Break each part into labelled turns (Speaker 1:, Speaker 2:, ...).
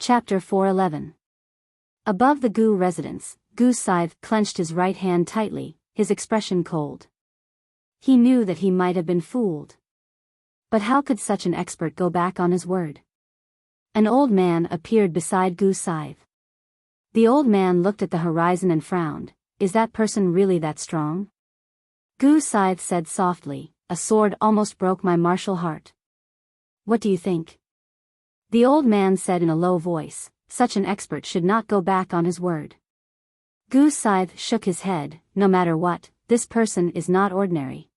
Speaker 1: Chapter 411. Above the Gu residence, Gu Scythe clenched his right hand tightly, his expression cold. He knew that he might have been fooled. But how could such an expert go back on his word? An old man appeared beside Gu Scythe. The old man looked at the horizon and frowned. Is that person really that strong? Gu Scythe said softly, a sword almost broke my martial heart. What do you think? The old man said in a low voice, such an expert should not go back on his word. Gu Scythe shook his head, no matter what, this person is not ordinary.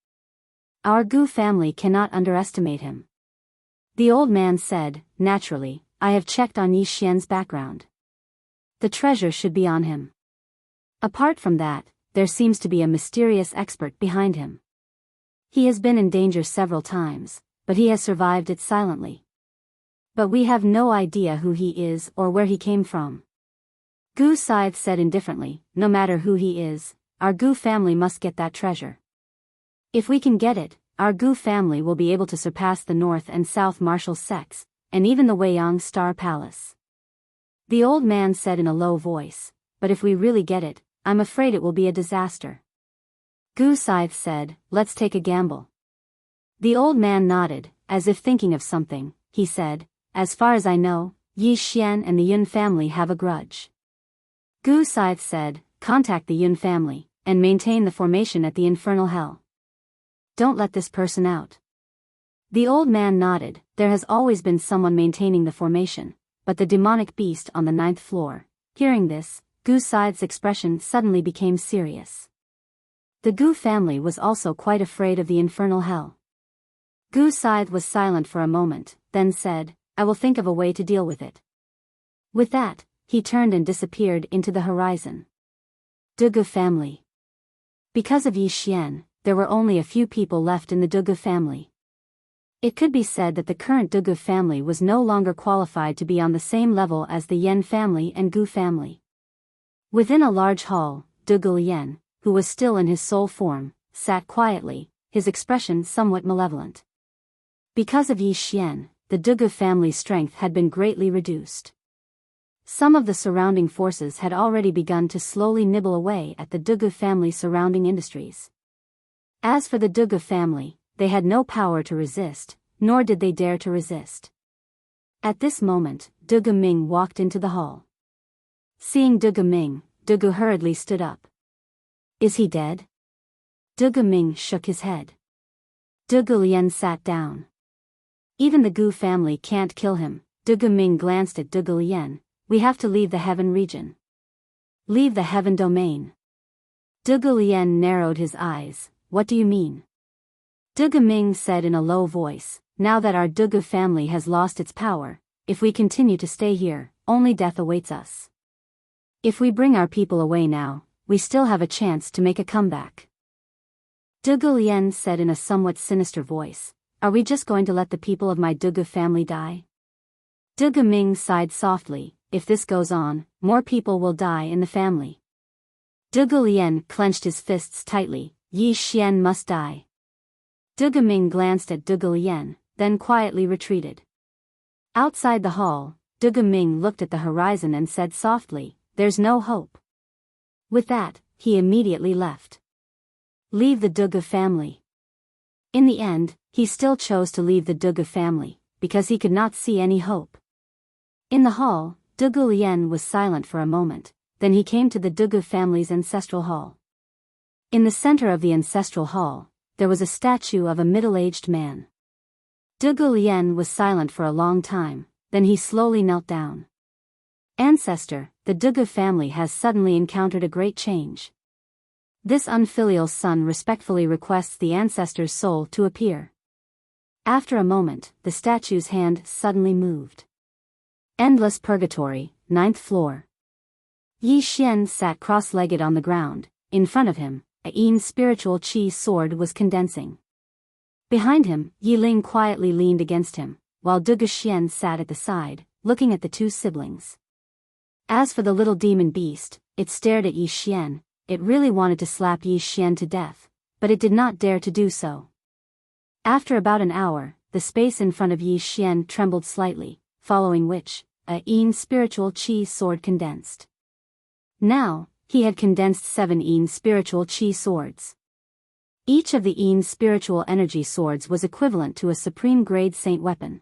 Speaker 1: Our Gu family cannot underestimate him. The old man said, naturally, I have checked on Yi Xian's background. The treasure should be on him. Apart from that, there seems to be a mysterious expert behind him. He has been in danger several times, but he has survived it silently. But we have no idea who he is or where he came from. Gu Scythe said indifferently, no matter who he is, our Gu family must get that treasure. If we can get it, our Gu family will be able to surpass the North and South martial sects, and even the Weiyang Star Palace. The old man said in a low voice, but if we really get it, I'm afraid it will be a disaster. Gu Scythe said, let's take a gamble. The old man nodded, as if thinking of something. He said, as far as I know, Yi Xian and the Yun family have a grudge. Gu Scythe said, contact the Yun family, and maintain the formation at the infernal hell. Don't let this person out. The old man nodded. There has always been someone maintaining the formation, but the demonic beast on the 9th floor. Hearing this, Gu Scythe's expression suddenly became serious. The Gu family was also quite afraid of the infernal hell. Gu Scythe was silent for a moment, then said, I will think of a way to deal with it. With that, he turned and disappeared into the horizon. Dugu family. Because of Yi Xian, there were only a few people left in the Dugu family. It could be said that the current Dugu family was no longer qualified to be on the same level as the Yan family and Gu family. Within a large hall, Dugu Lian, who was still in his soul form, sat quietly, his expression somewhat malevolent. Because of Yi Xian, the Dugu family's strength had been greatly reduced. Some of the surrounding forces had already begun to slowly nibble away at the Dugu family's surrounding industries. As for the Dugu family, they had no power to resist, nor did they dare to resist. At this moment, Dugu Ming walked into the hall. Seeing Dugu Ming, Dugu hurriedly stood up. Is he dead? Dugu Ming shook his head. Dugu Lian sat down. Even the Gu family can't kill him. Dugu Ming glanced at Dugu Lian. We have to leave the heaven region. Leave the heaven domain. Dugu Lian narrowed his eyes. What do you mean? Dugu Ming said in a low voice, now that our Dugu family has lost its power, if we continue to stay here, only death awaits us. If we bring our people away now, we still have a chance to make a comeback. Dugu Lian said in a somewhat sinister voice, are we just going to let the people of my Dugu family die? Dugu Ming sighed softly, if this goes on, more people will die in the family. Dugu Lian clenched his fists tightly, Yi Xian must die. Dugu Ming glanced at Dugu Lian, then quietly retreated. Outside the hall, Dugu Ming looked at the horizon and said softly, there's no hope. With that, he immediately left. Leave the Dugu family. In the end, he still chose to leave the Dugu family, because he could not see any hope. In the hall, Dugu Lian was silent for a moment, then he came to the Dugu family's ancestral hall. In the center of the ancestral hall, there was a statue of a middle-aged man. Dugu Lian was silent for a long time, then he slowly knelt down. Ancestor, the Dugu family has suddenly encountered a great change. This unfilial son respectfully requests the ancestor's soul to appear. After a moment, the statue's hand suddenly moved. Endless Purgatory, 9th floor. Yi Xian sat cross-legged on the ground. In front of him, a Yin spiritual chi sword was condensing. Behind him, Yi Ling quietly leaned against him, while Dugu Xian sat at the side, looking at the two siblings. As for the little demon beast, it stared at Yi Xian. It really wanted to slap Yi Xian to death, but it did not dare to do so. After about an hour, the space in front of Yi Xian trembled slightly, following which, a Een spiritual chi sword condensed. Now, he had condensed 7 Een spiritual chi swords. Each of the Een spiritual energy swords was equivalent to a supreme grade saint weapon.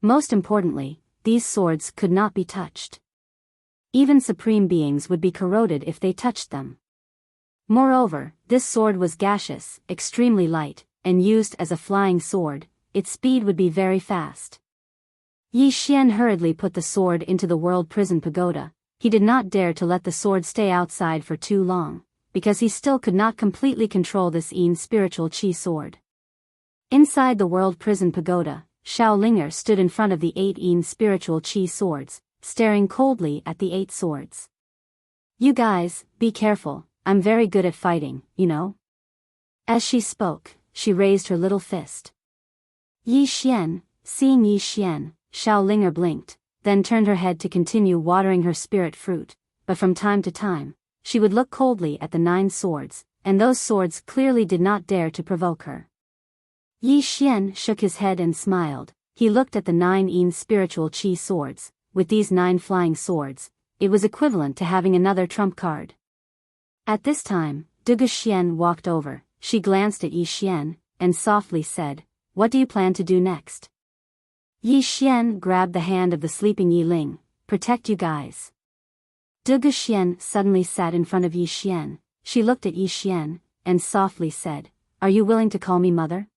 Speaker 1: Most importantly, these swords could not be touched. Even supreme beings would be corroded if they touched them. Moreover, this sword was gaseous, extremely light, and used as a flying sword, its speed would be very fast. Yi Xian hurriedly put the sword into the world prison pagoda. He did not dare to let the sword stay outside for too long, because he still could not completely control this Een spiritual chi sword. Inside the world prison pagoda, Shaolinger stood in front of the 8 Een spiritual chi swords, staring coldly at the 8 swords. "You guys, be careful, I'm very good at fighting, you know?" As she spoke, she raised her little fist. Yi Xian, seeing Yi Xian, Shaolinger blinked, then turned her head to continue watering her spirit fruit, but from time to time, she would look coldly at the 9 swords, and those swords clearly did not dare to provoke her. Yi Xian shook his head and smiled. He looked at the 9 Een spiritual chi swords. With these 9 flying swords, it was equivalent to having another trump card. At this time, Dugu Xian walked over. She glanced at Yi Xian, and softly said, "What do you plan to do next?" Yi Xian grabbed the hand of the sleeping Yi Ling. "Protect you guys." Dugu Xian suddenly sat in front of Yi Xian. She looked at Yi Xian, and softly said, "Are you willing to call me mother?"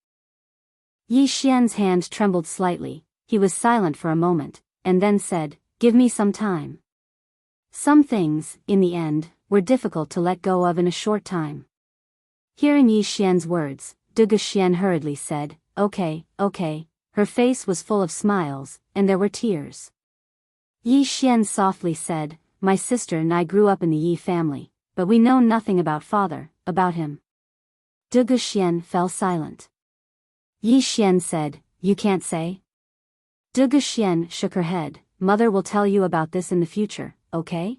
Speaker 1: Yi Xian's hand trembled slightly. He was silent for a moment, and then said, "Give me some time." Some things, in the end, were difficult to let go of in a short time. Hearing Yi Xian's words, Dugu Xian hurriedly said, Okay. Her face was full of smiles, and there were tears. Yi Xian softly said, "My sister and I grew up in the Yi family, but we know nothing about father, about him." Dugu Xian fell silent. Yi Xian said, "You can't say?" Dugu Xian shook her head. "Mother will tell you about this in the future, okay?"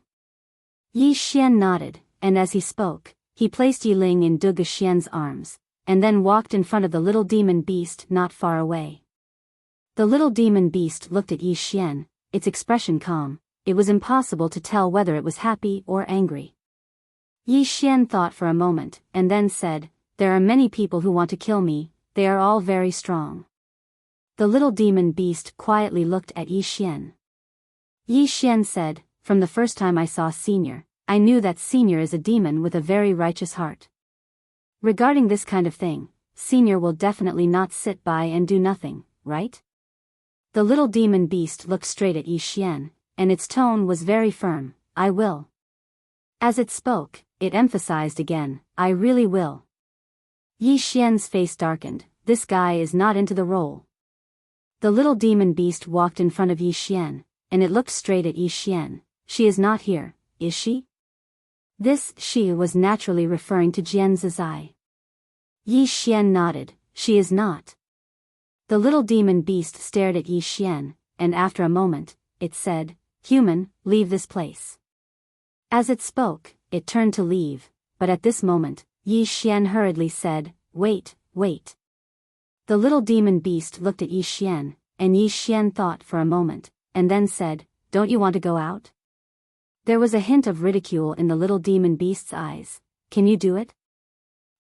Speaker 1: Yi Xian nodded, and as he spoke, he placed Yi Ling in Dugu Xian's arms, and then walked in front of the little demon beast not far away. The little demon beast looked at Yi Xian, its expression calm. It was impossible to tell whether it was happy or angry. Yi Xian thought for a moment, and then said, "There are many people who want to kill me, they are all very strong." The little demon beast quietly looked at Yi Xian. Yi Xian said, "From the first time I saw Senior, I knew that Senior is a demon with a very righteous heart. Regarding this kind of thing, Senior will definitely not sit by and do nothing, right?" The little demon beast looked straight at Yi Xian, and its tone was very firm, "I will." As it spoke, it emphasized again, "I really will." Yi Xian's face darkened. This guy is not into the role. The little demon beast walked in front of Yi Xian, and it looked straight at Yi Xian. "She is not here, is she?" This "she" was naturally referring to Jian Zizai. Yi Xian nodded. "She is not." The little demon beast stared at Yi Xian, and after a moment, it said, "Human, leave this place." As it spoke, it turned to leave, but at this moment, Yi Xian hurriedly said, Wait. The little demon beast looked at Yi Xian, and Yi Xian thought for a moment, and then said, "Don't you want to go out?" There was a hint of ridicule in the little demon beast's eyes. "Can you do it?"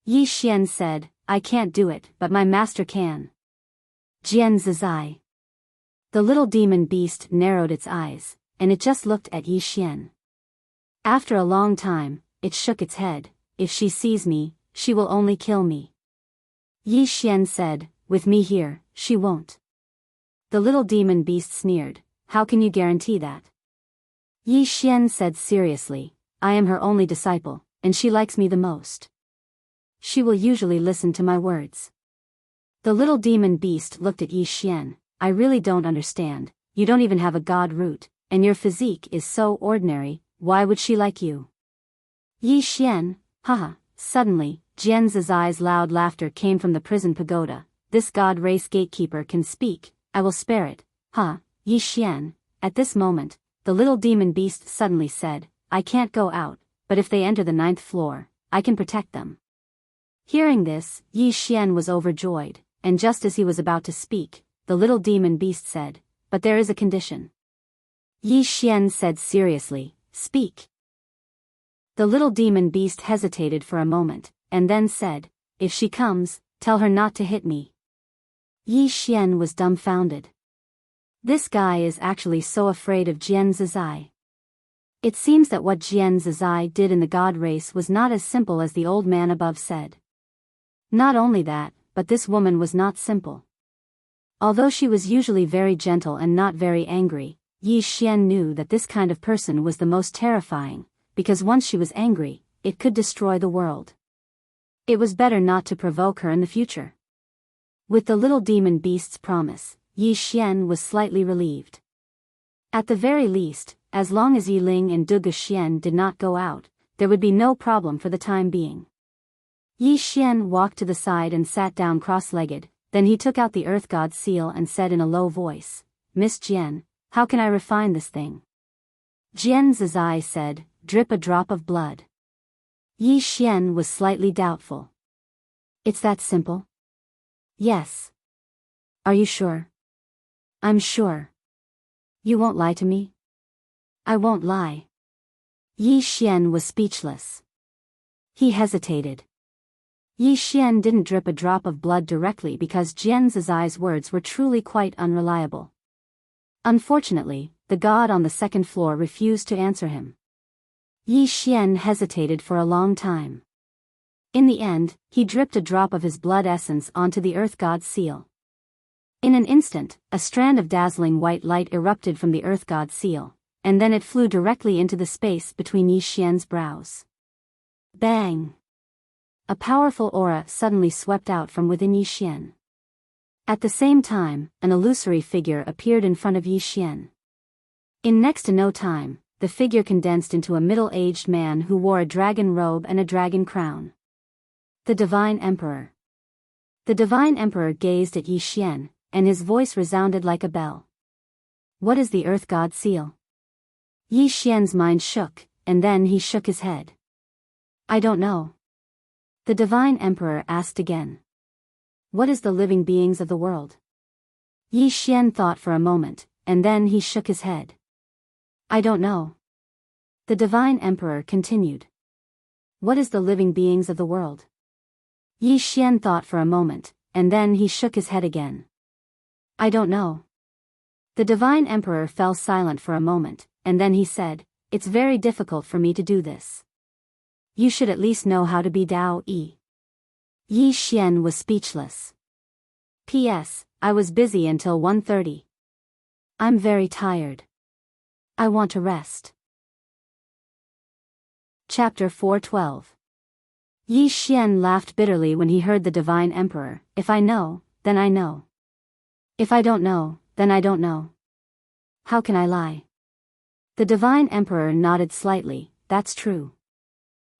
Speaker 1: Yi Xian said, "I can't do it, but my master can." Jian Zizai. The little demon beast narrowed its eyes, and it just looked at Yi Xian. After a long time, it shook its head. "If she sees me, she will only kill me." Yi Xian said, "With me here, she won't." The little demon beast sneered, "How can you guarantee that?" Yi Xian said seriously, "I am her only disciple, and she likes me the most. She will usually listen to my words." The little demon beast looked at Yi Xian. "I really don't understand, you don't even have a god root, and your physique is so ordinary, why would she like you?" Yi Xian, haha. Suddenly, Jian Zizai's loud laughter came from the prison pagoda. "This god race gatekeeper can speak, I will spare it, huh, Yi Xian." At this moment, the little demon beast suddenly said, "I can't go out, but if they enter the 9th floor, I can protect them." Hearing this, Yi Xian was overjoyed, and just as he was about to speak, the little demon beast said, "But there is a condition." Yi Xian said seriously, "Speak." The little demon beast hesitated for a moment, and then said, "If she comes, tell her not to hit me." Yi Xian was dumbfounded. This guy is actually so afraid of Jian Zizai. It seems that what Jian Zizai did in the god race was not as simple as the old man above said. Not only that, but this woman was not simple. Although she was usually very gentle and not very angry, Yi Xian knew that this kind of person was the most terrifying, because once she was angry, it could destroy the world. It was better not to provoke her in the future. With the little demon beast's promise, Yi Xian was slightly relieved. At the very least, as long as Yi Ling and Du Xian did not go out, there would be no problem for the time being. Yi Xian walked to the side and sat down cross-legged, then he took out the Earth God's seal and said in a low voice, "Miss Jian, how can I refine this thing?" Jian Zizai said, "Drip a drop of blood." Yi Xian was slightly doubtful. "It's that simple?" "Yes." "Are you sure?" "I'm sure." "You won't lie to me?" "I won't lie." Yi Xian was speechless. He hesitated. Yi Xian didn't drip a drop of blood directly because Jian Zizai's words were truly quite unreliable. Unfortunately, the god on the second floor refused to answer him. Yi Xian hesitated for a long time. In the end, he dripped a drop of his blood essence onto the Earth God's seal. In an instant, a strand of dazzling white light erupted from the Earth God's seal, and then it flew directly into the space between Yi Xian's brows. Bang! A powerful aura suddenly swept out from within Yi Xian. At the same time, an illusory figure appeared in front of Yi Xian. In next to no time, the figure condensed into a middle-aged man who wore a dragon robe and a dragon crown. The Divine Emperor. The Divine Emperor gazed at Yi Xian, and his voice resounded like a bell. "What is the Earth God seal?" Yi Xian's mind shook, and then he shook his head. "I don't know." The Divine Emperor asked again. "What is the living beings of the world?" Yi Xian thought for a moment, and then he shook his head. "I don't know." The Divine Emperor continued. "What is the living beings of the world?" Yi Xian thought for a moment, and then he shook his head again. "I don't know." The Divine Emperor fell silent for a moment, and then he said, "It's very difficult for me to do this. You should at least know how to be Dao Yi." Yi Xian was speechless. "P.S. I was busy until 1:30. I'm very tired. I want to rest." Chapter 412. Yi Xian laughed bitterly when he heard the Divine Emperor, "If I know, then I know. If I don't know, then I don't know. How can I lie?" The Divine Emperor nodded slightly, "That's true."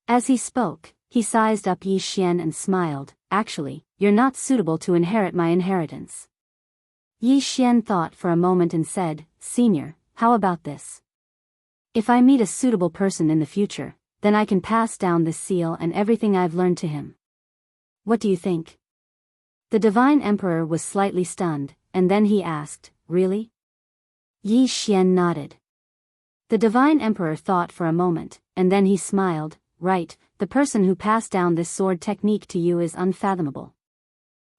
Speaker 1: As he spoke, he sized up Yi Xian and smiled, "Actually, you're not suitable to inherit my inheritance." Yi Xian thought for a moment and said, "Senior, how about this? If I meet a suitable person in the future, then I can pass down this seal and everything I've learned to him. What do you think?" The Divine Emperor was slightly stunned, and then he asked, "Really?" Yi Xian nodded. The Divine Emperor thought for a moment, and then he smiled, "Right, the person who passed down this sword technique to you is unfathomable.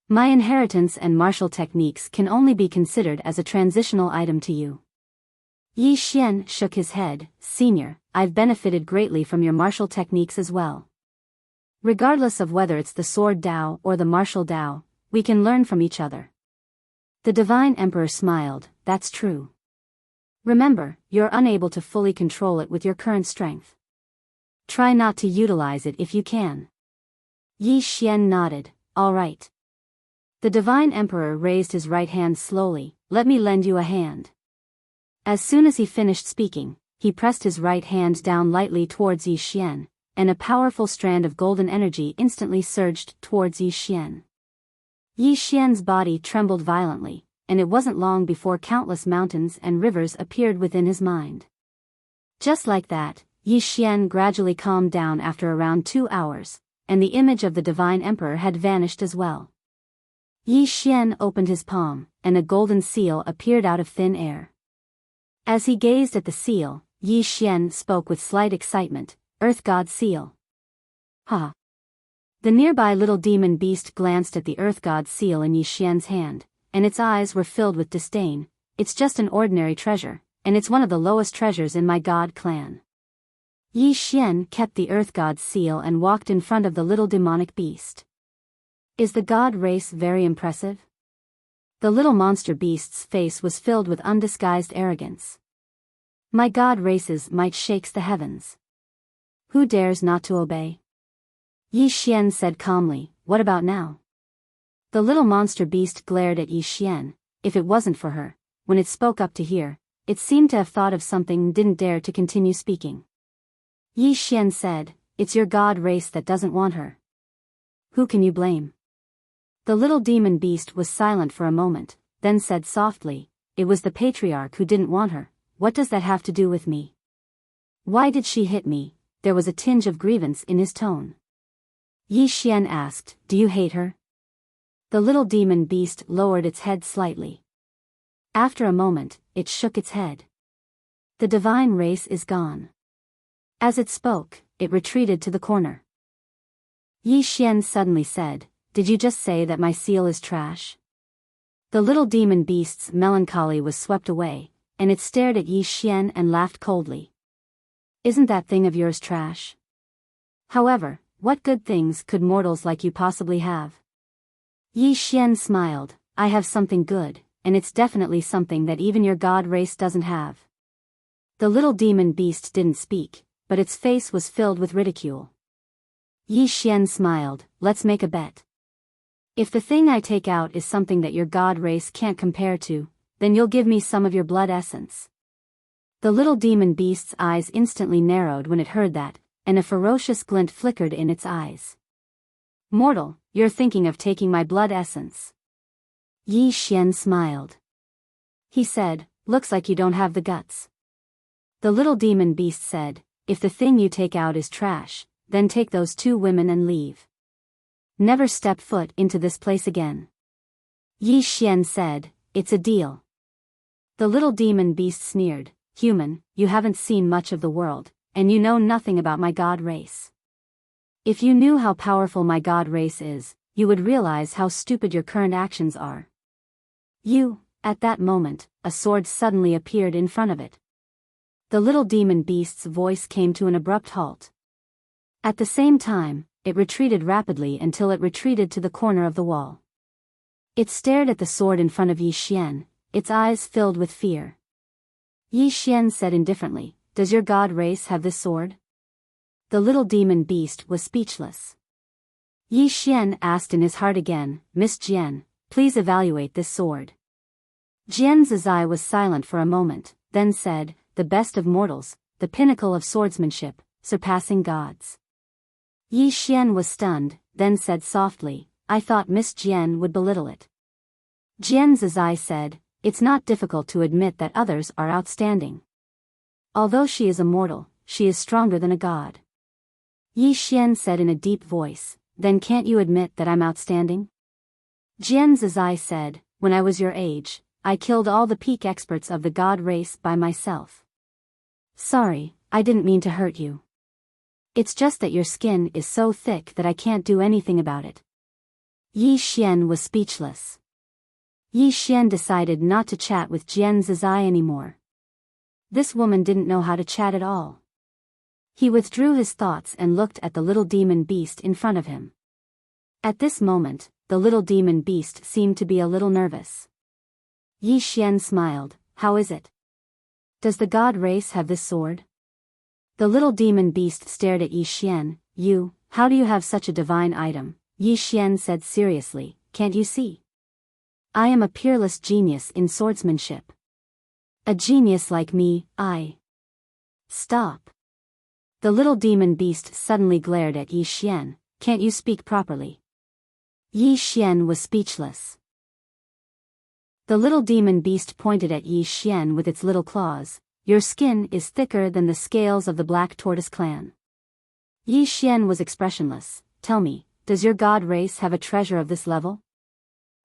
Speaker 1: My inheritance and martial techniques can only be considered as a transitional item to you." Yi Xian shook his head, "Senior, I've benefited greatly from your martial techniques as well. Regardless of whether it's the sword Dao or the martial Dao, we can learn from each other." The Divine Emperor smiled, "That's true. Remember, you're unable to fully control it with your current strength. Try not to utilize it if you can." Yi Xian nodded, "All right." The Divine Emperor raised his right hand slowly, "Let me lend you a hand." As soon as he finished speaking, he pressed his right hand down lightly towards Yi Xian, and a powerful strand of golden energy instantly surged towards Yi Xian. Yi Xian's body trembled violently, and it wasn't long before countless mountains and rivers appeared within his mind. Just like that, Yi Xian gradually calmed down after around 2 hours, and the image of the Divine Emperor had vanished as well. Yi Xian opened his palm, and a golden seal appeared out of thin air. As he gazed at the seal, Yi Xian spoke with slight excitement, Earth God Seal. Ha! The nearby little demon beast glanced at the Earth God Seal in Yi Xian's hand, and its eyes were filled with disdain. It's just an ordinary treasure, and it's one of the lowest treasures in my god clan. Yi Xian kept the Earth God's seal and walked in front of the little demonic beast. Is the god race very impressive? The little monster beast's face was filled with undisguised arrogance. My god races might shakes the heavens. Who dares not to obey? Yi Xian said calmly, what about now? The little monster beast glared at Yi Xian. If it wasn't for her, when it spoke up to hear, it seemed to have thought of something and didn't dare to continue speaking. Yi Xian said, it's your god race that doesn't want her. Who can you blame? The little demon beast was silent for a moment, then said softly, it was the patriarch who didn't want her. What does that have to do with me? Why did she hit me? There was a tinge of grievance in his tone. Yi Xian asked, do you hate her? The little demon beast lowered its head slightly. After a moment, it shook its head. The divine race is gone. As it spoke, it retreated to the corner. Yi Xian suddenly said, did you just say that my seal is trash? The little demon beast's melancholy was swept away, and it stared at Yi Xian and laughed coldly. Isn't that thing of yours trash? However, what good things could mortals like you possibly have? Yi Xian smiled, I have something good, and it's definitely something that even your god race doesn't have. The little demon beast didn't speak, but its face was filled with ridicule. Yi Xian smiled, let's make a bet. If the thing I take out is something that your god race can't compare to, then you'll give me some of your blood essence. The little demon beast's eyes instantly narrowed when it heard that, and a ferocious glint flickered in its eyes. Mortal, you're thinking of taking my blood essence. Yi Xian smiled. He said, looks like you don't have the guts. The little demon beast said, if the thing you take out is trash, then take those two women and leave. Never step foot into this place again. Yi Xian said, it's a deal. The little demon beast sneered, human, you haven't seen much of the world, and you know nothing about my god race. If you knew how powerful my god race is, you would realize how stupid your current actions are. At that moment, a sword suddenly appeared in front of it. The little demon beast's voice came to an abrupt halt. At the same time, it retreated rapidly until it retreated to the corner of the wall. It stared at the sword in front of Yi Xian, its eyes filled with fear. Yi Xian said indifferently, does your god race have this sword? The little demon beast was speechless. Yi Xian asked in his heart again, Miss Jian, please evaluate this sword. Jian Zizai was silent for a moment, then said, the best of mortals, the pinnacle of swordsmanship, surpassing gods. Yi Xian was stunned, then said softly, I thought Miss Jian would belittle it. Jian Zizai said, it's not difficult to admit that others are outstanding. Although she is a mortal, she is stronger than a god. Yi Xian said in a deep voice, then can't you admit that I'm outstanding? Jian Zizai said, when I was your age, I killed all the peak experts of the god race by myself. Sorry, I didn't mean to hurt you. It's just that your skin is so thick that I can't do anything about it. Yi Xian was speechless. Yi Xian decided not to chat with Jian Zizai anymore. This woman didn't know how to chat at all. He withdrew his thoughts and looked at the little demon beast in front of him. At this moment, the little demon beast seemed to be a little nervous. Yi Xian smiled, how is it? Does the god race have this sword? The little demon beast stared at Yi Xian, how do you have such a divine item? Yi Xian said seriously, can't you see? I am a peerless genius in swordsmanship. A genius like me, Stop. The little demon beast suddenly glared at Yi Xian, can't you speak properly? Yi Xian was speechless. The little demon beast pointed at Yi Xian with its little claws, your skin is thicker than the scales of the Black Tortoise clan. Yi Xian was expressionless, tell me, does your god race have a treasure of this level?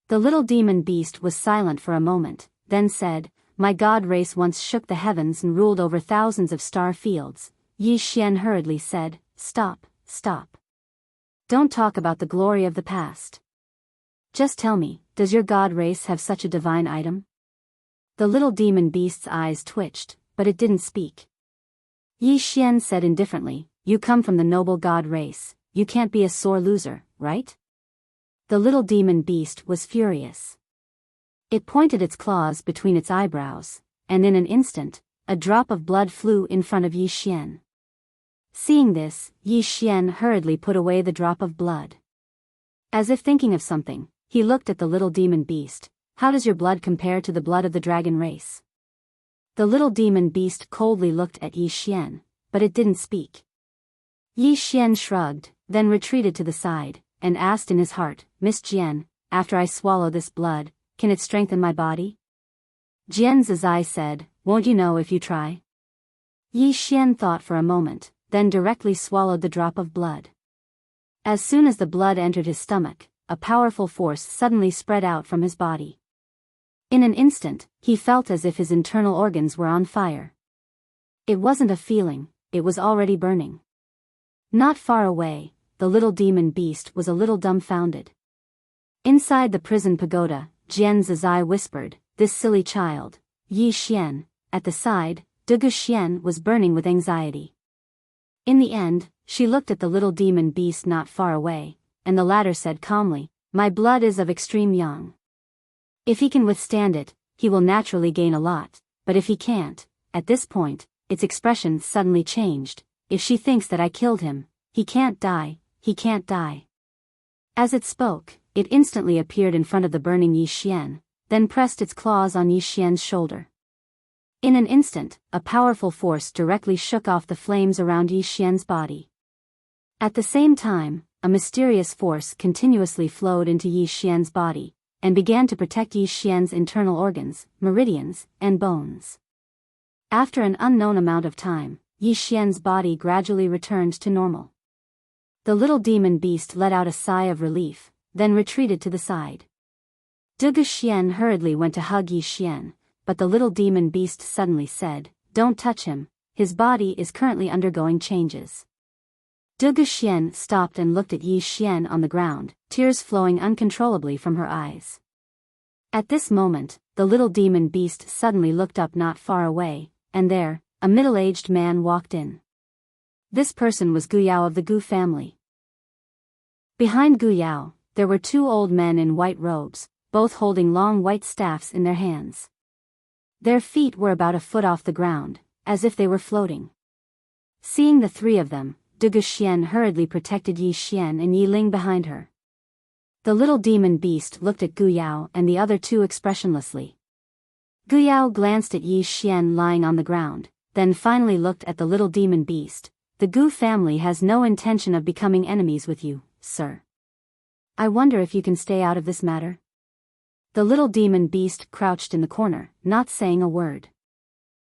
Speaker 1: The little demon beast was silent for a moment, then said, my god race once shook the heavens and ruled over thousands of star fields. Yi Xian hurriedly said, Stop, stop. Don't talk about the glory of the past. Just tell me, does your god race have such a divine item? The little demon beast's eyes twitched, but it didn't speak. Yi Xian said indifferently, You come from the noble god race, you can't be a sore loser, right? The little demon beast was furious. It pointed its claws between its eyebrows, and in an instant, a drop of blood flew in front of Yi Xian. Seeing this, Yi Xian hurriedly put away the drop of blood. As if thinking of something, he looked at the little demon beast. How does your blood compare to the blood of the dragon race? The little demon beast coldly looked at Yi Xian, but it didn't speak. Yi Xian shrugged, then retreated to the side, and asked in his heart, Miss Jian, after I swallow this blood, can it strengthen my body? Jian Zizai said, Won't you know if you try? Yi Xian thought for a moment, then directly swallowed the drop of blood. As soon as the blood entered his stomach, a powerful force suddenly spread out from his body. In an instant, he felt as if his internal organs were on fire. It wasn't a feeling, it was already burning. Not far away, the little demon beast was a little dumbfounded. Inside the prison pagoda, Jian Zizai whispered, This silly child, Yi Xian. At the side, Dugu Xian was burning with anxiety. In the end, she looked at the little demon beast not far away, and the latter said calmly, My blood is of extreme yang. If he can withstand it, he will naturally gain a lot, but if he can't, at this point, its expression suddenly changed. If she thinks that I killed him, he can't die, he can't die. As it spoke, it instantly appeared in front of the burning Yi Xian, then pressed its claws on Yi Xian's shoulder. In an instant, a powerful force directly shook off the flames around Yi Xian's body. At the same time, a mysterious force continuously flowed into Yi Xian's body, and began to protect Yi Xian's internal organs, meridians, and bones. After an unknown amount of time, Yi Xian's body gradually returned to normal. The little demon beast let out a sigh of relief, then retreated to the side. Dugu Xian hurriedly went to hug Yi Xian, but the little demon beast suddenly said, Don't touch him, his body is currently undergoing changes. Dugu Xian stopped and looked at Yi Xian on the ground, tears flowing uncontrollably from her eyes. At this moment, the little demon beast suddenly looked up not far away, and there, a middle-aged man walked in. This person was Gu Yao of the Gu family. Behind Gu Yao, there were two old men in white robes, both holding long white staffs in their hands. Their feet were about a foot off the ground, as if they were floating. Seeing the three of them, Dugu Xian hurriedly protected Yi Xian and Yi Ling behind her. The little demon beast looked at Gu Yao and the other two expressionlessly. Gu Yao glanced at Yi Xian lying on the ground, then finally looked at the little demon beast. The Gu family has no intention of becoming enemies with you, sir. I wonder if you can stay out of this matter? The little demon beast crouched in the corner, not saying a word.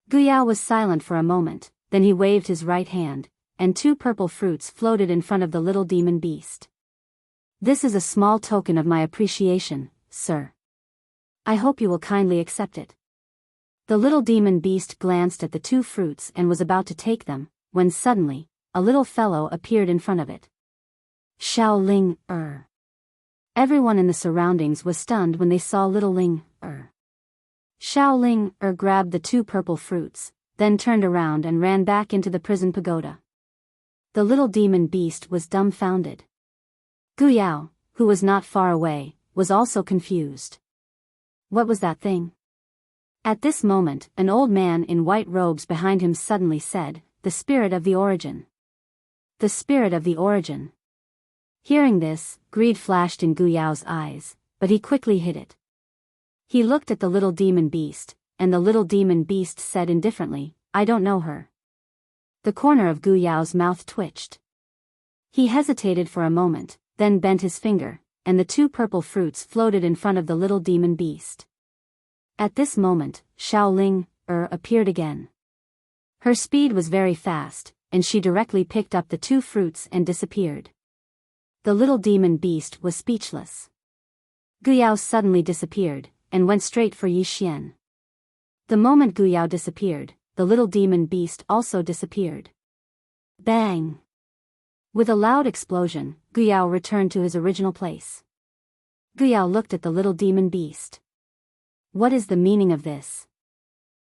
Speaker 1: Gu Yao was silent for a moment, then he waved his right hand, and two purple fruits floated in front of the little demon beast. This is a small token of my appreciation, sir. I hope you will kindly accept it. The little demon beast glanced at the two fruits and was about to take them, when suddenly, a little fellow appeared in front of it. Xiao Ling, Everyone in the surroundings was stunned when they saw little Ling, Xiao Ling, grabbed the two purple fruits, then turned around and ran back into the prison pagoda. The little demon beast was dumbfounded. Gu Yao, who was not far away, was also confused. What was that thing? At this moment, an old man in white robes behind him suddenly said, The spirit of the origin. The spirit of the origin. Hearing this, greed flashed in Gu Yao's eyes, but he quickly hid it. He looked at the little demon beast, and the little demon beast said indifferently, I don't know her. The corner of Gu Yao's mouth twitched. He hesitated for a moment, then bent his finger, and the two purple fruits floated in front of the little demon beast. At this moment, Xiao Ling, appeared again. Her speed was very fast, and she directly picked up the two fruits and disappeared. The little demon beast was speechless. Gu Yao suddenly disappeared, and went straight for Yi Xian. The moment Gu Yao disappeared, the little demon beast also disappeared. Bang! With a loud explosion, Gu Yao returned to his original place. Gu Yao looked at the little demon beast. What is the meaning of this?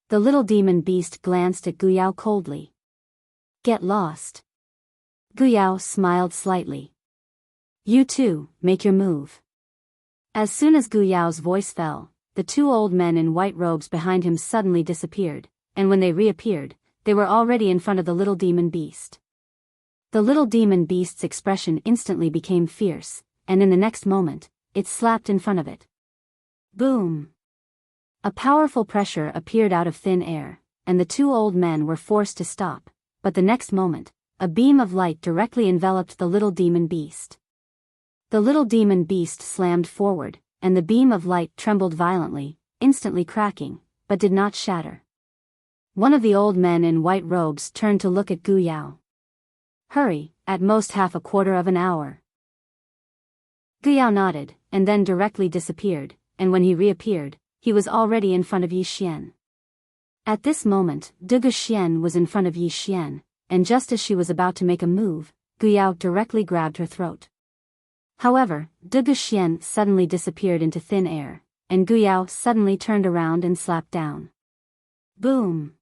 Speaker 1: The little demon beast glanced at Gu Yao coldly. Get lost. Gu Yao smiled slightly. You too, make your move. As soon as Gu Yao's voice fell, the two old men in white robes behind him suddenly disappeared, and when they reappeared, they were already in front of the little demon beast. The little demon beast's expression instantly became fierce, and in the next moment, it slapped in front of it. Boom! A powerful pressure appeared out of thin air, and the two old men were forced to stop, but the next moment, a beam of light directly enveloped the little demon beast. The little demon beast slammed forward, and the beam of light trembled violently, instantly cracking, but did not shatter. One of the old men in white robes turned to look at Gu Yao. Hurry, at most half a quarter of an hour. Gu Yao nodded, and then directly disappeared, and when he reappeared, he was already in front of Yi Xian. At this moment, Gu Xian was in front of Yi Xian, and just as she was about to make a move, Gu Yao directly grabbed her throat. However, Gu Xian suddenly disappeared into thin air, and Gu Yao suddenly turned around and slapped down. Boom!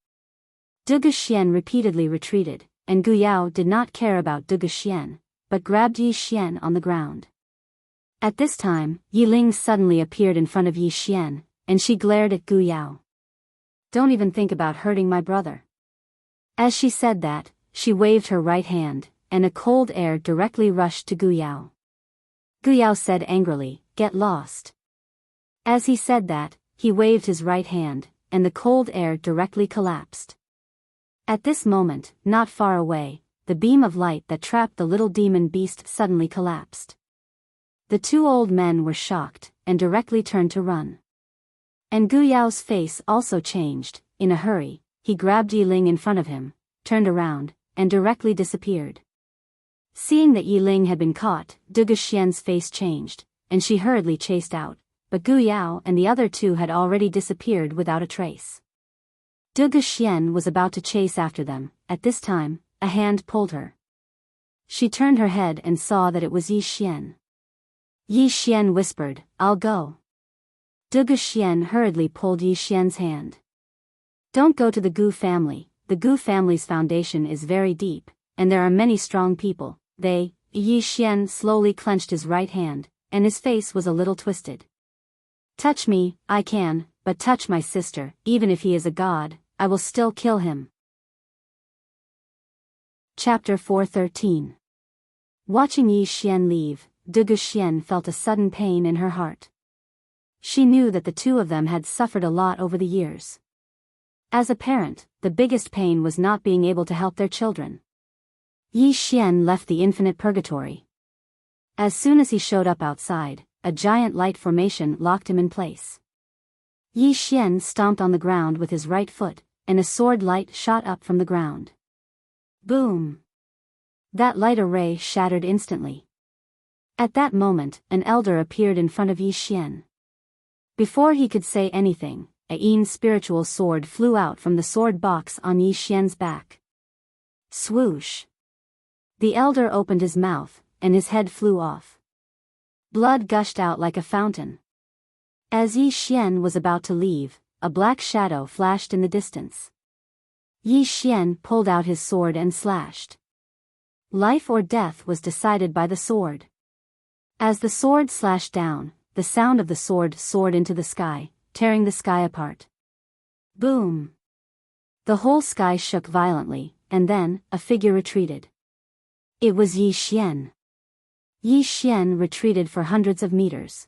Speaker 1: Gu Xian repeatedly retreated, and Gu Yao did not care about Gu Xian, but grabbed Yi Xian on the ground. At this time, Yi Ling suddenly appeared in front of Yi Xian, and she glared at Gu Yao. Don't even think about hurting my brother. As she said that, she waved her right hand, and a cold air directly rushed to Gu Yao. Gu Yao said angrily, "Get lost." As he said that, he waved his right hand, and the cold air directly collapsed. At this moment, not far away, the beam of light that trapped the little demon beast suddenly collapsed. The two old men were shocked, and directly turned to run. And Gu Yao's face also changed. In a hurry, he grabbed Yi Ling in front of him, turned around, and directly disappeared. Seeing that Yi Ling had been caught, Gu Xian's face changed, and she hurriedly chased out, but Gu Yao and the other two had already disappeared without a trace. Gu Xian was about to chase after them. At this time, a hand pulled her. She turned her head and saw that it was Yi Xian. Yi Xian whispered, "I'll go." Gu Xian hurriedly pulled Yi Xian's hand. Don't go to the Gu family. The Gu family's foundation is very deep, and there are many strong people. Yi Xian slowly clenched his right hand, and his face was a little twisted. Touch me, I can, but touch my sister, even if he is a god, I will still kill him. Chapter 413. Watching Yi Xian leave, Gu Xian felt a sudden pain in her heart. She knew that the two of them had suffered a lot over the years. As a parent, the biggest pain was not being able to help their children. Yi Xian left the infinite purgatory. As soon as he showed up outside, a giant light formation locked him in place. Yi Xian stomped on the ground with his right foot, and a sword light shot up from the ground. Boom! That light array shattered instantly. At that moment, an elder appeared in front of Yi Xian. Before he could say anything, a spiritual sword flew out from the sword box on Yi Xian's back. Swoosh! The elder opened his mouth, and his head flew off. Blood gushed out like a fountain. As Yi Xian was about to leave, a black shadow flashed in the distance. Yi Xian pulled out his sword and slashed. Life or death was decided by the sword. As the sword slashed down, the sound of the sword soared into the sky, tearing the sky apart. Boom! The whole sky shook violently, and then, a figure retreated. It was Yi Xian. Yi Xian retreated for hundreds of meters.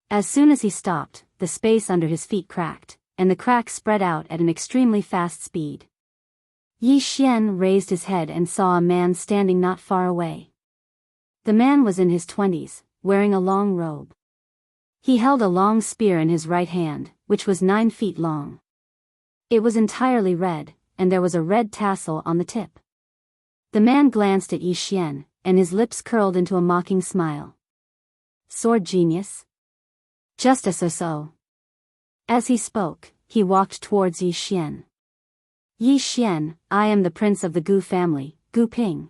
Speaker 1: As soon as he stopped, the space under his feet cracked, and the crack spread out at an extremely fast speed. Yi Xian raised his head and saw a man standing not far away. The man was in his 20s, wearing a long robe. He held a long spear in his right hand, which was 9 feet long. It was entirely red, and there was a red tassel on the tip. The man glanced at Yi Xian, and his lips curled into a mocking smile. Sword genius? Just a so-so. As he spoke, he walked towards Yi Xian. Yi Xian, I am the prince of the Gu family, Gu Ping.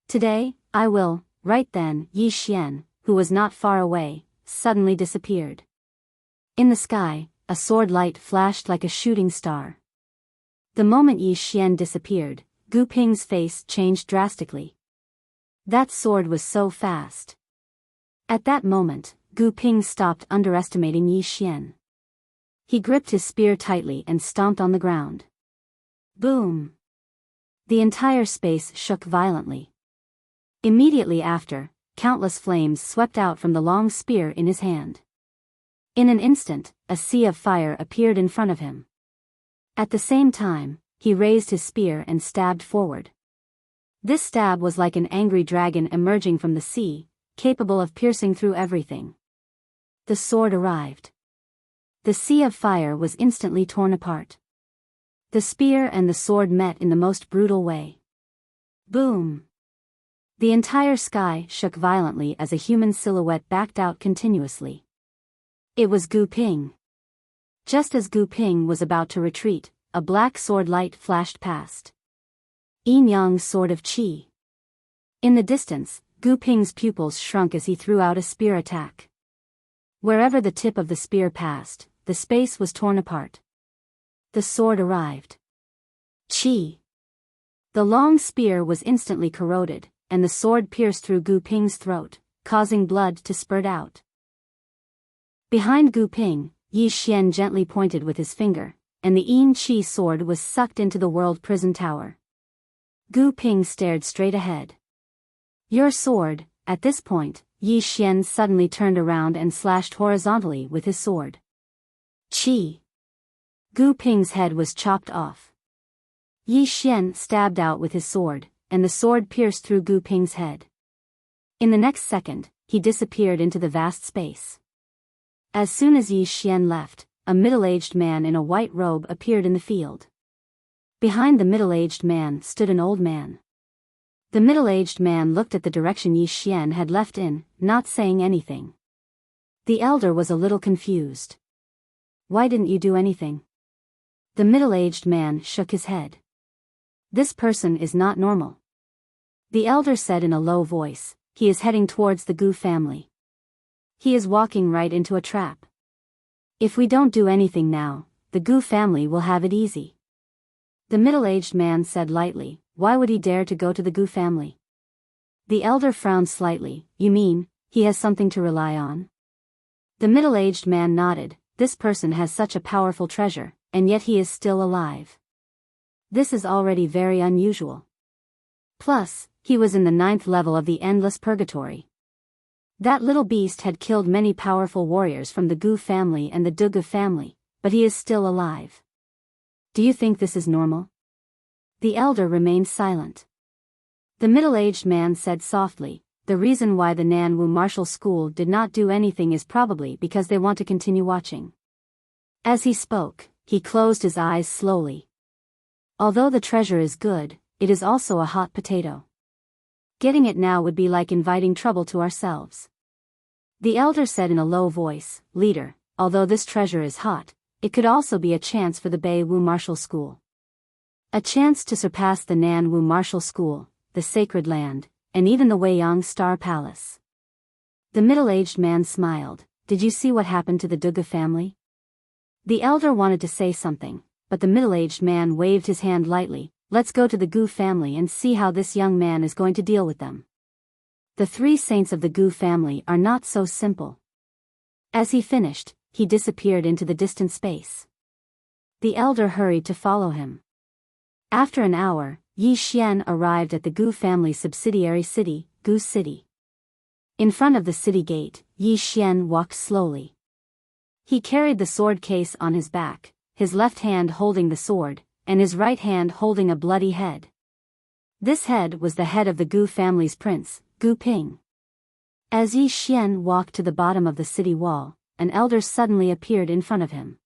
Speaker 1: Today, I will. Right then, Yi Xian, who was not far away, suddenly disappeared. In the sky, a sword light flashed like a shooting star. The moment Yi Xian disappeared, Gu Ping's face changed drastically. That sword was so fast. At that moment, Gu Ping stopped underestimating Yi Xian. He gripped his spear tightly and stomped on the ground. Boom! The entire space shook violently. Immediately after, countless flames swept out from the long spear in his hand. In an instant, a sea of fire appeared in front of him. At the same time, he raised his spear and stabbed forward. This stab was like an angry dragon emerging from the sea, capable of piercing through everything. The sword arrived. The sea of fire was instantly torn apart. The spear and the sword met in the most brutal way. Boom! The entire sky shook violently as a human silhouette backed out continuously. It was Gu Ping. Just as Gu Ping was about to retreat, a black sword light flashed past. Yin Yang's sword of qi. In the distance, Gu Ping's pupils shrunk as he threw out a spear attack. Wherever the tip of the spear passed, the space was torn apart. The sword arrived. Qi. The long spear was instantly corroded, and the sword pierced through Gu Ping's throat, causing blood to spurt out. Behind Gu Ping, Yi Xian gently pointed with his finger, and the Yin Qi sword was sucked into the world prison tower. Gu Ping stared straight ahead. Your sword. At this point, Yi Xian suddenly turned around and slashed horizontally with his sword. Qi. Gu Ping's head was chopped off. Yi Xian stabbed out with his sword, and the sword pierced through Gu Ping's head. In the next second, he disappeared into the vast space. As soon as Yi Xian left, a middle-aged man in a white robe appeared in the field. Behind the middle-aged man stood an old man. The middle-aged man looked at the direction Yi Xian had left in, not saying anything. The elder was a little confused. Why didn't you do anything? The middle-aged man shook his head. This person is not normal. The elder said in a low voice, he is heading towards the Gu family. He is walking right into a trap. If we don't do anything now, the Gu family will have it easy. The middle-aged man said lightly, why would he dare to go to the Gu family? The elder frowned slightly, you mean, he has something to rely on? The middle-aged man nodded, this person has such a powerful treasure, and yet he is still alive. This is already very unusual. Plus, he was in the 9th level of the endless purgatory. That little beast had killed many powerful warriors from the Gu family and the Dugu family, but he is still alive. Do you think this is normal? The elder remained silent. The middle-aged man said softly, the reason why the Nanwu Martial School did not do anything is probably because they want to continue watching. As he spoke, he closed his eyes slowly. Although the treasure is good, it is also a hot potato. Getting it now would be like inviting trouble to ourselves. The elder said in a low voice, leader, although this treasure is hot, it could also be a chance for the Beiwu Martial School. A chance to surpass the Nanwu Martial School, the Sacred Land, and even the Weiyang Star Palace. The middle-aged man smiled, did you see what happened to the Dugu family? The elder wanted to say something, but the middle-aged man waved his hand lightly, let's go to the Gu family and see how this young man is going to deal with them. The 3 saints of the Gu family are not so simple. As he finished, he disappeared into the distant space. The elder hurried to follow him. After an hour, Yi Xian arrived at the Gu family subsidiary city, Gu City. In front of the city gate, Yi Xian walked slowly. He carried the sword case on his back, his left hand holding the sword, and his right hand holding a bloody head. This head was the head of the Gu family's prince, Gu Ping. As Yi Xian walked to the bottom of the city wall, an elder suddenly appeared in front of him.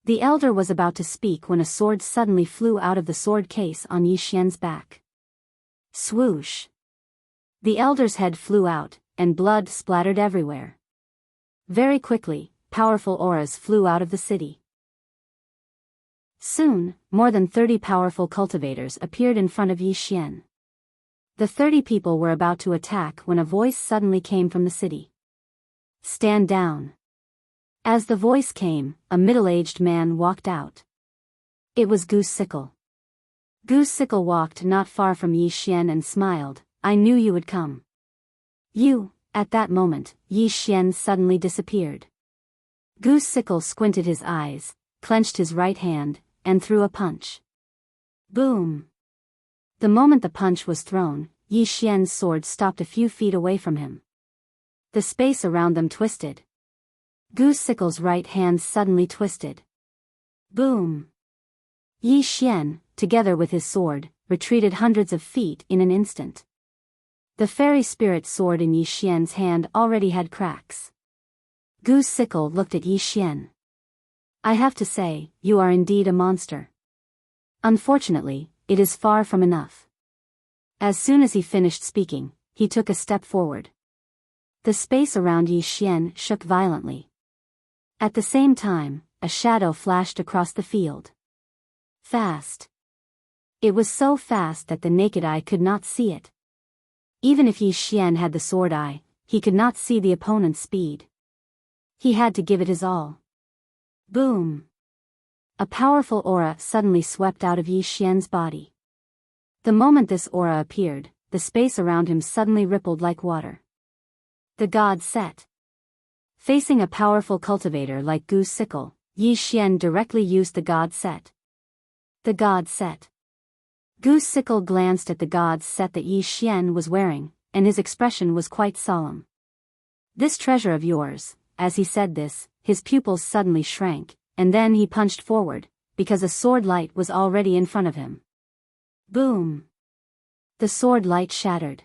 Speaker 1: The elder was about to speak when a sword suddenly flew out of the sword case on Yi Xian's back. Swoosh! The elder's head flew out, and blood splattered everywhere. Very quickly, powerful auras flew out of the city. Soon, more than 30 powerful cultivators appeared in front of Yi Xian. The 30 people were about to attack when a voice suddenly came from the city. "Stand down." As the voice came, a middle-aged man walked out. It was Goose Sickle. Goose Sickle walked not far from Yi Xian and smiled. "I knew you would come." "You." At that moment, Yi Xian suddenly disappeared. Goose Sickle squinted his eyes, clenched his right hand, and threw a punch. Boom! The moment the punch was thrown, Yi Xian's sword stopped a few feet away from him. The space around them twisted. Goose Sickle's right hand suddenly twisted. Boom! Yi Xian, together with his sword, retreated hundreds of feet in an instant. The fairy spirit sword in Yi Xian's hand already had cracks. Goose Sickle looked at Yi Xian. "I have to say, you are indeed a monster. Unfortunately, it is far from enough." As soon as he finished speaking, he took a step forward. The space around Yi Xian shook violently. At the same time, a shadow flashed across the field. Fast. It was so fast that the naked eye could not see it. Even if Yi Xian had the sword eye, he could not see the opponent's speed. He had to give it his all. Boom! A powerful aura suddenly swept out of Yi Xian's body. The moment this aura appeared, the space around him suddenly rippled like water. The god set. Facing a powerful cultivator like Goose Sickle, Yi Xian directly used the god set. The god set. Goose Sickle glanced at the god's set that Yi Xian was wearing, and his expression was quite solemn. "This treasure of yours," as he said this, his pupils suddenly shrank, and then he punched forward, because a sword light was already in front of him. Boom! The sword light shattered.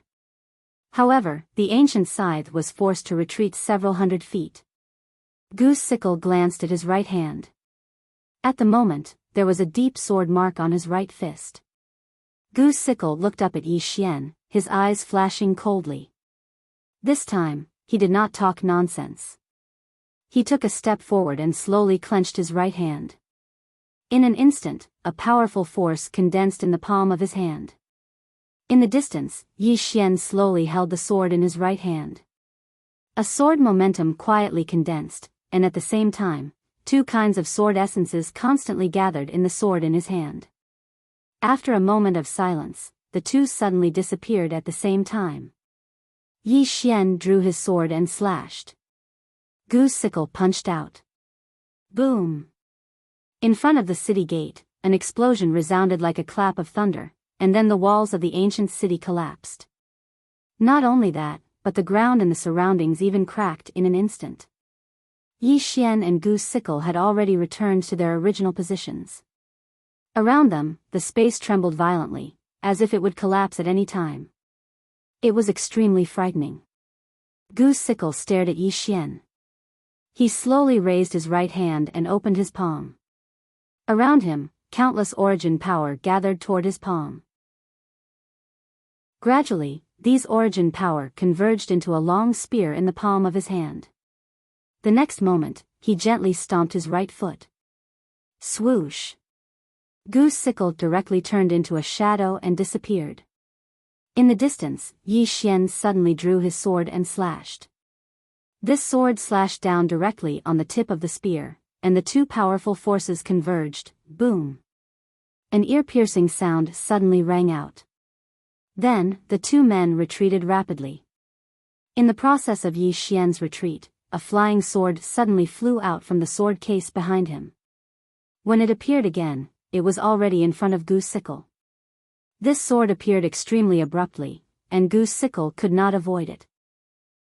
Speaker 1: However, the ancient scythe was forced to retreat several hundred feet. Goose Sickle glanced at his right hand. At the moment, there was a deep sword mark on his right fist. Goose Sickle looked up at Yi Xian, his eyes flashing coldly. This time, he did not talk nonsense. He took a step forward and slowly clenched his right hand. In an instant, a powerful force condensed in the palm of his hand. In the distance, Yi Xian slowly held the sword in his right hand. A sword momentum quietly condensed, and at the same time, two kinds of sword essences constantly gathered in the sword in his hand. After a moment of silence, the two suddenly disappeared at the same time. Yi Xian drew his sword and slashed. Goose Sickle punched out. Boom! In front of the city gate, an explosion resounded like a clap of thunder, and then the walls of the ancient city collapsed. Not only that, but the ground and the surroundings even cracked in an instant. Yi Xian and Goose Sickle had already returned to their original positions. Around them, the space trembled violently, as if it would collapse at any time. It was extremely frightening. Goose Sickle stared at Yi Xian. He slowly raised his right hand and opened his palm. Around him, countless origin power gathered toward his palm. Gradually, these origin power converged into a long spear in the palm of his hand. The next moment, he gently stomped his right foot. Swoosh! Goose Sickle directly turned into a shadow and disappeared. In the distance, Yi Xian suddenly drew his sword and slashed. This sword slashed down directly on the tip of the spear, and the two powerful forces converged. Boom! An ear-piercing sound suddenly rang out. Then, the two men retreated rapidly. In the process of Yi Xian's retreat, a flying sword suddenly flew out from the sword case behind him. When it appeared again, it was already in front of Goose Sickle. This sword appeared extremely abruptly, and Goose Sickle could not avoid it.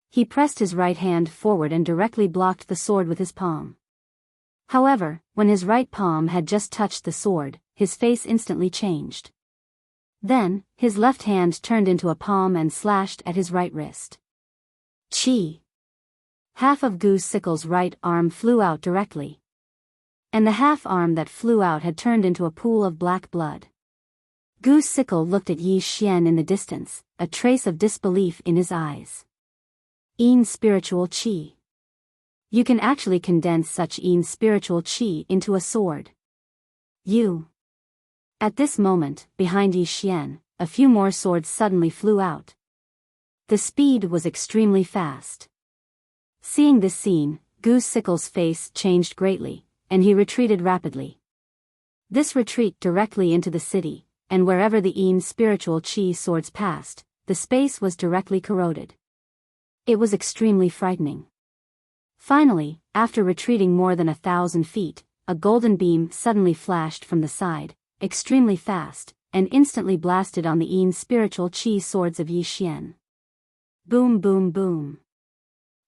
Speaker 1: He pressed his right hand forward and directly blocked the sword with his palm. However, when his right palm had just touched the sword, his face instantly changed. Then, his left hand turned into a palm and slashed at his right wrist. Chi! Half of Goose Sickle's right arm flew out directly. And the half arm that flew out had turned into a pool of black blood. Goose Sickle looked at Yi Xian in the distance, a trace of disbelief in his eyes. Spiritual Qi. You can actually condense such spiritual Qi into a sword. You. At this moment, behind Yi Xian, a few more swords suddenly flew out. The speed was extremely fast. Seeing this scene, Gu Sickle's face changed greatly, and he retreated rapidly. This retreat directly into the city, and wherever the Yin spiritual chi swords passed, the space was directly corroded. It was extremely frightening. Finally, after retreating more than 1,000 feet, a golden beam suddenly flashed from the side, extremely fast, and instantly blasted on the Yin spiritual chi swords of Yi Xian. Boom boom boom.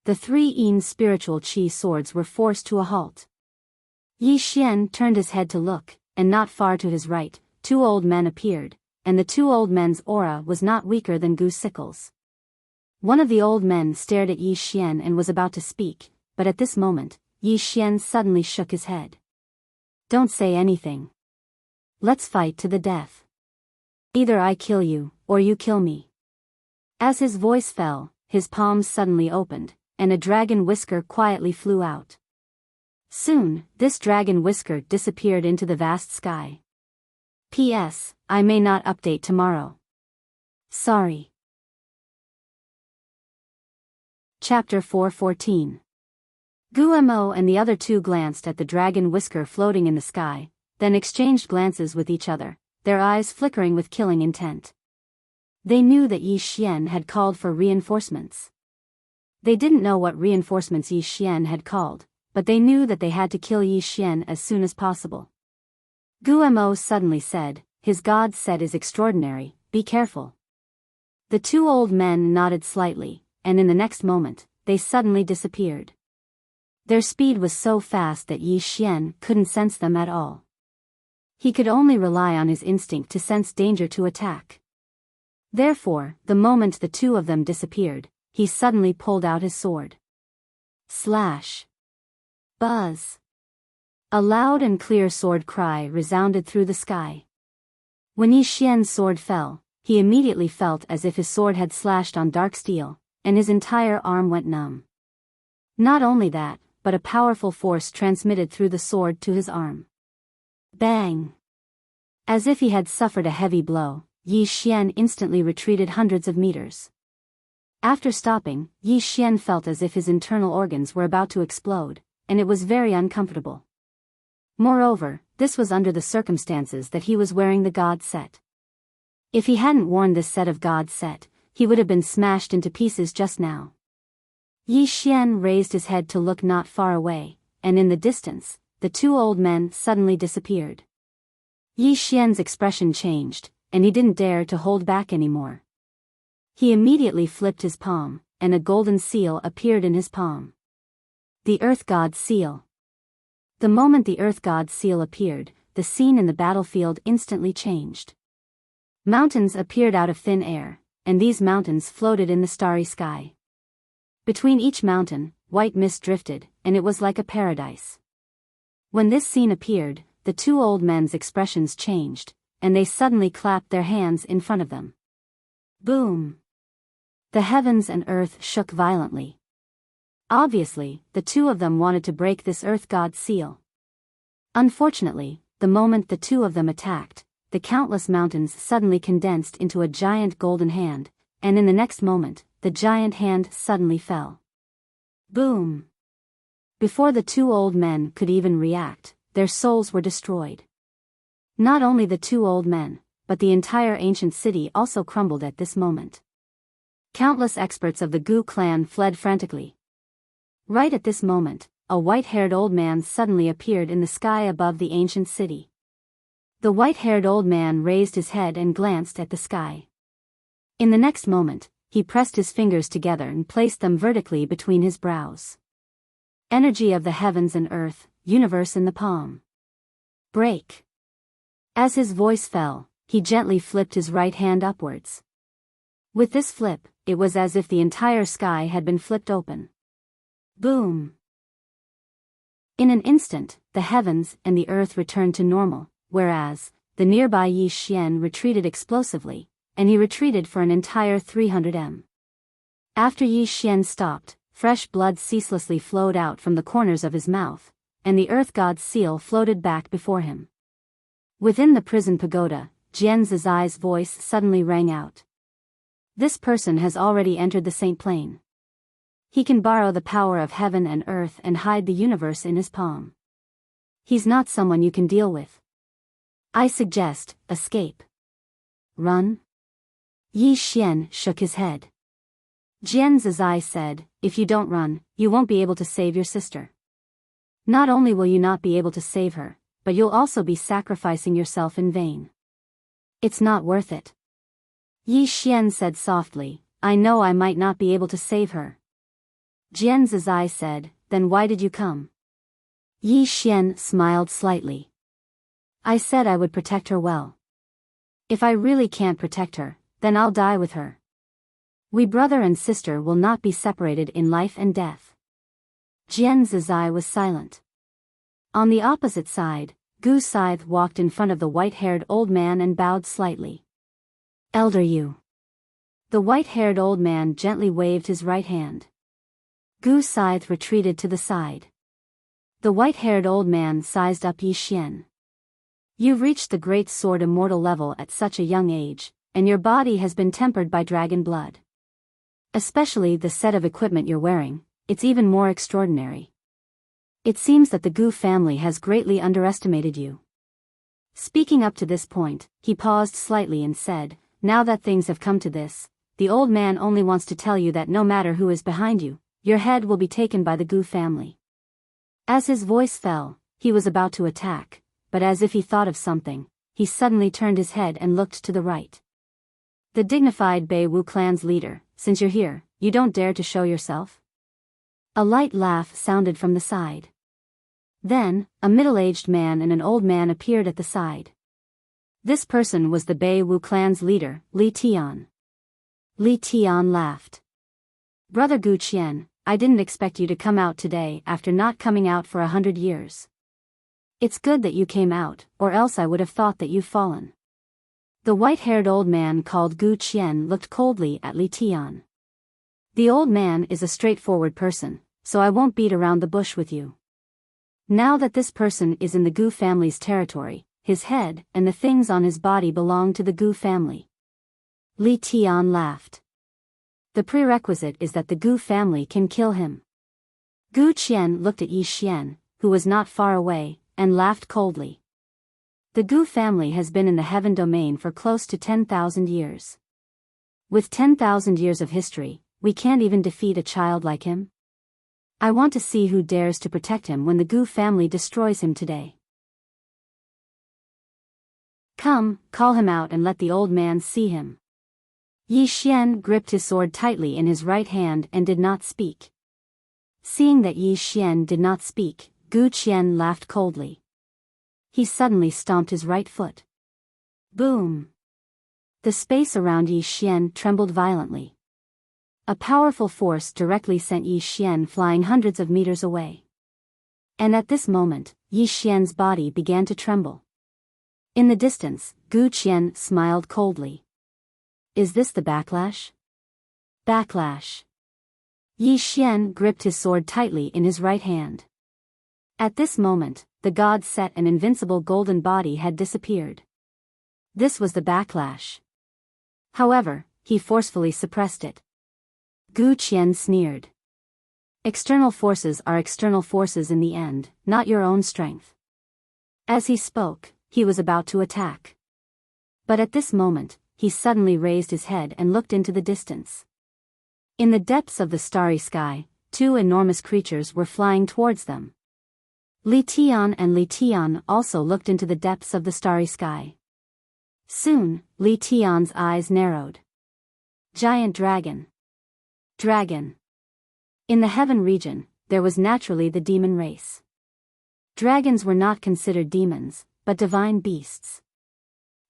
Speaker 1: The 3 Yin spiritual chi swords were forced to a halt. Yi Xian turned his head to look, and not far to his right, 2 old men appeared, and the 2 old men's aura was not weaker than Gu Sickle's. One of the old men stared at Yi Xian and was about to speak, but at this moment, Yi Xian suddenly shook his head. Don't say anything. Let's fight to the death. Either I kill you, or you kill me. As his voice fell, his palms suddenly opened, and a dragon whisker quietly flew out. Soon, this dragon whisker disappeared into the vast sky. P.S. I may not update tomorrow. Sorry. Chapter 4:14. Guo and the other 2 glanced at the dragon whisker floating in the sky, then exchanged glances with each other, their eyes flickering with killing intent. They knew that Yi Xian had called for reinforcements. They didn't know what reinforcements Yi Xian had called, but they knew that they had to kill Yi Xian as soon as possible. Guo suddenly said, "His god set is extraordinary, be careful." The 2 old men nodded slightly, and in the next moment, they suddenly disappeared. Their speed was so fast that Yi Xian couldn't sense them at all. He could only rely on his instinct to sense danger to attack. Therefore, the moment the 2 of them disappeared, he suddenly pulled out his sword. Slash. Buzz. A loud and clear sword cry resounded through the sky. When Yi Xian's sword fell, he immediately felt as if his sword had slashed on dark steel, and his entire arm went numb. Not only that, but a powerful force transmitted through the sword to his arm. Bang! As if he had suffered a heavy blow, Yi Xian instantly retreated hundreds of meters. After stopping, Yi Xian felt as if his internal organs were about to explode, and it was very uncomfortable. Moreover, this was under the circumstances that he was wearing the god set. If he hadn't worn this set of god set, he would have been smashed into pieces just now. Yi Xian raised his head to look not far away, and in the distance, the 2 old men suddenly disappeared. Yi Xian's expression changed, and he didn't dare to hold back anymore. He immediately flipped his palm, and a golden seal appeared in his palm. The Earth God Seal. The moment the Earth God Seal appeared, the scene in the battlefield instantly changed. Mountains appeared out of thin air, and these mountains floated in the starry sky. Between each mountain, white mist drifted, and it was like a paradise. When this scene appeared, the 2 old men's expressions changed, and they suddenly clapped their hands in front of them. Boom! The heavens and earth shook violently. Obviously, the 2 of them wanted to break this Earth God seal. Unfortunately, the moment the 2 of them attacked, the countless mountains suddenly condensed into a giant golden hand, and in the next moment, the giant hand suddenly fell. Boom! Before the 2 old men could even react, their souls were destroyed. Not only the 2 old men, but the entire ancient city also crumbled at this moment. Countless experts of the Gu clan fled frantically. Right at this moment, a white-haired old man suddenly appeared in the sky above the ancient city. The white-haired old man raised his head and glanced at the sky. In the next moment, he pressed his fingers together and placed them vertically between his brows. Energy of the heavens and earth, universe in the palm. Break. As his voice fell, he gently flipped his right hand upwards. With this flip, it was as if the entire sky had been flipped open. Boom! In an instant, the heavens and the earth returned to normal, whereas, the nearby Yi Xian retreated explosively, and he retreated for an entire 300 m. After Yi Xian stopped, fresh blood ceaselessly flowed out from the corners of his mouth, and the Earth God's seal floated back before him. Within the prison pagoda, Jian Zizai's voice suddenly rang out. This person has already entered the Saint Plane. He can borrow the power of heaven and earth and hide the universe in his palm. He's not someone you can deal with. I suggest, escape. Run? Yi Xian shook his head. Jian Zizai said, if you don't run, you won't be able to save your sister. Not only will you not be able to save her, but you'll also be sacrificing yourself in vain. It's not worth it. Yi Xian said softly, I know I might not be able to save her. Jian Zizai said, then why did you come? Yi Xian smiled slightly. I said I would protect her well. If I really can't protect her, then I'll die with her. We brother and sister will not be separated in life and death. Jian Zizai was silent. On the opposite side, Gu Scythe walked in front of the white-haired old man and bowed slightly. Elder Yu. The white-haired old man gently waved his right hand. Gu Scythe retreated to the side. The white-haired old man sized up Yi Xian. You've reached the great sword immortal level at such a young age, and your body has been tempered by dragon blood. Especially the set of equipment you're wearing, it's even more extraordinary. It seems that the Gu family has greatly underestimated you. Speaking up to this point, he paused slightly and said, now that things have come to this, the old man only wants to tell you that no matter who is behind you, your head will be taken by the Gu family. As his voice fell, he was about to attack, but as if he thought of something, he suddenly turned his head and looked to the right. The dignified Bei Wu clan's leader, since you're here, you don't dare to show yourself? A light laugh sounded from the side. Then, a middle-aged man and an old man appeared at the side. This person was the Bei Wu clan's leader, Li Tian. Li Tian laughed. Brother Gu Qian, I didn't expect you to come out today after not coming out for 100 years. It's good that you came out, or else I would have thought that you've fallen. The white-haired old man called Gu Qian looked coldly at Li Tian. The old man is a straightforward person, so I won't beat around the bush with you. Now that this person is in the Gu family's territory, his head and the things on his body belong to the Gu family. Li Tian laughed. The prerequisite is that the Gu family can kill him. Gu Qian looked at Yi Xian, who was not far away, and laughed coldly. The Gu family has been in the heaven domain for close to 10,000 years. With 10,000 years of history, we can't even defeat a child like him? I want to see who dares to protect him when the Gu family destroys him today. Come, call him out and let the old man see him. Yi Xian gripped his sword tightly in his right hand and did not speak. Seeing that Yi Xian did not speak, Gu Qian laughed coldly. He suddenly stomped his right foot. Boom! The space around Yi Xian trembled violently. A powerful force directly sent Yi Xian flying hundreds of meters away. And at this moment, Yi Xian's body began to tremble. In the distance, Gu Qian smiled coldly. Is this the backlash? Backlash. Yi Xian gripped his sword tightly in his right hand. At this moment, the god set and invincible golden body had disappeared. This was the backlash. However, he forcefully suppressed it. Gu Qian sneered. External forces are external forces in the end, not your own strength. As he spoke, he was about to attack. But at this moment, he suddenly raised his head and looked into the distance. In the depths of the starry sky, two enormous creatures were flying towards them. Li Tian and Li Tian also looked into the depths of the starry sky. Soon, Li Tian's eyes narrowed. Giant dragon. Dragon. In the heaven region, there was naturally the demon race. Dragons were not considered demons, but divine beasts.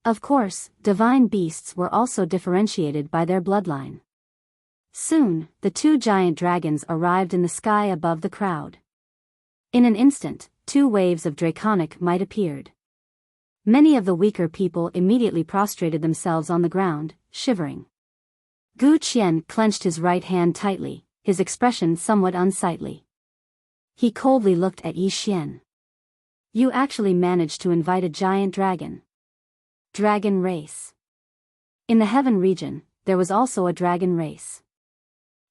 Speaker 1: Of course, divine beasts were also differentiated by their bloodline. Soon, the two giant dragons arrived in the sky above the crowd. In an instant, two waves of draconic might appeared. Many of the weaker people immediately prostrated themselves on the ground, shivering. Gu Qian clenched his right hand tightly, his expression somewhat unsightly. He coldly looked at Yi Xian. You actually managed to invite a giant dragon. Dragon race. In the heaven region, there was also a dragon race.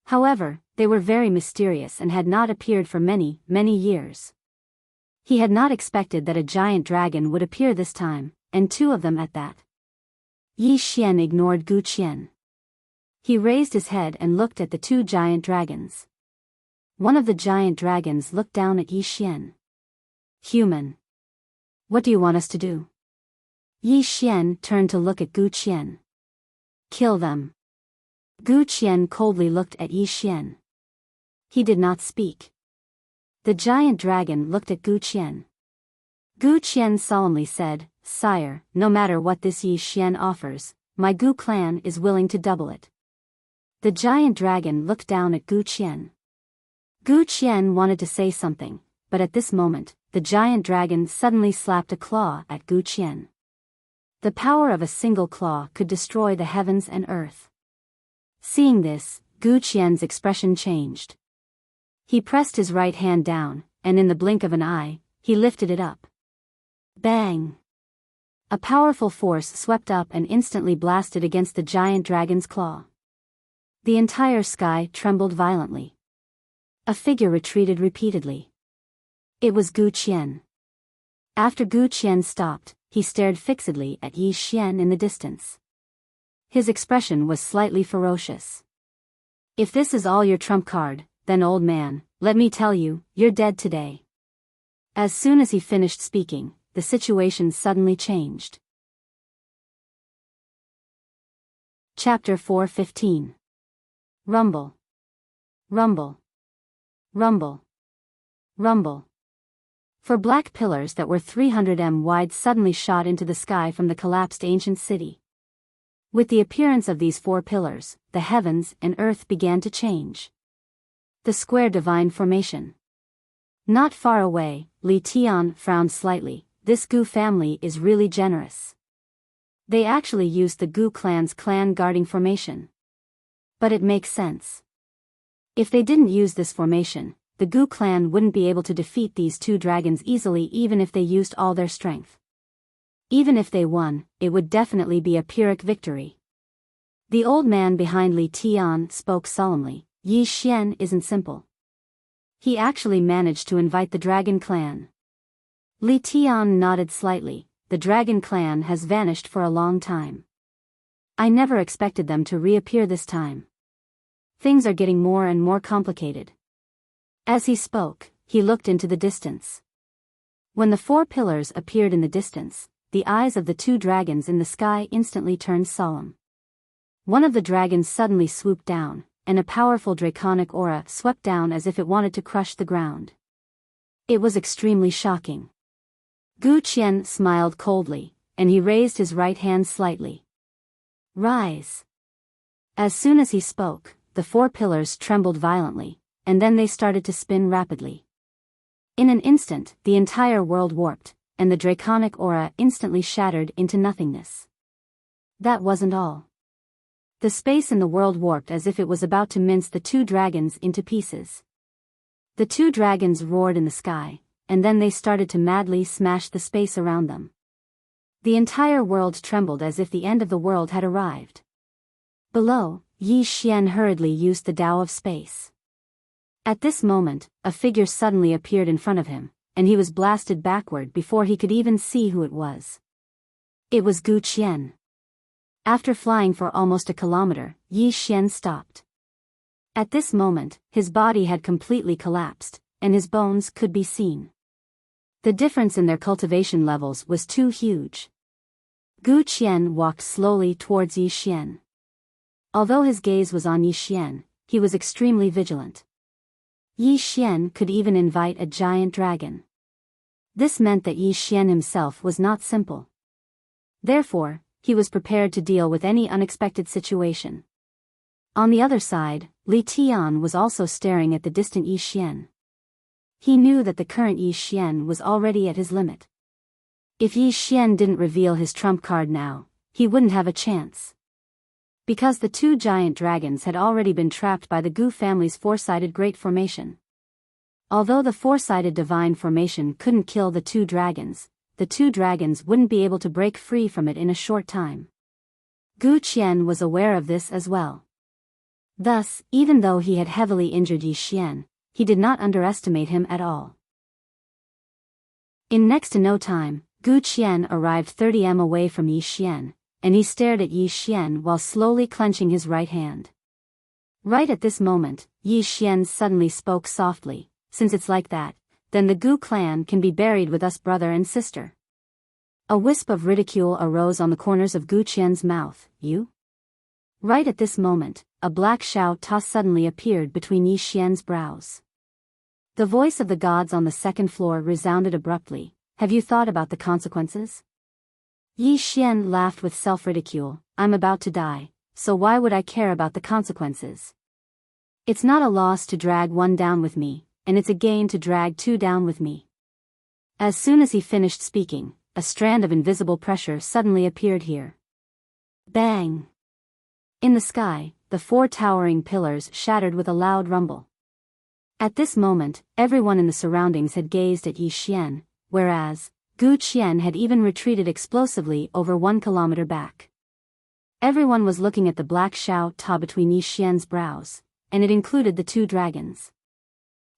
Speaker 1: However, they were very mysterious and had not appeared for many, many years. He had not expected that a giant dragon would appear this time, and two of them at that. Yi Xian ignored Gu Qian. He raised his head and looked at the two giant dragons. One of the giant dragons looked down at Yi Xian. Human. What do you want us to do? Yi Xian turned to look at Gu Qian. Kill them. Gu Qian coldly looked at Yi Xian. He did not speak. The giant dragon looked at Gu Qian. Gu Qian solemnly said, Sire, no matter what this Yi Xian offers, my Gu clan is willing to double it. The giant dragon looked down at Gu Qian. Gu Qian wanted to say something, but at this moment, the giant dragon suddenly slapped a claw at Gu Qian. The power of a single claw could destroy the heavens and earth. Seeing this, Gu Qian's expression changed. He pressed his right hand down, and in the blink of an eye, he lifted it up. Bang! A powerful force swept up and instantly blasted against the giant dragon's claw. The entire sky trembled violently. A figure retreated repeatedly. It was Gu Qian. After Gu Qian stopped, he stared fixedly at Yi Xian in the distance. His expression was slightly ferocious. If this is all your trump card, then old man, let me tell you, you're dead today. As soon as he finished speaking, the situation suddenly changed. Chapter 4:15. Rumble. Rumble. Rumble. Rumble. Four black pillars that were 300 m wide suddenly shot into the sky from the collapsed ancient city. With the appearance of these four pillars, the heavens and earth began to change. The square divine formation. Not far away, Li Tian frowned slightly. This Gu family is really generous. They actually used the Gu clan's clan guarding formation. But it makes sense. If they didn't use this formation, the Gu clan wouldn't be able to defeat these two dragons easily even if they used all their strength. Even if they won, it would definitely be a Pyrrhic victory. The old man behind Li Tian spoke solemnly. Yi Xian isn't simple. He actually managed to invite the dragon clan. Li Tian nodded slightly. The dragon clan has vanished for a long time. I never expected them to reappear this time. Things are getting more and more complicated. As he spoke, he looked into the distance. When the four pillars appeared in the distance, the eyes of the two dragons in the sky instantly turned solemn. One of the dragons suddenly swooped down, and a powerful draconic aura swept down as if it wanted to crush the ground. It was extremely shocking. Gu Qian smiled coldly, and he raised his right hand slightly. Rise. As soon as he spoke, the four pillars trembled violently, and then they started to spin rapidly. In an instant, the entire world warped, and the draconic aura instantly shattered into nothingness. That wasn't all. The space in the world warped as if it was about to mince the two dragons into pieces. The two dragons roared in the sky, and then they started to madly smash the space around them. The entire world trembled as if the end of the world had arrived. Below, Yi Xian hurriedly used the Tao of space. At this moment, a figure suddenly appeared in front of him, and he was blasted backward before he could even see who it was. It was Gu Qian. After flying for almost a kilometer, Yi Xian stopped. At this moment, his body had completely collapsed, and his bones could be seen. The difference in their cultivation levels was too huge. Gu Qian walked slowly towards Yi Xian. Although his gaze was on Yi Xian, he was extremely vigilant. Yi Xian could even invite a giant dragon. This meant that Yi Xian himself was not simple. Therefore, he was prepared to deal with any unexpected situation. On the other side, Li Tian was also staring at the distant Yi Xian. He knew that the current Yi Xian was already at his limit. If Yi Xian didn't reveal his trump card now, he wouldn't have a chance. Because the two giant dragons had already been trapped by the Gu family's four-sided Great Formation. Although the four-sided divine formation couldn't kill the two dragons wouldn't be able to break free from it in a short time. Gu Qian was aware of this as well. Thus, even though he had heavily injured Yi Xian, he did not underestimate him at all. In next to no time, Gu Qian arrived 30 m away from Yi Xian, and he stared at Yi Xian while slowly clenching his right hand. Right at this moment, Yi Xian suddenly spoke softly, "Since it's like that, then the Gu clan can be buried with us brother and sister." A wisp of ridicule arose on the corners of Gu Qian's mouth. "You?" Right at this moment, a black Shao Ta suddenly appeared between Yi Xian's brows. The voice of the gods on the second floor resounded abruptly. "Have you thought about the consequences?" Yi Xian laughed with self-ridicule. "I'm about to die, so why would I care about the consequences? It's not a loss to drag one down with me, and it's a gain to drag two down with me." As soon as he finished speaking, a strand of invisible pressure suddenly appeared here. Bang! In the sky, the four towering pillars shattered with a loud rumble. At this moment, everyone in the surroundings had gazed at Yi Xian, whereas Gu Qian had even retreated explosively over 1 kilometer back. Everyone was looking at the black Shao Ta between Yi Xian's brows, and it included the two dragons.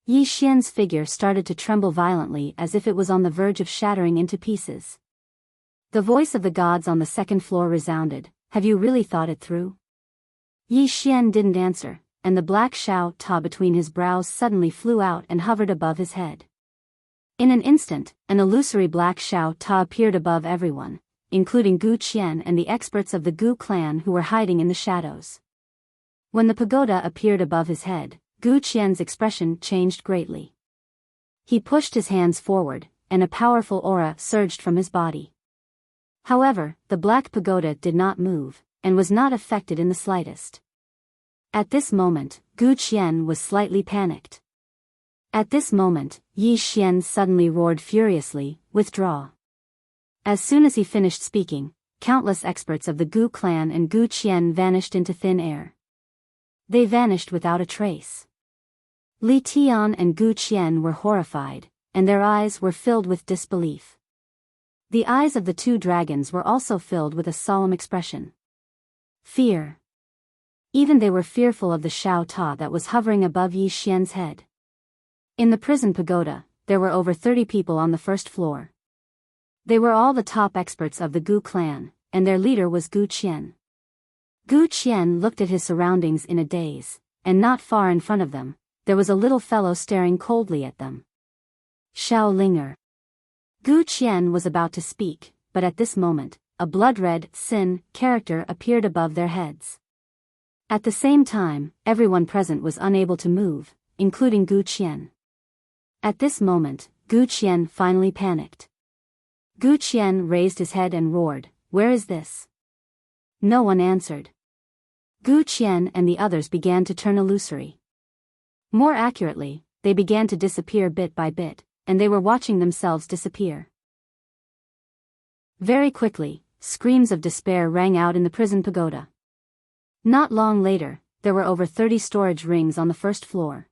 Speaker 1: Yi Xian's figure started to tremble violently as if it was on the verge of shattering into pieces. The voice of the gods on the second floor resounded. "Have you really thought it through?" Yi Xian didn't answer, and the black Shao Ta between his brows suddenly flew out and hovered above his head. In an instant, an illusory black Shao Ta appeared above everyone, including Gu Qian and the experts of the Gu clan who were hiding in the shadows. When the pagoda appeared above his head, Gu Qian's expression changed greatly. He pushed his hands forward, and a powerful aura surged from his body. However, the black pagoda did not move, and was not affected in the slightest. At this moment, Gu Qian was slightly panicked. At this moment, Yi Xian suddenly roared furiously, "Withdraw." As soon as he finished speaking, countless experts of the Gu clan and Gu Qian vanished into thin air. They vanished without a trace. Li Tian and Gu Qian were horrified, and their eyes were filled with disbelief. The eyes of the two dragons were also filled with a solemn expression. Fear. Even they were fearful of the Shao Ta that was hovering above Yi Xian's head. In the prison pagoda, there were over 30 people on the first floor. They were all the top experts of the Gu clan, and their leader was Gu Qian. Gu Qian looked at his surroundings in a daze, and not far in front of them, there was a little fellow staring coldly at them. Shao Linger. Gu Qian was about to speak, but at this moment, a blood-red Sin character appeared above their heads. At the same time, everyone present was unable to move, including Gu Qian. At this moment, Gu Qian finally panicked. Gu Qian raised his head and roared, "Where is this?" No one answered. Gu Qian and the others began to turn illusory. More accurately, they began to disappear bit by bit, and they were watching themselves disappear. Very quickly, screams of despair rang out in the prison pagoda. Not long later, there were over 30 storage rings on the first floor.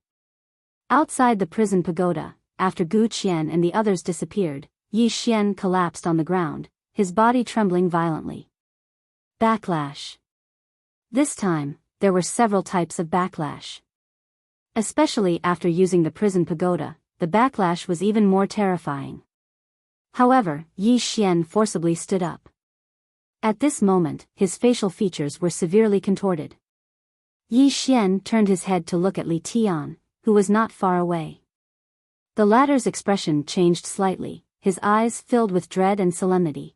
Speaker 1: Outside the prison pagoda, after Gu Qian and the others disappeared, Yi Xian collapsed on the ground, his body trembling violently. Backlash. This time, there were several types of backlash. Especially after using the prison pagoda, the backlash was even more terrifying. However, Yi Xian forcibly stood up. At this moment, his facial features were severely contorted. Yi Xian turned his head to look at Li Tian, who was not far away. The latter's expression changed slightly, his eyes filled with dread and solemnity.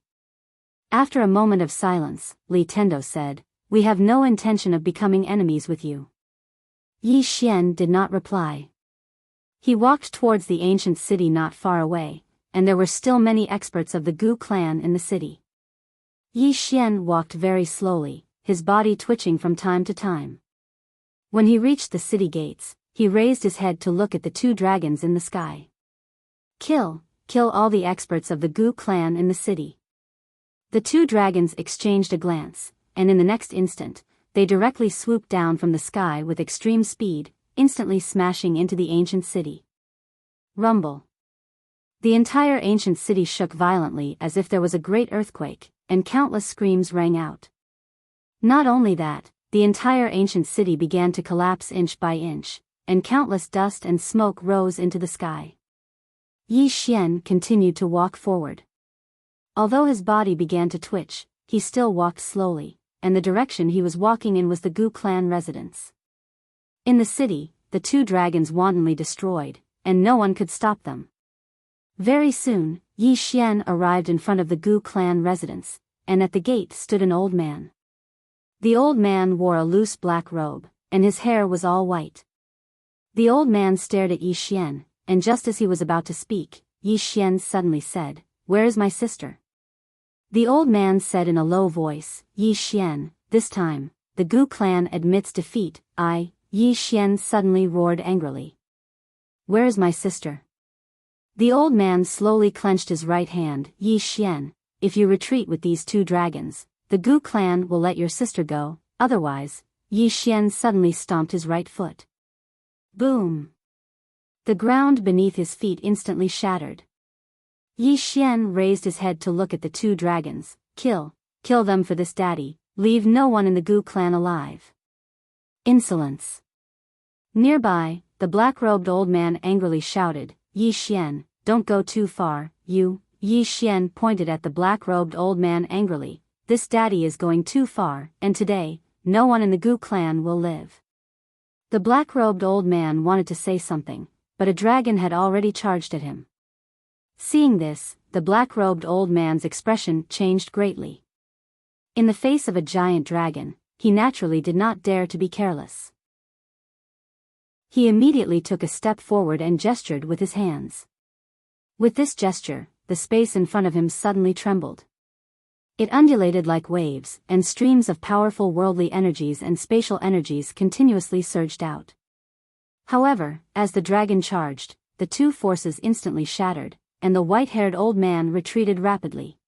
Speaker 1: After a moment of silence, Li Tendo said, "We have no intention of becoming enemies with you." Yi Xian did not reply. He walked towards the ancient city not far away, and there were still many experts of the Gu clan in the city. Yi Xian walked very slowly, his body twitching from time to time. When he reached the city gates, he raised his head to look at the two dragons in the sky. Kill all the experts of the Gu clan in the city." The two dragons exchanged a glance, and in the next instant, they directly swooped down from the sky with extreme speed, instantly smashing into the ancient city. Rumble. The entire ancient city shook violently as if there was a great earthquake, and countless screams rang out. Not only that, the entire ancient city began to collapse inch by inch, and countless dust and smoke rose into the sky. Yi Xian continued to walk forward. Although his body began to twitch, he still walked slowly, and the direction he was walking in was the Gu clan residence. In the city, the two dragons wantonly destroyed, and no one could stop them. Very soon, Yi Xian arrived in front of the Gu clan residence, and at the gate stood an old man. The old man wore a loose black robe, and his hair was all white. The old man stared at Yi Xian, and just as he was about to speak, Yi Xian suddenly said, "Where is my sister?" The old man said in a low voice, "Yi Xian, this time, the Gu clan admits defeat." Yi Xian suddenly roared angrily. "Where is my sister?" The old man slowly clenched his right hand. "Yi Xian, if you retreat with these two dragons, the Gu clan will let your sister go, otherwise." Yi Xian suddenly stomped his right foot. Boom! The ground beneath his feet instantly shattered. Yi Xian raised his head to look at the two dragons. Kill them for this, daddy. Leave no one in the Gu clan alive." Insolence. Nearby, the black-robed old man angrily shouted, "Yi Xian, don't go too far, you." Yi Xian pointed at the black-robed old man angrily. "This daddy is going too far, and today, no one in the Gu clan will live." The black-robed old man wanted to say something, but a dragon had already charged at him. Seeing this, the black-robed old man's expression changed greatly. In the face of a giant dragon, he naturally did not dare to be careless. He immediately took a step forward and gestured with his hands. With this gesture, the space in front of him suddenly trembled. It undulated like waves, and streams of powerful worldly energies and spatial energies continuously surged out. However, as the dragon charged, the two forces instantly shattered, and the white-haired old man retreated rapidly.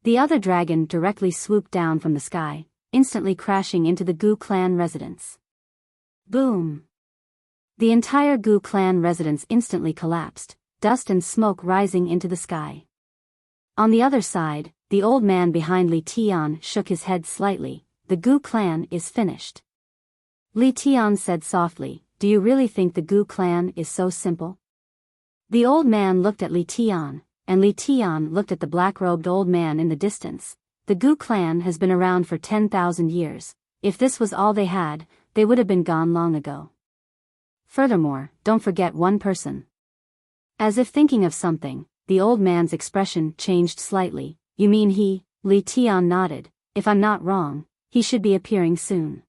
Speaker 1: The other dragon directly swooped down from the sky, instantly crashing into the Gu clan residence. Boom! The entire Gu clan residence instantly collapsed, dust and smoke rising into the sky. On the other side, the old man behind Li Tian shook his head slightly. "The Gu clan is finished." Li Tian said softly, "Do you really think the Gu clan is so simple?" The old man looked at Li Tian, and Li Tian looked at the black-robed old man in the distance. "The Gu clan has been around for 10,000 years. If this was all they had, they would have been gone long ago. Furthermore, don't forget one person." As if thinking of something, the old man's expression changed slightly. "You mean he?" Li Tian nodded. "If I'm not wrong, he should be appearing soon."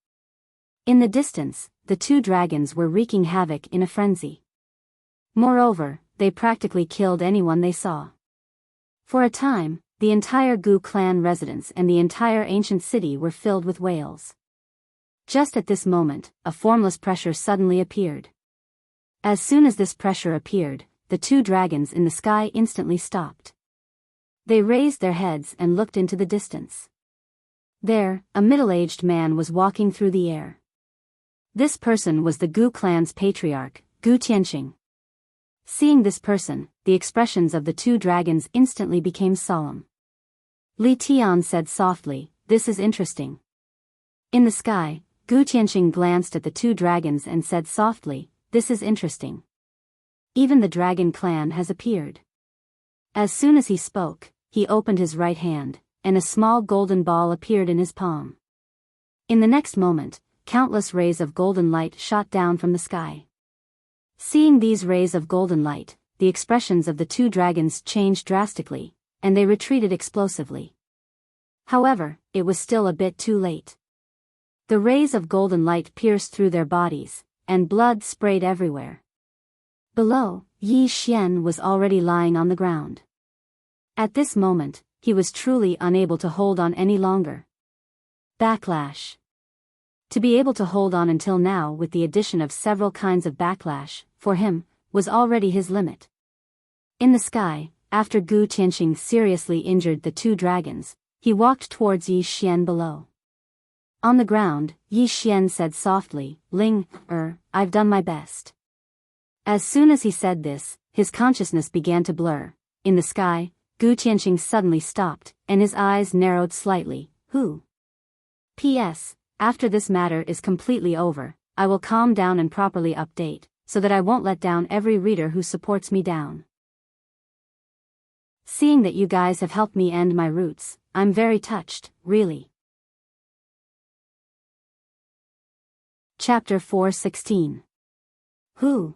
Speaker 1: In the distance, the two dragons were wreaking havoc in a frenzy. Moreover, they practically killed anyone they saw. For a time, the entire Gu clan residence and the entire ancient city were filled with wails. Just at this moment, a formless pressure suddenly appeared. As soon as this pressure appeared, the two dragons in the sky instantly stopped. They raised their heads and looked into the distance. There, a middle-aged man was walking through the air. This person was the Gu clan's patriarch, Gu Tianqing. Seeing this person, the expressions of the two dragons instantly became solemn. Li Tian said softly, "This is interesting." In the sky, Gu Tianqing glanced at the two dragons and said softly, "This is interesting. Even the dragon clan has appeared." As soon as he spoke, he opened his right hand, and a small golden ball appeared in his palm. In the next moment, countless rays of golden light shot down from the sky. Seeing these rays of golden light, the expressions of the two dragons changed drastically, and they retreated explosively. However, it was still a bit too late. The rays of golden light pierced through their bodies, and blood sprayed everywhere. Below, Yi Xian was already lying on the ground. At this moment, he was truly unable to hold on any longer. Backlash. To be able to hold on until now with the addition of several kinds of backlash, for him, was already his limit. In the sky, after Gu Tianqing seriously injured the two dragons, he walked towards Yi Xian below. On the ground, Yi Xian said softly, I've done my best." As soon as he said this, his consciousness began to blur. In the sky, Gu Tianqing suddenly stopped, and his eyes narrowed slightly. Who? P.S. After this matter is completely over, I will calm down and properly update, so that I won't let down every reader who supports me down. Seeing that you guys have helped me end my roots, I'm very touched, really. Chapter 4:16. Who?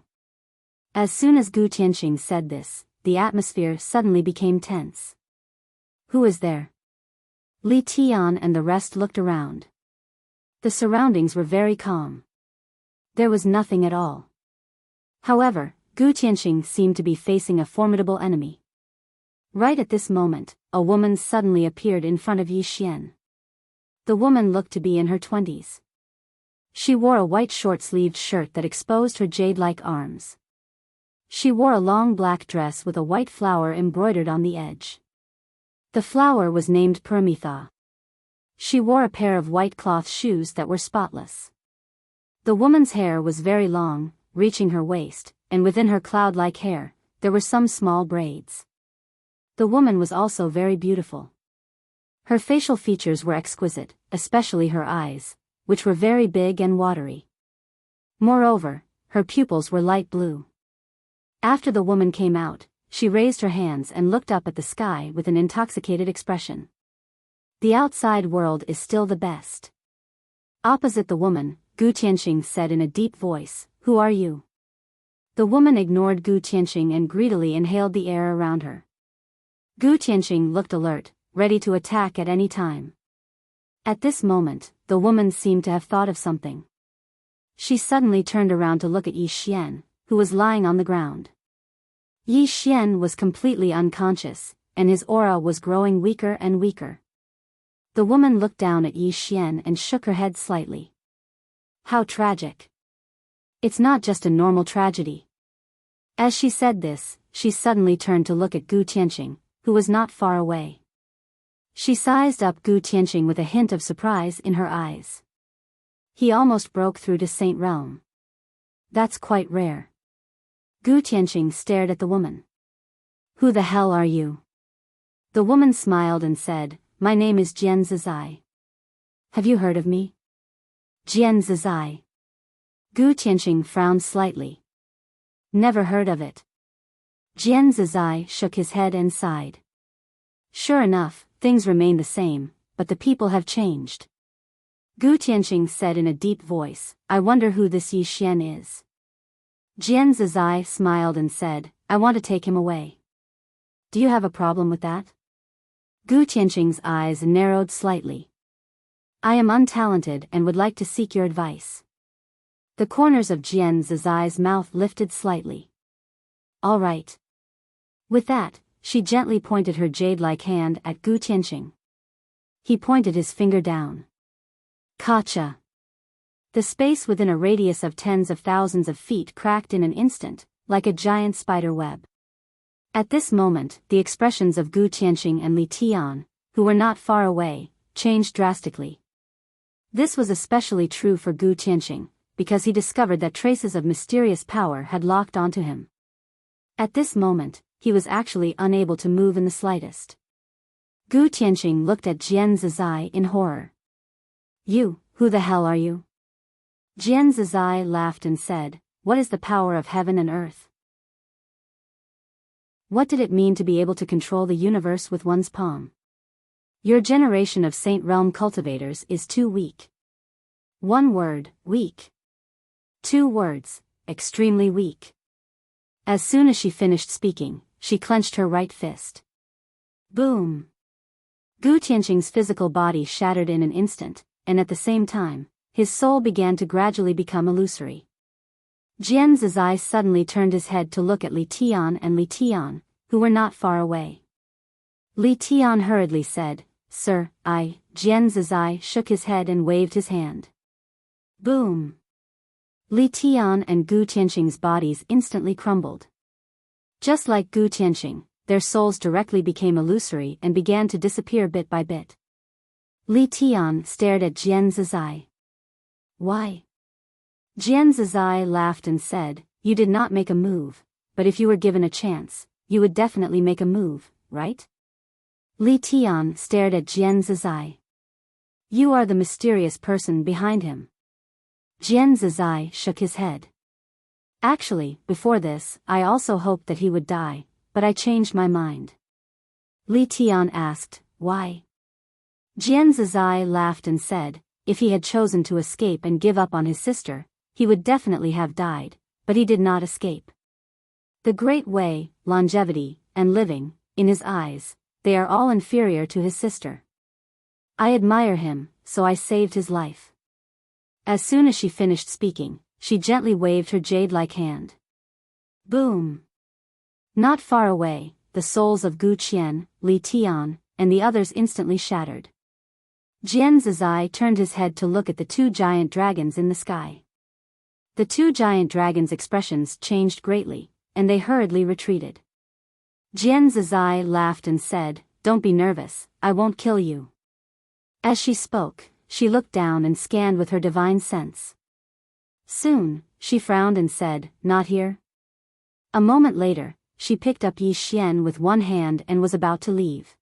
Speaker 1: As soon as Gu Tianqing said this, the atmosphere suddenly became tense. Who is there? Li Tian and the rest looked around. The surroundings were very calm. There was nothing at all. However, Gu Tianqing seemed to be facing a formidable enemy. Right at this moment, a woman suddenly appeared in front of Yi Xian. The woman looked to be in her 20s. She wore a white short-sleeved shirt that exposed her jade-like arms. She wore a long black dress with a white flower embroidered on the edge. The flower was named Paramitha. She wore a pair of white cloth shoes that were spotless. The woman's hair was very long, reaching her waist, and within her cloud-like hair, there were some small braids. The woman was also very beautiful. Her facial features were exquisite, especially her eyes, which were very big and watery. Moreover, her pupils were light blue. After the woman came out, she raised her hands and looked up at the sky with an intoxicated expression. The outside world is still the best. Opposite the woman, Gu Tianqing said in a deep voice, "Who are you?" The woman ignored Gu Tianqing and greedily inhaled the air around her. Gu Tianqing looked alert, ready to attack at any time. At this moment, the woman seemed to have thought of something. She suddenly turned around to look at Yi Xian, who was lying on the ground. Yi Xian was completely unconscious, and his aura was growing weaker and weaker. The woman looked down at Yi Xian and shook her head slightly. How tragic. It's not just a normal tragedy. As she said this, she suddenly turned to look at Gu Tianqing, who was not far away. She sized up Gu Tianqing with a hint of surprise in her eyes. He almost broke through to Saint Realm. That's quite rare. Gu Tianqing stared at the woman. Who the hell are you? The woman smiled and said, My name is Jian Zizai. Have you heard of me? Jian Zizai. Gu Tianqing frowned slightly. Never heard of it. Jian Zizai shook his head and sighed. Sure enough, things remain the same, but the people have changed. Gu Tianqing said in a deep voice, I wonder who this Yi Xian is. Jian Zizai smiled and said, I want to take him away. Do you have a problem with that? Gu Tianqing's eyes narrowed slightly. I am untalented and would like to seek your advice. The corners of Jian Zizai's mouth lifted slightly. All right. With that, she gently pointed her jade-like hand at Gu Tianqing. He pointed his finger down. Kacha. The space within a radius of tens of thousands of feet cracked in an instant, like a giant spider web. At this moment, the expressions of Gu Tianqing and Li Tian, who were not far away, changed drastically. This was especially true for Gu Tianqing, because he discovered that traces of mysterious power had locked onto him. At this moment, he was actually unable to move in the slightest. Gu Tianqing looked at Jian Zizai in horror. You, who the hell are you? Jian Zizai laughed and said, What is the power of heaven and earth? What did it mean to be able to control the universe with one's palm? Your generation of Saint Realm cultivators is too weak. One word, weak. 2 words, extremely weak. As soon as she finished speaking, she clenched her right fist. Boom! Gu Tianqing's physical body shattered in an instant, and at the same time, his soul began to gradually become illusory. Jian Zizai suddenly turned his head to look at Li Tian and Li Tian, who were not far away. Li Tian hurriedly said, Sir, Jian Zizai shook his head and waved his hand. Boom! Li Tian and Gu Tianqing's bodies instantly crumbled. Just like Gu Tianqing, their souls directly became illusory and began to disappear bit by bit. Li Tian stared at Jian Zizai. Why? Jian Zizai laughed and said, You did not make a move, but if you were given a chance, you would definitely make a move, right? Li Tian stared at Jian Zizai. You are the mysterious person behind him. Jian Zizai shook his head. Actually, before this, I also hoped that he would die, but I changed my mind. Li Tian asked, why? Jian Zizai laughed and said, if he had chosen to escape and give up on his sister, he would definitely have died, but he did not escape. The Great Way, longevity, and living, in his eyes, they are all inferior to his sister. I admire him, so I saved his life. As soon as she finished speaking, she gently waved her jade-like hand. Boom! Not far away, the souls of Gu Qian, Li Tian, and the others instantly shattered. Jian Zizai turned his head to look at the two giant dragons in the sky. The two giant dragons' expressions changed greatly, and they hurriedly retreated. Jian Zizai laughed and said, don't be nervous, I won't kill you. As she spoke, she looked down and scanned with her divine sense. Soon, she frowned and said, not here. A moment later, she picked up Yi Xian with one hand and was about to leave.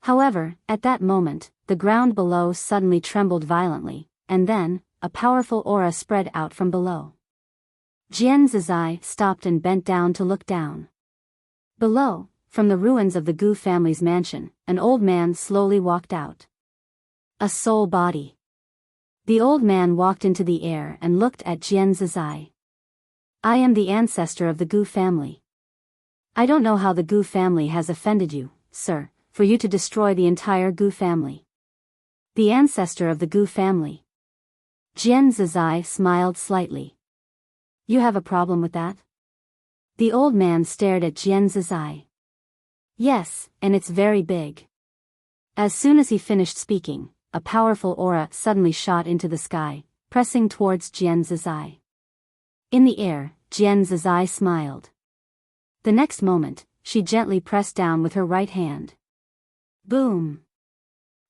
Speaker 1: However, at that moment, the ground below suddenly trembled violently, and then, a powerful aura spread out from below. Jian Zizai stopped and bent down to look down. Below, from the ruins of the Gu family's mansion, an old man slowly walked out. A soul body. The old man walked into the air and looked at Jian Zizai. I am the ancestor of the Gu family. I don't know how the Gu family has offended you, sir, for you to destroy the entire Gu family. The ancestor of the Gu family. Jian Zizai smiled slightly. You have a problem with that? The old man stared at Jian Zizai. Yes, and it's very big. As soon as he finished speaking, a powerful aura suddenly shot into the sky, pressing towards Jian Zizai. In the air, Jian Zizai smiled. The next moment, she gently pressed down with her right hand. Boom!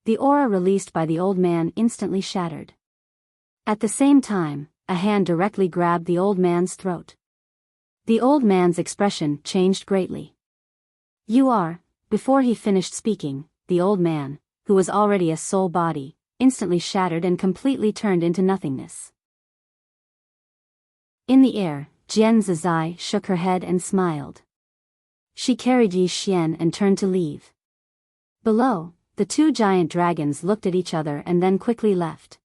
Speaker 1: The aura released by the old man instantly shattered. At the same time, a hand directly grabbed the old man's throat. The old man's expression changed greatly. You are, before he finished speaking, the old man, who was already a soul body, instantly shattered and completely turned into nothingness. In the air, Jian Zizai shook her head and smiled. She carried Yi Xian and turned to leave. Below, the two giant dragons looked at each other and then quickly left.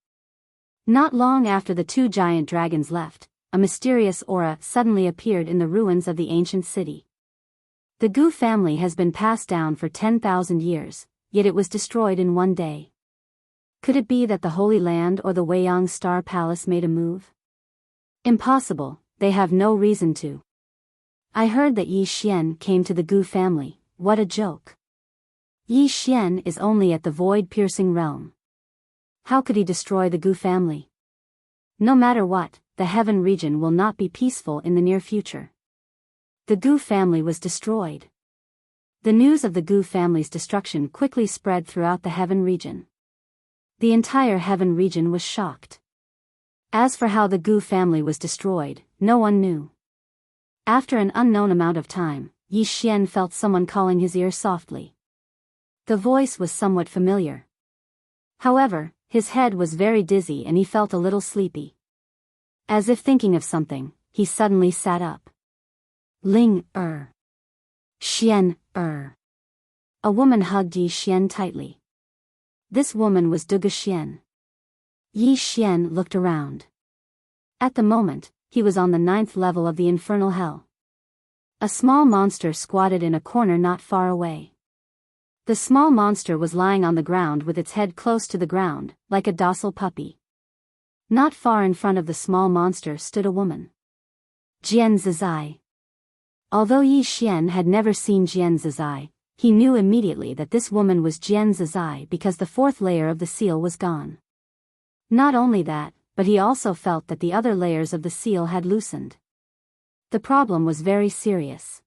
Speaker 1: Not long after the two giant dragons left, a mysterious aura suddenly appeared in the ruins of the ancient city. The Gu family has been passed down for 10,000 years, yet it was destroyed in one day. Could it be that the Holy Land or the Weiyang Star Palace made a move? Impossible, they have no reason to. I heard that Yi Xian came to the Gu family, what a joke. Yi Xian is only at the void-piercing realm. How could he destroy the Gu family? No matter what, the heaven region will not be peaceful in the near future. The Gu family was destroyed. The news of the Gu family's destruction quickly spread throughout the heaven region. The entire heaven region was shocked. As for how the Gu family was destroyed, no one knew. After an unknown amount of time, Yi Xian felt someone calling his ear softly. The voice was somewhat familiar. However, his head was very dizzy and he felt a little sleepy. As if thinking of something, he suddenly sat up. Ling Xian A woman hugged Yi Xian tightly. This woman was Duge Xian. Yi Xian looked around. At the moment, he was on the 9th level of the infernal hell. A small monster squatted in a corner not far away. The small monster was lying on the ground with its head close to the ground, like a docile puppy. Not far in front of the small monster stood a woman. Jian Zizai. Although Yi Xian had never seen Jian Zizai, he knew immediately that this woman was Jian Zizai because the 4th layer of the seal was gone. Not only that, but he also felt that the other layers of the seal had loosened. The problem was very serious.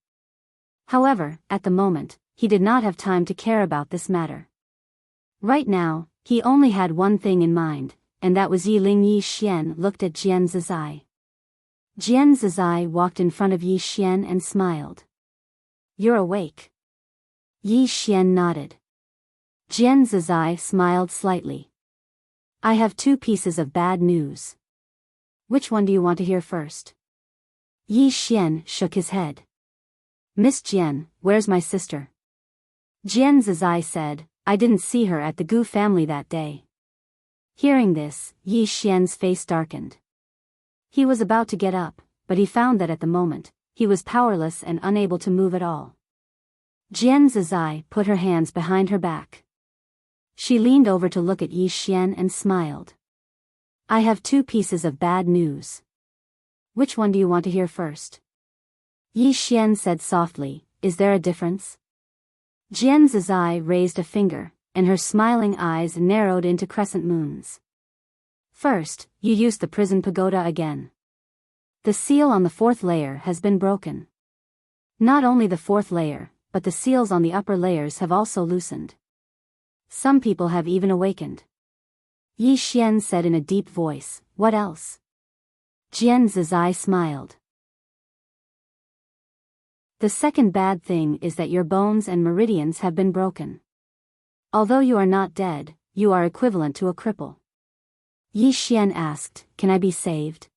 Speaker 1: However, at the moment, he did not have time to care about this matter. Right now, he only had one thing in mind, and that was Yi Xian looked at Jian Zizai. Jian Zizai walked in front of Yi Xian and smiled. You're awake. Yi Xian nodded. Jian Zizai smiled slightly. I have 2 pieces of bad news. Which one do you want to hear first? Yi Xian shook his head. Miss Jian, where's my sister? Jian Zizai said, I didn't see her at the Gu family that day. Hearing this, Yi Xian's face darkened. He was about to get up, but he found that at the moment, he was powerless and unable to move at all. Jian Zizai put her hands behind her back. She leaned over to look at Yi Xian and smiled. I have 2 pieces of bad news. Which one do you want to hear first? Yi Xian said softly, is there a difference? Jian Zizai raised a finger, and her smiling eyes narrowed into crescent moons. First, you used the prison pagoda again. The seal on the 4th layer has been broken. Not only the 4th layer, but the seals on the upper layers have also loosened. Some people have even awakened. Yi Xian said in a deep voice, what else? Jian Zizai smiled. The second bad thing is that your bones and meridians have been broken. Although you are not dead, you are equivalent to a cripple. Yi Xian asked, can I be saved?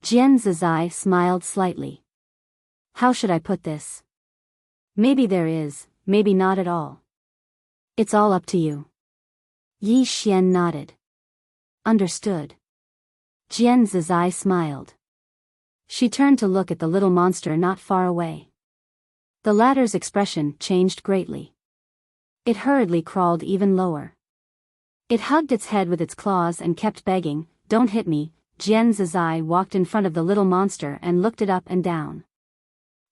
Speaker 1: Jian Zizai smiled slightly. How should I put this? Maybe there is, maybe not at all. It's all up to you. Yi Xian nodded. Understood. Jian Zizai smiled. She turned to look at the little monster not far away. The latter's expression changed greatly. It hurriedly crawled even lower. It hugged its head with its claws and kept begging, don't hit me. Jian Zizai walked in front of the little monster and looked it up and down.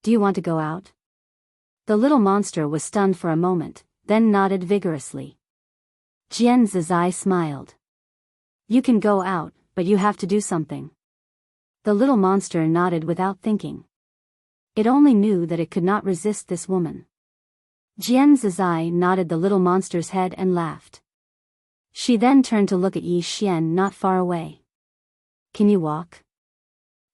Speaker 1: Do you want to go out? The little monster was stunned for a moment, then nodded vigorously. Jian Zizai smiled. You can go out, but you have to do something. The little monster nodded without thinking. It only knew that it could not resist this woman. Jian Zizai nodded the little monster's head and laughed. She then turned to look at Yi Xian not far away. Can you walk?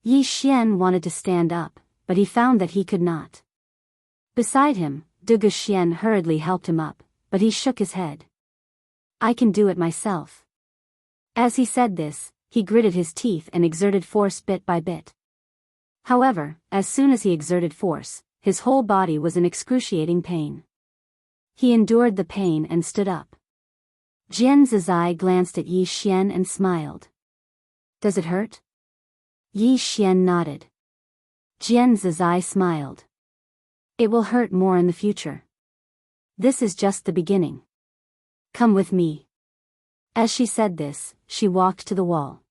Speaker 1: Yi Xian wanted to stand up, but he found that he could not. Beside him, Du Xian hurriedly helped him up, but he shook his head. I can do it myself. As he said this, he gritted his teeth and exerted force bit by bit. However, as soon as he exerted force, his whole body was in excruciating pain. He endured the pain and stood up. Jian Zizai glanced at Yi Xian and smiled. Does it hurt? Yi Xian nodded. Jian Zizai smiled. It will hurt more in the future. This is just the beginning. Come with me. As she said this, she walked to the wall.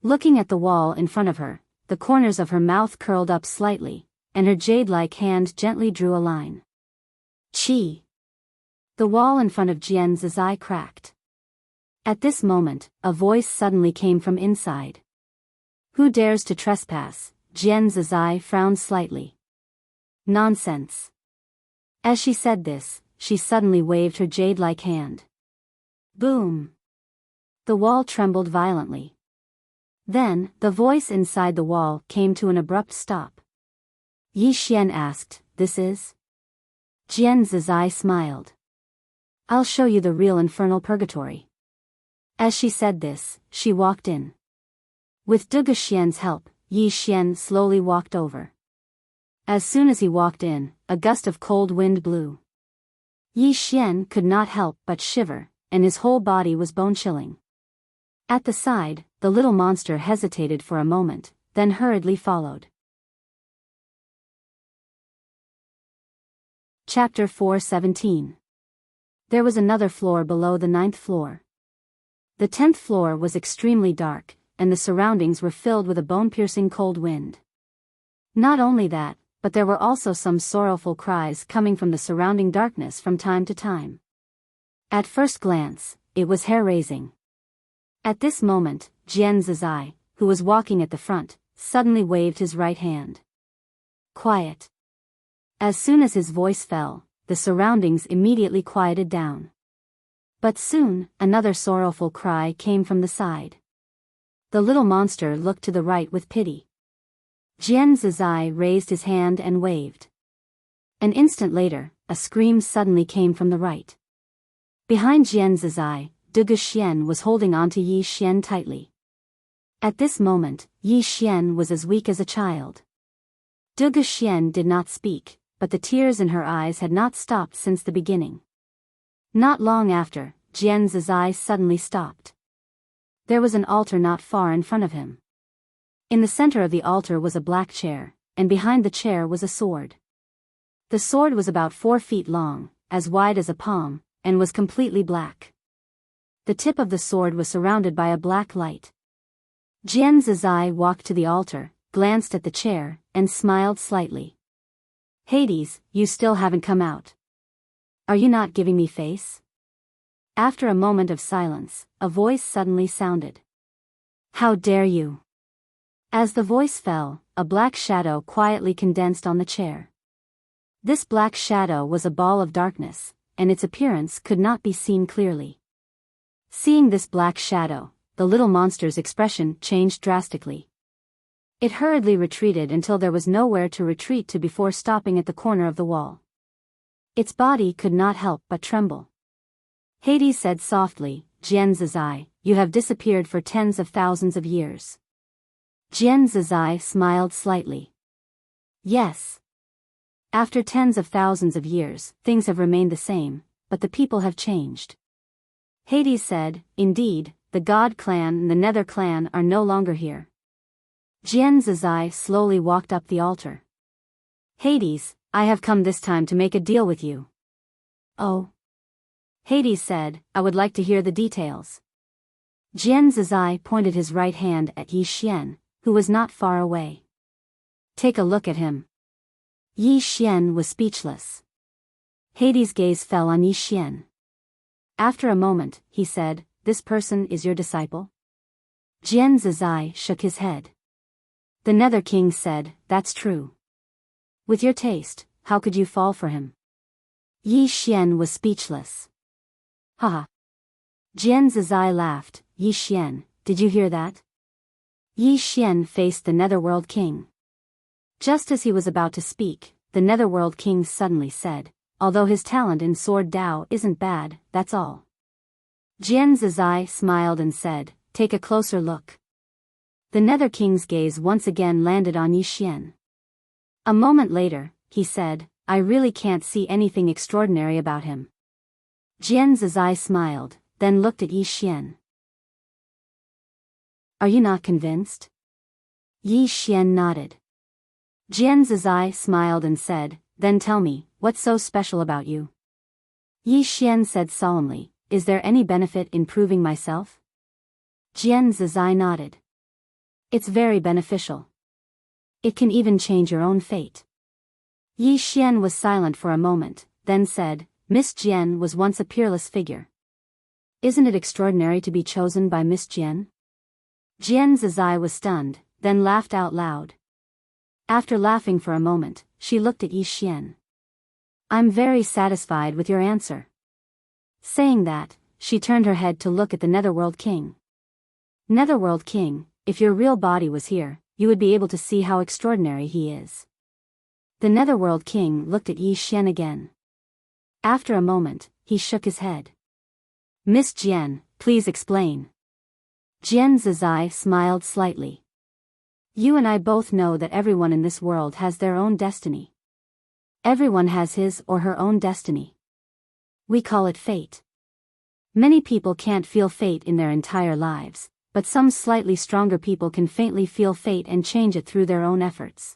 Speaker 1: Looking at the wall in front of her, the corners of her mouth curled up slightly, and her jade-like hand gently drew a line. Chi! The wall in front of Jian Zizai cracked. At this moment, a voice suddenly came from inside. Who dares to trespass? Jian Zizai frowned slightly. Nonsense. As she said this, she suddenly waved her jade-like hand. Boom! The wall trembled violently. Then, the voice inside the wall came to an abrupt stop. Yi Xian asked, this is? Jian Zizai smiled. I'll show you the real infernal purgatory. As she said this, she walked in. With Du Xian's help, Yi Xian slowly walked over. As soon as he walked in, a gust of cold wind blew. Yi Xian could not help but shiver, and his whole body was bone-chilling. At the side, the little monster hesitated for a moment, then hurriedly followed. Chapter 4:17. There was another floor below the 9th floor. The 10th floor was extremely dark, and the surroundings were filled with a bone-piercing cold wind. Not only that, but there were also some sorrowful cries coming from the surrounding darkness from time to time. At first glance, it was hair-raising. At this moment, Jian Zizai, who was walking at the front, suddenly waved his right hand. Quiet. As soon as his voice fell, the surroundings immediately quieted down. But soon, another sorrowful cry came from the side. The little monster looked to the right with pity. Jian Zizai raised his hand and waved. An instant later, a scream suddenly came from the right. Behind Jian Zizai, De Guxian was holding onto Yi Xian tightly. At this moment, Yi Xian was as weak as a child. De Guxian did not speak, but the tears in her eyes had not stopped since the beginning. Not long after, Jian Zizai suddenly stopped. There was an altar not far in front of him. In the center of the altar was a black chair, and behind the chair was a sword. The sword was about 4 feet long, as wide as a palm, and was completely black. The tip of the sword was surrounded by a black light. Jian Zizai walked to the altar, glanced at the chair, and smiled slightly. Hades, you still haven't come out. Are you not giving me face? After a moment of silence, a voice suddenly sounded. How dare you? As the voice fell, a black shadow quietly condensed on the chair. This black shadow was a ball of darkness, and its appearance could not be seen clearly. Seeing this black shadow, the little monster's expression changed drastically. It hurriedly retreated until there was nowhere to retreat to before stopping at the corner of the wall. Its body could not help but tremble. Hades said softly, Jian Zizai, you have disappeared for tens of thousands of years. Jian Zizai smiled slightly. Yes. After tens of thousands of years, things have remained the same, but the people have changed. Hades said, indeed, the God clan and the Nether clan are no longer here. Jian Zizai slowly walked up the altar. Hades, I have come this time to make a deal with you. Oh. Hades said, I would like to hear the details. Jian Zizai pointed his right hand at Yi Xian, who was not far away. Take a look at him. Yi Xian was speechless. Hades' gaze fell on Yi Xian. After a moment, he said, this person is your disciple? Jian Zizai shook his head. The Nether King said, that's true. With your taste, how could you fall for him? Yi Xian was speechless. Haha. Jian Zizai laughed. Yi Xian, did you hear that? Yi Xian faced the Netherworld King. Just as he was about to speak, the Netherworld King suddenly said, although his talent in Sword Dao isn't bad, that's all. Jian Zizai smiled and said, take a closer look. The Nether King's gaze once again landed on Yi Xian. A moment later, he said, I really can't see anything extraordinary about him. Jian Zizai smiled, then looked at Yi Xian. Are you not convinced? Yi Xian nodded. Jian Zizai smiled and said, then tell me, what's so special about you? Yi Xian said solemnly, is there any benefit in proving myself? Jian Zizai nodded. It's very beneficial. It can even change your own fate. Yi Xian was silent for a moment, then said, Miss Jian was once a peerless figure. Isn't it extraordinary to be chosen by Miss Jian? Jian Zizai was stunned, then laughed out loud. After laughing for a moment, she looked at Yi Xian. I'm very satisfied with your answer. Saying that, she turned her head to look at the Netherworld King. Netherworld King, if your real body was here, you would be able to see how extraordinary he is. The Netherworld King looked at Yi Xian again. After a moment, he shook his head. Miss Jian, please explain. Jian Zizai smiled slightly. You and I both know that everyone in this world has their own destiny. Everyone has his or her own destiny. We call it fate. Many people can't feel fate in their entire lives, but some slightly stronger people can faintly feel fate and change it through their own efforts.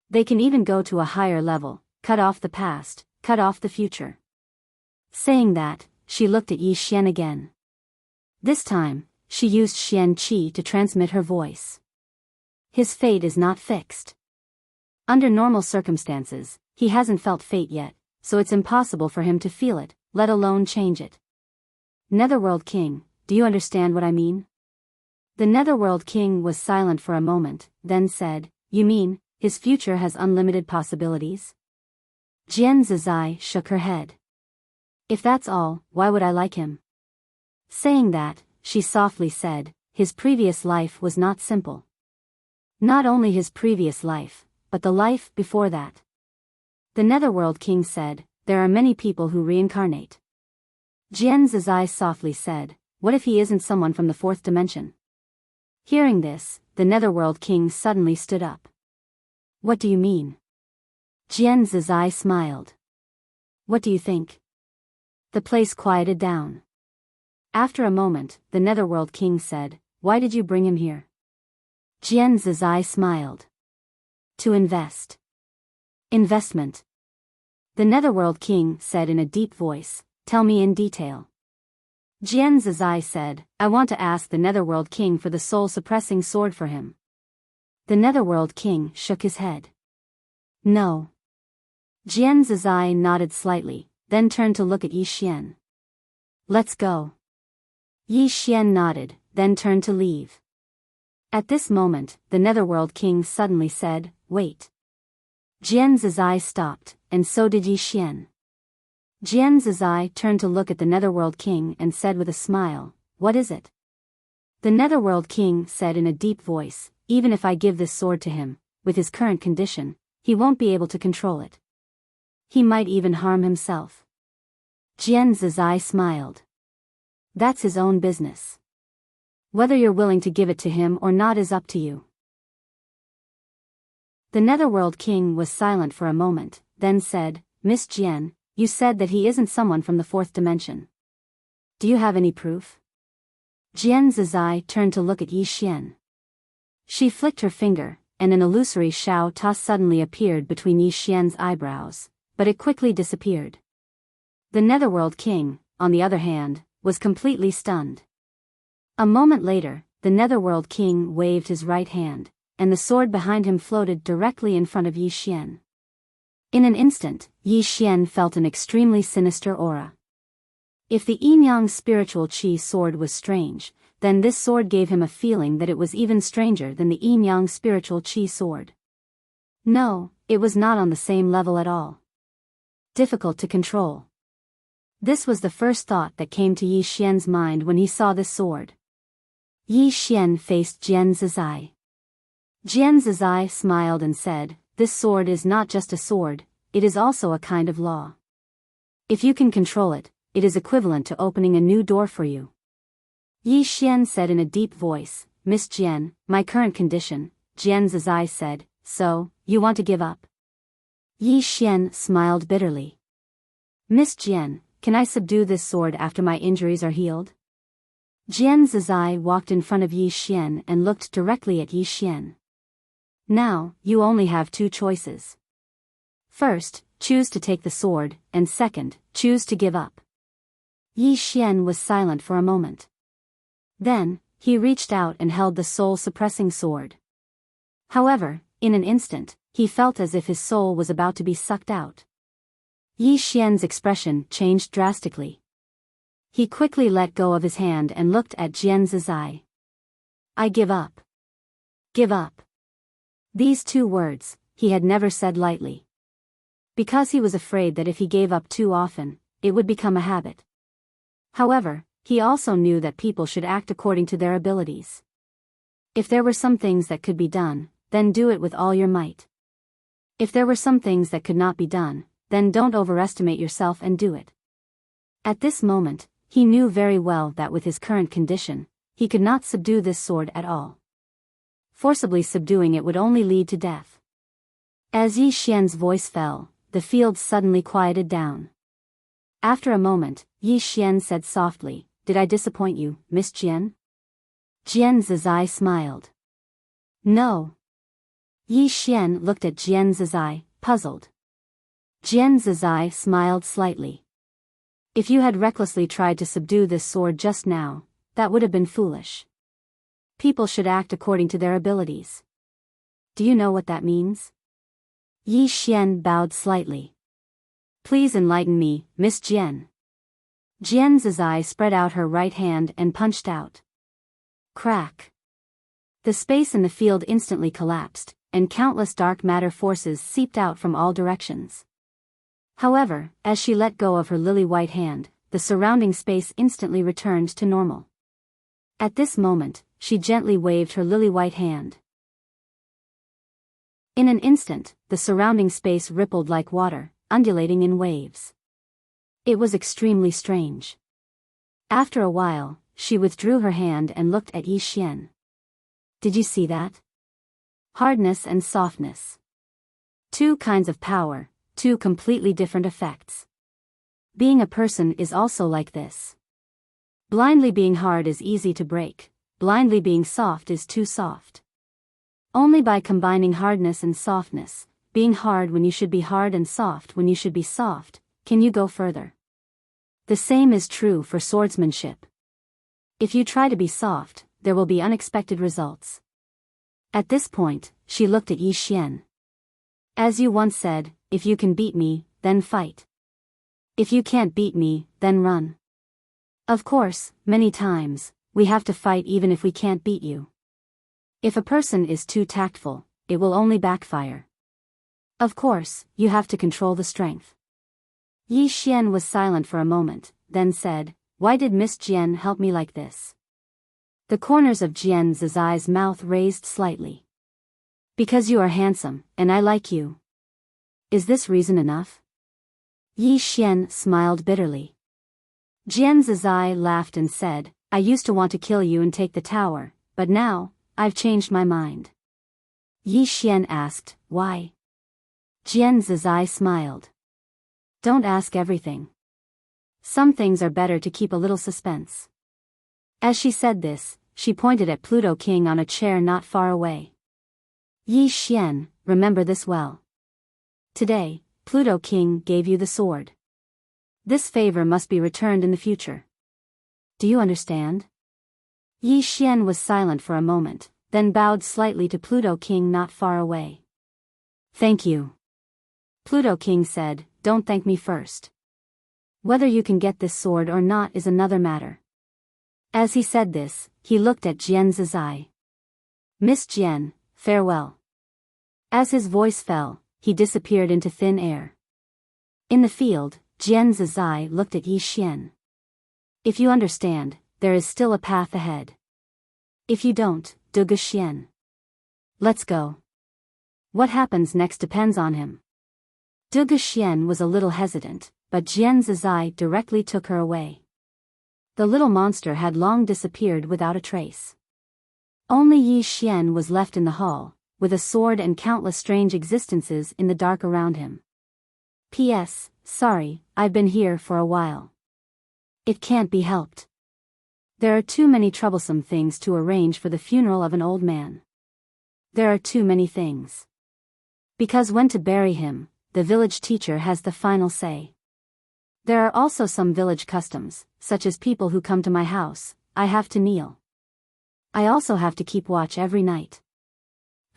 Speaker 1: They can even go to a higher level, cut off the past, cut off the future. Saying that, she looked at Yi Xian again. This time, she used Xian Qi to transmit her voice. His fate is not fixed. Under normal circumstances, he hasn't felt fate yet, so it's impossible for him to feel it, let alone change it. Netherworld King, do you understand what I mean? The Netherworld King was silent for a moment, then said, you mean, his future has unlimited possibilities? Jian Zizai shook her head. If that's all, why would I like him? Saying that, she softly said, his previous life was not simple. Not only his previous life, but the life before that. The Netherworld King said, there are many people who reincarnate. Jian Zizai softly said, what if he isn't someone from the fourth dimension? Hearing this, the Netherworld King suddenly stood up. What do you mean? Jian Zizai smiled. What do you think? The place quieted down. After a moment, the Netherworld King said, why did you bring him here? Jian Zizai smiled. To invest. Investment. The Netherworld King said in a deep voice, tell me in detail. Jian Zizai said, I want to ask the Netherworld King for the soul-suppressing sword for him. The Netherworld King shook his head. No. Jian Zizai nodded slightly, then turned to look at Yi Xian. Let's go. Yi Xian nodded, then turned to leave. At this moment, the Netherworld King suddenly said, wait. Jian Zizai stopped, and so did Yi Xian. Jian Zizai turned to look at the Netherworld King and said with a smile, what is it? The Netherworld King said in a deep voice, even if I give this sword to him, with his current condition, he won't be able to control it. He might even harm himself. Jian Zizai smiled. That's his own business. Whether you're willing to give it to him or not is up to you. The Netherworld King was silent for a moment, then said, Miss Jian, you said that he isn't someone from the fourth dimension. Do you have any proof? Jian Zizai turned to look at Yi Xian. She flicked her finger, and an illusory Shao Ta suddenly appeared between Yi Xian's eyebrows, but it quickly disappeared. The Netherworld King, on the other hand, was completely stunned. A moment later, the Netherworld King waved his right hand, and the sword behind him floated directly in front of Yi Xian. In an instant, Yi Xian felt an extremely sinister aura. If the Yin-Yang spiritual Qi sword was strange, then this sword gave him a feeling that it was even stranger than the Yin-Yang spiritual Qi sword. No, it was not on the same level at all. Difficult to control. This was the first thought that came to Yi Xian's mind when he saw this sword. Yi Xian faced Jian Zizai. Jian Zizai smiled and said, this sword is not just a sword, it is also a kind of law. If you can control it, it is equivalent to opening a new door for you. Yi Xian said in a deep voice, Miss Jian, my current condition. Jian Zizai said, so, you want to give up? Yi Xian smiled bitterly. Miss Jian, can I subdue this sword after my injuries are healed? Jian Zizai walked in front of Yi Xian and looked directly at Yi Xian. Now, you only have two choices. First, choose to take the sword, and second, choose to give up. Yi Xian was silent for a moment. Then, he reached out and held the soul-suppressing sword. However, in an instant, he felt as if his soul was about to be sucked out. Yi Xian's expression changed drastically. He quickly let go of his hand and looked at Jian Zizai. I give up. Give up. These two words, he had never said lightly. Because he was afraid that if he gave up too often, it would become a habit. However, he also knew that people should act according to their abilities. If there were some things that could be done, then do it with all your might. If there were some things that could not be done, then don't overestimate yourself and do it. At this moment, he knew very well that with his current condition, he could not subdue this sword at all. Forcibly subduing it would only lead to death. As Yi Xian's voice fell, the field suddenly quieted down. After a moment, Yi Xian said softly, did I disappoint you, Miss Jian? Jian Zizai smiled. No. Yi Xian looked at Jian Zizai, puzzled. Jian Zizai smiled slightly. If you had recklessly tried to subdue this sword just now, that would have been foolish. People should act according to their abilities. Do you know what that means? Yi Xian bowed slightly. Please enlighten me, Miss Jian. Jian Zizai spread out her right hand and punched out. Crack. The space in the field instantly collapsed, and countless dark matter forces seeped out from all directions. However, as she let go of her lily-white hand, the surrounding space instantly returned to normal. At this moment, she gently waved her lily-white hand. In an instant, the surrounding space rippled like water, undulating in waves. It was extremely strange. After a while, she withdrew her hand and looked at Yi Xian. Did you see that? Hardness and softness. Two kinds of power, two completely different effects. Being a person is also like this. Blindly being hard is easy to break, blindly being soft is too soft. Only by combining hardness and softness, being hard when you should be hard and soft when you should be soft, can you go further. The same is true for swordsmanship. If you try to be soft, there will be unexpected results. At this point, she looked at Yi Xian. As you once said, if you can beat me, then fight. If you can't beat me, then run. Of course, many times, we have to fight even if we can't beat you. If a person is too tactful, it will only backfire. Of course, you have to control the strength. Yi Xian was silent for a moment, then said, "Why did Miss Jian help me like this?" The corners of Jian Zizai's mouth raised slightly. "Because you are handsome, and I like you." Is this reason enough? Yi Xian smiled bitterly. Jian Zizai laughed and said, "I used to want to kill you and take the tower, but now, I've changed my mind." Yi Xian asked, "Why?" Jian Zizai smiled. "Don't ask everything. Some things are better to keep a little suspense." As she said this, she pointed at Pluto King on a chair not far away. "Yi Xian, remember this well. Today, Pluto King gave you the sword. This favor must be returned in the future. Do you understand?" Yi Xian was silent for a moment, then bowed slightly to Pluto King not far away. "Thank you." Pluto King said, "Don't thank me first. Whether you can get this sword or not is another matter." As he said this, he looked at Jian Zizai. "Miss Jian, farewell." As his voice fell, he disappeared into thin air. In the field, Jian Zizai looked at Yi Xian. "If you understand, there is still a path ahead. If you don't, Du Ge Xian. Let's go. What happens next depends on him." Du Ge Xian was a little hesitant, but Jian Zizai directly took her away. The little monster had long disappeared without a trace. Only Yi Xian was left in the hall, with a sword and countless strange existences in the dark around him. P.S. Sorry, I've been here for a while. It can't be helped. There are too many troublesome things to arrange for the funeral of an old man. There are too many things. Because when to bury him, the village teacher has the final say. There are also some village customs, such as people who come to my house, I have to kneel. I also have to keep watch every night.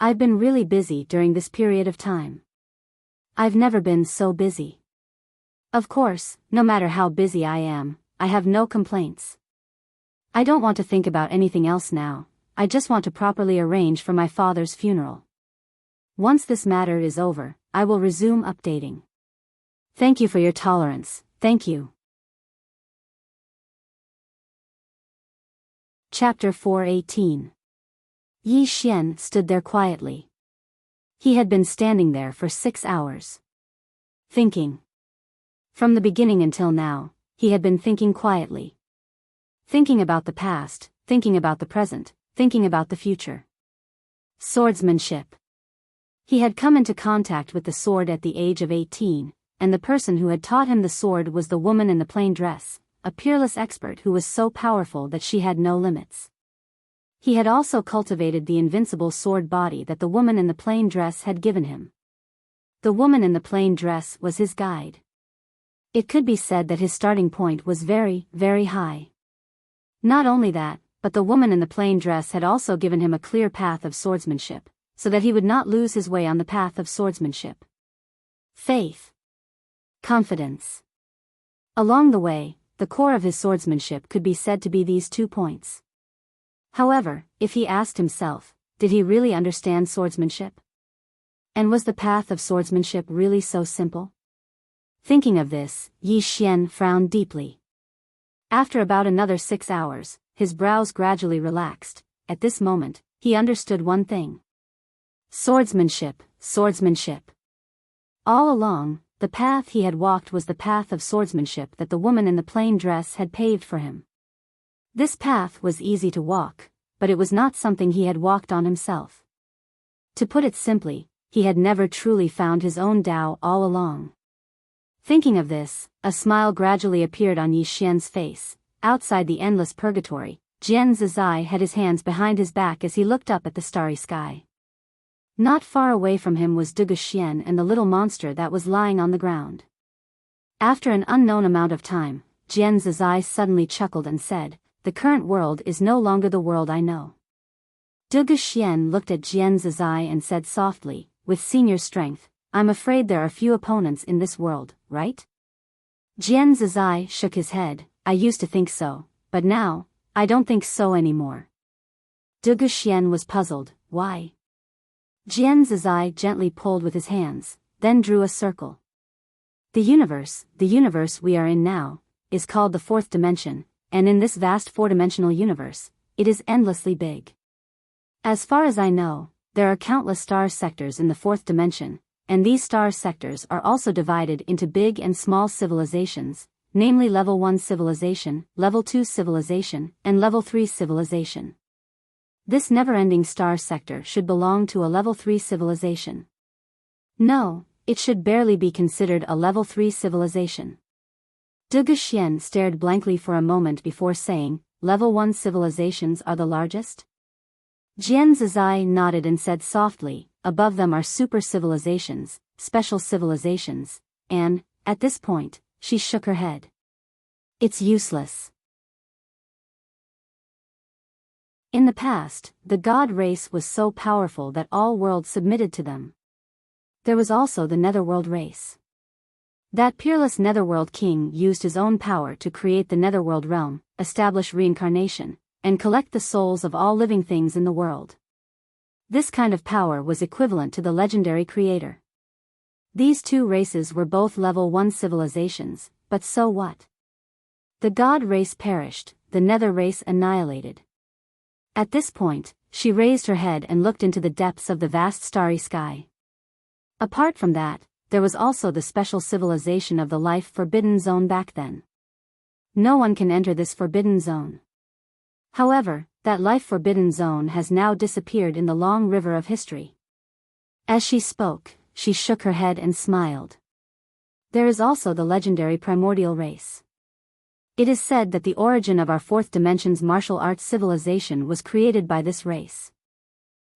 Speaker 1: I've been really busy during this period of time. I've never been so busy. Of course, no matter how busy I am, I have no complaints. I don't want to think about anything else now, I just want to properly arrange for my father's funeral. Once this matter is over, I will resume updating. Thank you for your tolerance, thank you. Chapter 418. Yi Xian stood there quietly. He had been standing there for 6 hours. Thinking. From the beginning until now, he had been thinking quietly. Thinking about the past, thinking about the present, thinking about the future. Swordsmanship. He had come into contact with the sword at the age of 18, and the person who had taught him the sword was the woman in the plain dress, a peerless expert who was so powerful that she had no limits. He had also cultivated the invincible sword body that the woman in the plain dress had given him. The woman in the plain dress was his guide. It could be said that his starting point was very, very high. Not only that, but the woman in the plain dress had also given him a clear path of swordsmanship, so that he would not lose his way on the path of swordsmanship. Faith. Confidence. Along the way, the core of his swordsmanship could be said to be these 2 points. However, if he asked himself, did he really understand swordsmanship? And was the path of swordsmanship really so simple? Thinking of this, Yi Xian frowned deeply. After about another 6 hours, his brows gradually relaxed. At this moment, he understood one thing. Swordsmanship, swordsmanship. All along, the path he had walked was the path of swordsmanship that the woman in the plain dress had paved for him. This path was easy to walk, but it was not something he had walked on himself. To put it simply, he had never truly found his own Tao all along. Thinking of this, a smile gradually appeared on Yi Xian's face. Outside the endless purgatory, Jian Zizai had his hands behind his back as he looked up at the starry sky. Not far away from him was Dugu Xian and the little monster that was lying on the ground. After an unknown amount of time, Jian Zizai suddenly chuckled and said, "The current world is no longer the world I know." Dugu Xian looked at Jian Zizai and said softly, "With senior strength, I'm afraid there are few opponents in this world, right?" Jian Zizai shook his head. "I used to think so, but now, I don't think so anymore." Dugu Xian was puzzled. "Why?" Jian Zizai gently pulled with his hands, then drew a circle. The universe we are in now, is called the fourth dimension, and in this vast four-dimensional universe, it is endlessly big. As far as I know, there are countless star sectors in the fourth dimension, and these star sectors are also divided into big and small civilizations, namely Level 1 civilization, Level 2 civilization, and Level 3 civilization. This never-ending star sector should belong to a Level 3 civilization. No, it should barely be considered a Level 3 civilization. Dugu Xian stared blankly for a moment before saying, "Level 1 civilizations are the largest?" Jian Zizai nodded and said softly, "Above them are super civilizations, special civilizations," and, at this point, she shook her head. "It's useless." In the past, the god race was so powerful that all worlds submitted to them. There was also the Netherworld race. That peerless Netherworld king used his own power to create the Netherworld realm, establish reincarnation, and collect the souls of all living things in the world. This kind of power was equivalent to the legendary creator. These two races were both Level 1 civilizations, but so what? The god race perished, the Nether race annihilated. At this point, she raised her head and looked into the depths of the vast starry sky. Apart from that, there was also the special civilization of the life forbidden zone back then. No one can enter this forbidden zone. However, that life forbidden zone has now disappeared in the long river of history. As she spoke, she shook her head and smiled. There is also the legendary primordial race. It is said that the origin of our fourth dimension's martial arts civilization was created by this race.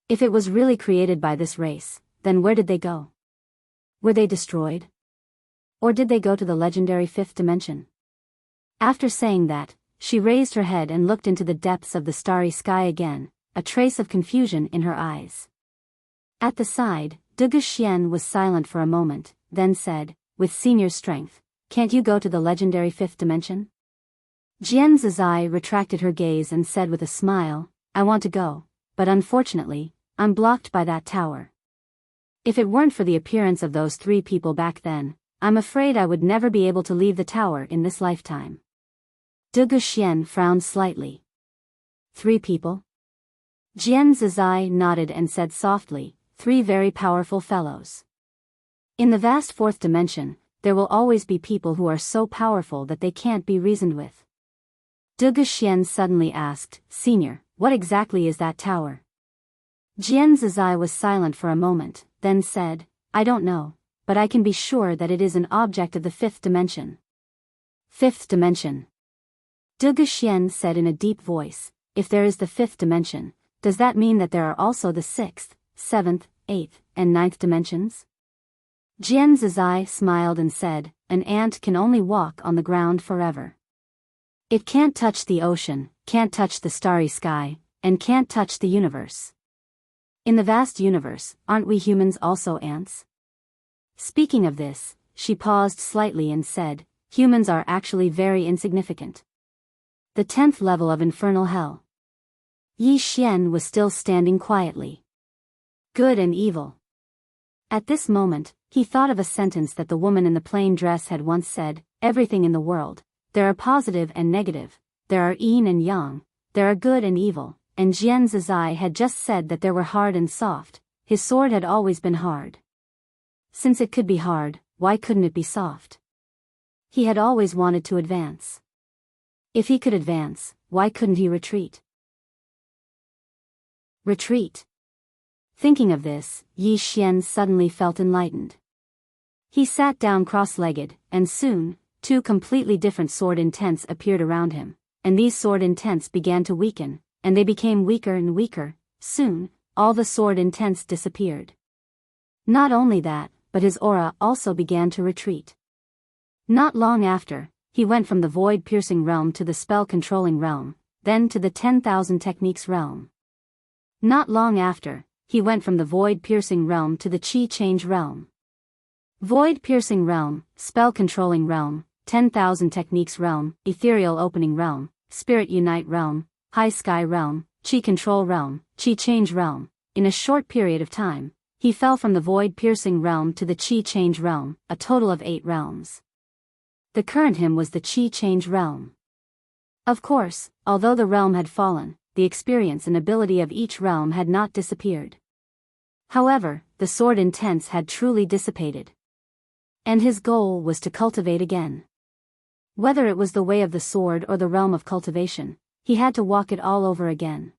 Speaker 1: If it was really created by this race, then where did they go? Were they destroyed? Or did they go to the legendary fifth dimension? After saying that, she raised her head and looked into the depths of the starry sky again, a trace of confusion in her eyes. At the side, Dugu Xian was silent for a moment, then said, "With senior strength, can't you go to the legendary fifth dimension?" Jian Zizai retracted her gaze and said with a smile, "I want to go, but unfortunately, I'm blocked by that tower. If it weren't for the appearance of those three people back then, I'm afraid I would never be able to leave the tower in this lifetime." Dugu Xian frowned slightly. "Three people?" Jian Zizai nodded and said softly, "Three very powerful fellows. In the vast fourth dimension, there will always be people who are so powerful that they can't be reasoned with." Dugu Xian suddenly asked, "Senior, what exactly is that tower?" Jian Zizai was silent for a moment, then said, "I don't know, but I can be sure that it is an object of the fifth dimension." Fifth dimension. Dugu Xian said in a deep voice, "If there is the fifth dimension, does that mean that there are also the sixth, seventh, eighth, and ninth dimensions?" Jian Zizai smiled and said, "An ant can only walk on the ground forever. It can't touch the ocean, can't touch the starry sky, and can't touch the universe. In the vast universe, aren't we humans also ants?" Speaking of this, she paused slightly and said, "Humans are actually very insignificant. The 10th level of infernal hell." Yi Xian was still standing quietly. Good and evil. At this moment, he thought of a sentence that the woman in the plain dress had once said, "Everything in the world, there are positive and negative, there are yin and yang, there are good and evil," and Jian Zizai had just said that there were hard and soft. his sword had always been hard. Since it could be hard, why couldn't it be soft? He had always wanted to advance. If he could advance, why couldn't he retreat? Retreat. Thinking of this, Yi Xian suddenly felt enlightened. He sat down cross-legged, and soon, two completely different sword intents appeared around him, and these sword intents began to weaken, and they became weaker and weaker. Soon, all the sword intents disappeared. Not only that, but his aura also began to retreat. Not long after, he went from the void-piercing realm to the spell-controlling realm, then to the 10,000 techniques realm. Not long after, he went from the void-piercing realm to the chi-change realm. Void-piercing realm, spell-controlling realm, 10,000 techniques realm, ethereal opening realm, spirit unite realm, high sky realm, chi-control realm, chi-change realm. In a short period of time, he fell from the void-piercing realm to the chi-change realm, a total of 8 realms. The current him was the chi-change realm. Of course, although the realm had fallen, the experience and ability of each realm had not disappeared. However, the sword intents had truly dissipated. And his goal was to cultivate again. Whether it was the way of the sword or the realm of cultivation, he had to walk it all over again.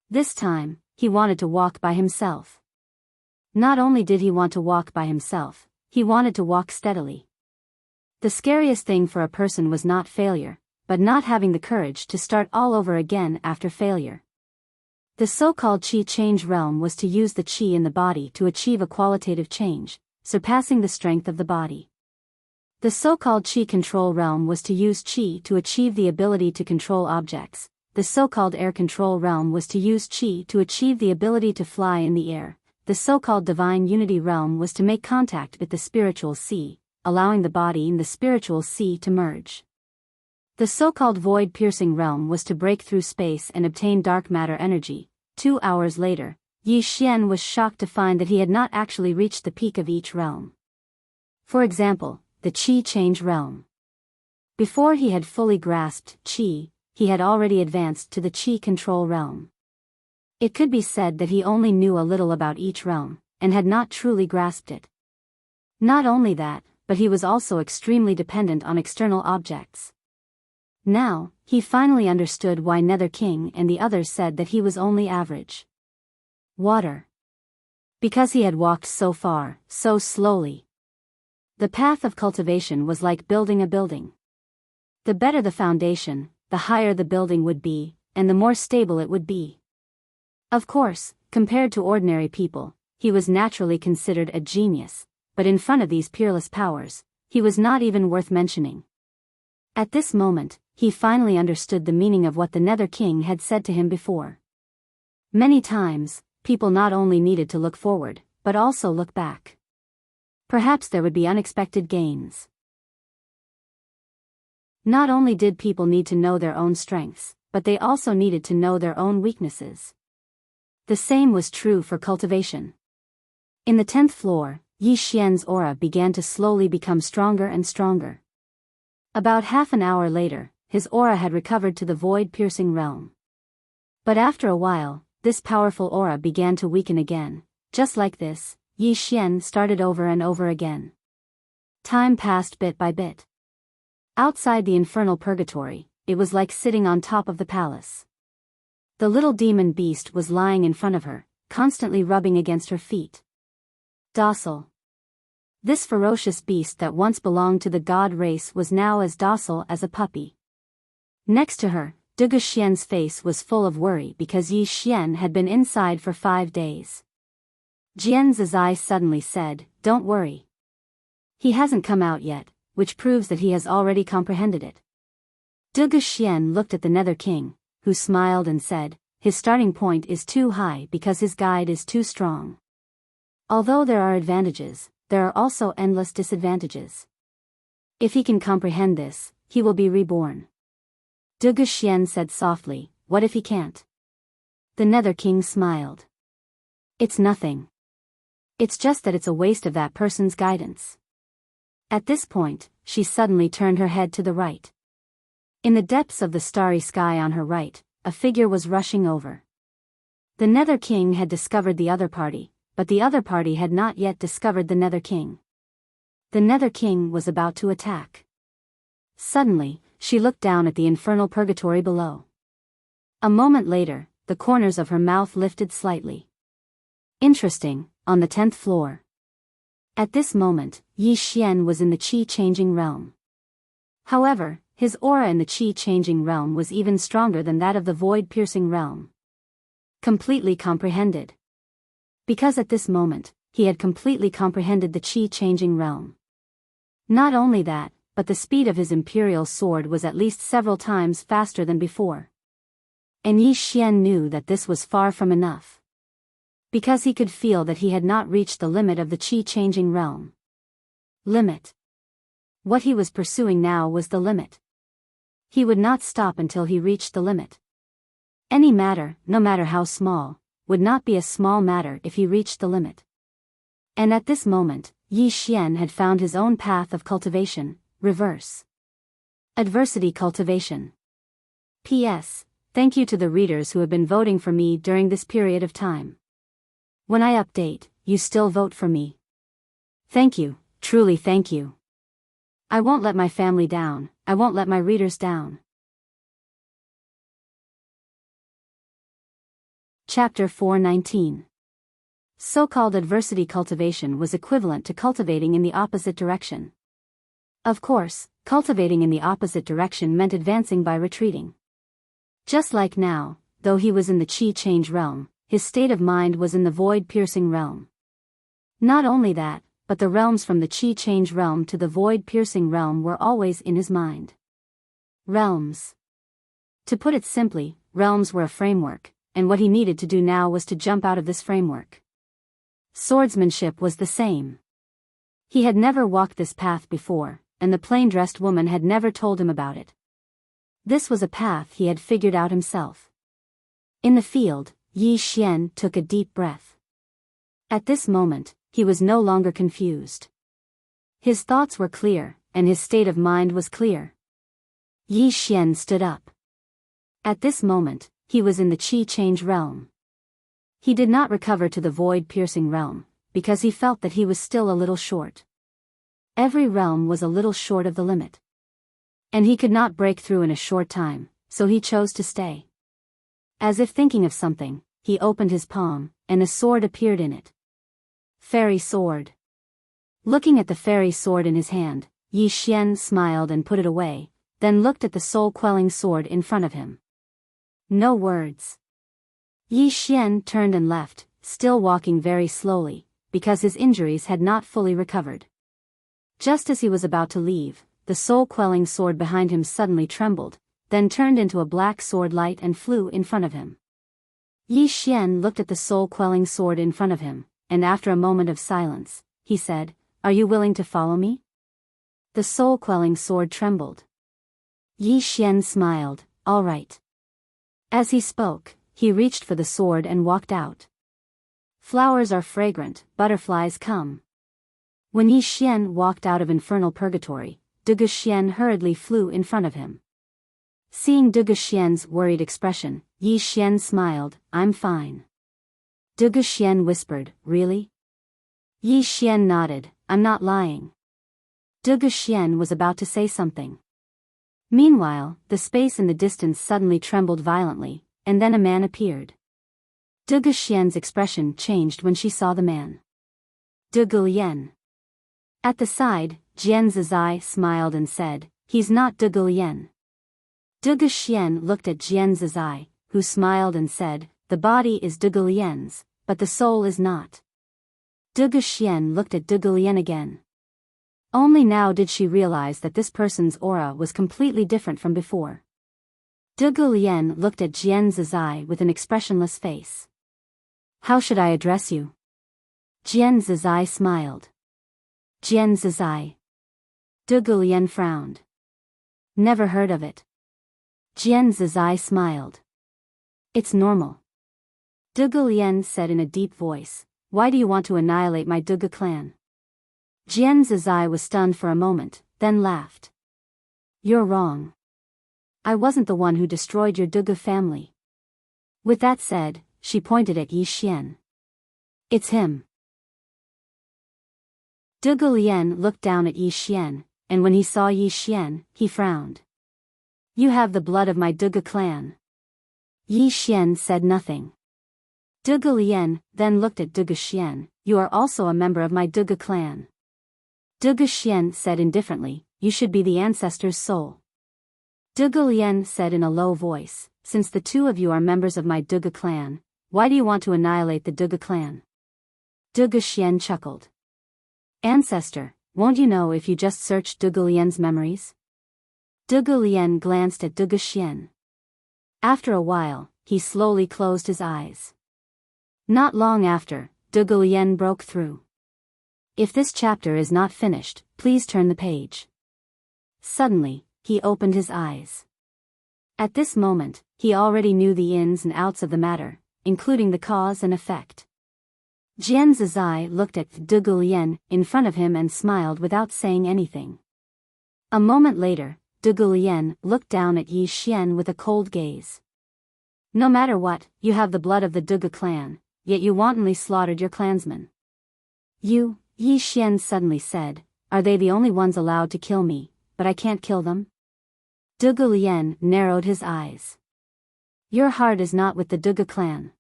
Speaker 1: This time, he wanted to walk by himself. Not only did he want to walk by himself, he wanted to walk steadily. The scariest thing for a person was not failure, but not having the courage to start all over again after failure. The so-called chi-change realm was to use the chi in the body to achieve a qualitative change, surpassing the strength of the body. The so-called chi-control realm was to use chi to achieve the ability to control objects. The so-called air control realm was to use chi to achieve the ability to fly in the air. The so-called divine unity realm was to make contact with the spiritual sea, allowing the body and the spiritual sea to merge. The so-called void-piercing realm was to break through space and obtain dark matter energy. 2 hours later, Yi Xian was shocked to find that he had not actually reached the peak of each realm. For example, the chi-change realm. Before he had fully grasped chi, he had already advanced to the chi-control realm. It could be said that he only knew a little about each realm, and had not truly grasped it. Not only that, but he was also extremely dependent on external objects. Now, he finally understood why Nether King and the others said that he was only average. Water. Because he had walked so far, so slowly. The path of cultivation was like building a building. The better the foundation, the higher the building would be, and the more stable it would be. Of course, compared to ordinary people, he was naturally considered a genius, but in front of these peerless powers, he was not even worth mentioning. At this moment, he finally understood the meaning of what the Nether King had said to him before. Many times, people not only needed to look forward, but also look back. Perhaps there would be unexpected gains. Not only did people need to know their own strengths, but they also needed to know their own weaknesses. The same was true for cultivation. In the 10th floor, Yi Xian's aura began to slowly become stronger and stronger. About half an hour later, his aura had recovered to the void-piercing realm. But after a while, this powerful aura began to weaken again. Just like this, Yi Xian started over and over again. Time passed bit by bit. Outside the infernal purgatory, it was like sitting on top of the palace. The little demon beast was lying in front of her, constantly rubbing against her feet. Docile. This ferocious beast that once belonged to the god race was now as docile as a puppy. Next to her, Dugu Xian's face was full of worry because Yi Xian had been inside for 5 days. Jian Zizai suddenly said, "Don't worry. He hasn't come out yet," which proves that he has already comprehended it. Dugu Xian looked at the Nether King, who smiled and said, "His starting point is too high because his guide is too strong. Although there are advantages, there are also endless disadvantages. If he can comprehend this, he will be reborn." Dugu Xian said softly, "What if he can't?" The Nether King smiled. "It's nothing. It's just that it's a waste of that person's guidance." At this point, she suddenly turned her head to the right. In the depths of the starry sky on her right, a figure was rushing over. The Nether King had discovered the other party, but the other party had not yet discovered the Nether King. The Nether King was about to attack. Suddenly, she looked down at the infernal purgatory below. A moment later, the corners of her mouth lifted slightly. Interesting, on the 10th floor. At this moment, Yi Xian was in the Qi-changing realm. However, his aura in the Qi-changing realm was even stronger than that of the void-piercing realm. Completely comprehended. Because at this moment, he had completely comprehended the Qi-changing realm. Not only that, but the speed of his imperial sword was at least several times faster than before. And Yi Xian knew that this was far from enough. Because he could feel that he had not reached the limit of the Qi-changing realm. Limit. What he was pursuing now was the limit. He would not stop until he reached the limit. Any matter, no matter how small, would not be a small matter if he reached the limit. And at this moment, Yi Xian had found his own path of cultivation, reverse. Adversity cultivation. P.S. Thank you to the readers who have been voting for me during this period of time. When I update, you still vote for me. Thank you, truly thank you. I won't let my family down, I won't let my readers down. Chapter 419. So-called adversity cultivation was equivalent to cultivating in the opposite direction. Of course, cultivating in the opposite direction meant advancing by retreating. Just like now, though he was in the Qi-change realm, his state of mind was in the void-piercing realm. Not only that, but the realms from the Qi-change realm to the void-piercing realm were always in his mind. Realms. To put it simply, realms were a framework, and what he needed to do now was to jump out of this framework. Swordsmanship was the same. He had never walked this path before, and the plain-dressed woman had never told him about it. This was a path he had figured out himself. In the field, Yi Xian took a deep breath. At this moment, he was no longer confused. His thoughts were clear, and his state of mind was clear. Yi Xian stood up. At this moment, he was in the Qi-change realm. He did not recover to the void-piercing realm, because he felt that he was still a little short. Every realm was a little short of the limit. And he could not break through in a short time, so he chose to stay. As if thinking of something, he opened his palm, and a sword appeared in it. Fairy sword. Looking at the fairy sword in his hand, Yi Xian smiled and put it away, then looked at the soul-quelling sword in front of him. No words. Yi Xian turned and left, still walking very slowly, because his injuries had not fully recovered. Just as he was about to leave, the soul-quelling sword behind him suddenly trembled, then turned into a black sword light and flew in front of him. Yi Xian looked at the soul-quelling sword in front of him, and after a moment of silence, he said, "Are you willing to follow me?" The soul-quelling sword trembled. Yi Xian smiled, "All right." As he spoke, he reached for the sword and walked out. Flowers are fragrant, butterflies come. When Yi Xian walked out of infernal purgatory, Dugu Xian hurriedly flew in front of him. Seeing Dugu Xian's worried expression, Yi Xian smiled, "I'm fine." Dugu Xian whispered, "Really?" Yi Xian nodded, "I'm not lying." Dugu Xian was about to say something. Meanwhile, the space in the distance suddenly trembled violently, and then a man appeared. Dugu Xian's expression changed when she saw the man. Dugu Lian. At the side, Jian Zizai smiled and said, "He's not Dugu Lian." Dugu Xian looked at Jian Zizai, who smiled and said, "The body is Dugu Lian's, but the soul is not." Dugu Xian looked at Dugu Lian again. Only now did she realize that this person's aura was completely different from before. Dugu Lian looked at Jian Zizai with an expressionless face. "How should I address you?" Jian Zizai smiled. Jian Zizai. Dugu Lian frowned. "Never heard of it." Jian Zizai smiled. "It's normal." Dugu Lian said in a deep voice, "Why do you want to annihilate my Dugu clan?" Jian Zizai was stunned for a moment, then laughed. "You're wrong. I wasn't the one who destroyed your Dugu family." With that said, she pointed at Yi Xian. It's him. Zhuge Liang looked down at Yi Xian, and when he saw Yi Xian, he frowned. You have the blood of my Zhuge clan. Yi Xian said nothing. Zhuge Liang then looked at Zhuge Xian. You are also a member of my Zhuge clan. Zhuge Xian said indifferently, you should be the ancestor's soul. Zhuge Liang said in a low voice, since the two of you are members of my Zhuge clan, why do you want to annihilate the Zhuge clan? Zhuge Xian chuckled. Ancestor, won't you know if you just searched Zhuge Liang's memories? Zhuge Liang glanced at Zhuge Xian. After a while, he slowly closed his eyes. Not long after, Zhuge Liang broke through. If this chapter is not finished, please turn the page. Suddenly, he opened his eyes. At this moment, he already knew the ins and outs of the matter, including the cause and effect. Jian Zizai looked at Zhuge Liang in front of him and smiled without saying anything. A moment later, Zhuge Liang looked down at Yi Xian with a cold gaze. No matter what, you have the blood of the Zhuge clan, yet you wantonly slaughtered your clansmen. You, Yi Xian suddenly said, are they the only ones allowed to kill me, but I can't kill them? Zhuge Liang narrowed his eyes. Your heart is not with the Zhuge clan.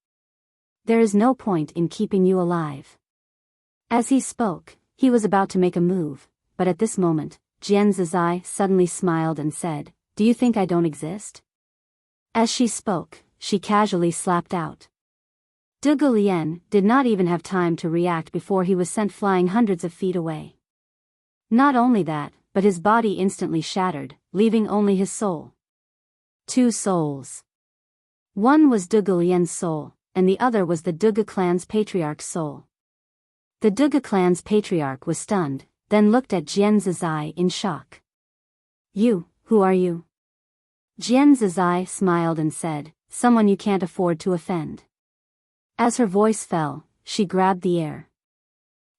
Speaker 1: There is no point in keeping you alive. As he spoke, he was about to make a move, but at this moment, Jian Zizai suddenly smiled and said, do you think I don't exist? As she spoke, she casually slapped out. Zhuge Liang did not even have time to react before he was sent flying hundreds of feet away. Not only that, but his body instantly shattered, leaving only his soul. Two souls. One was Zhuge Liang's soul, and the other was the Zhuge clan's patriarch's soul. The Zhuge clan's patriarch was stunned, then looked at Jian Zizai in shock. You, who are you? Jian Zizai smiled and said, someone you can't afford to offend. As her voice fell, she grabbed the air.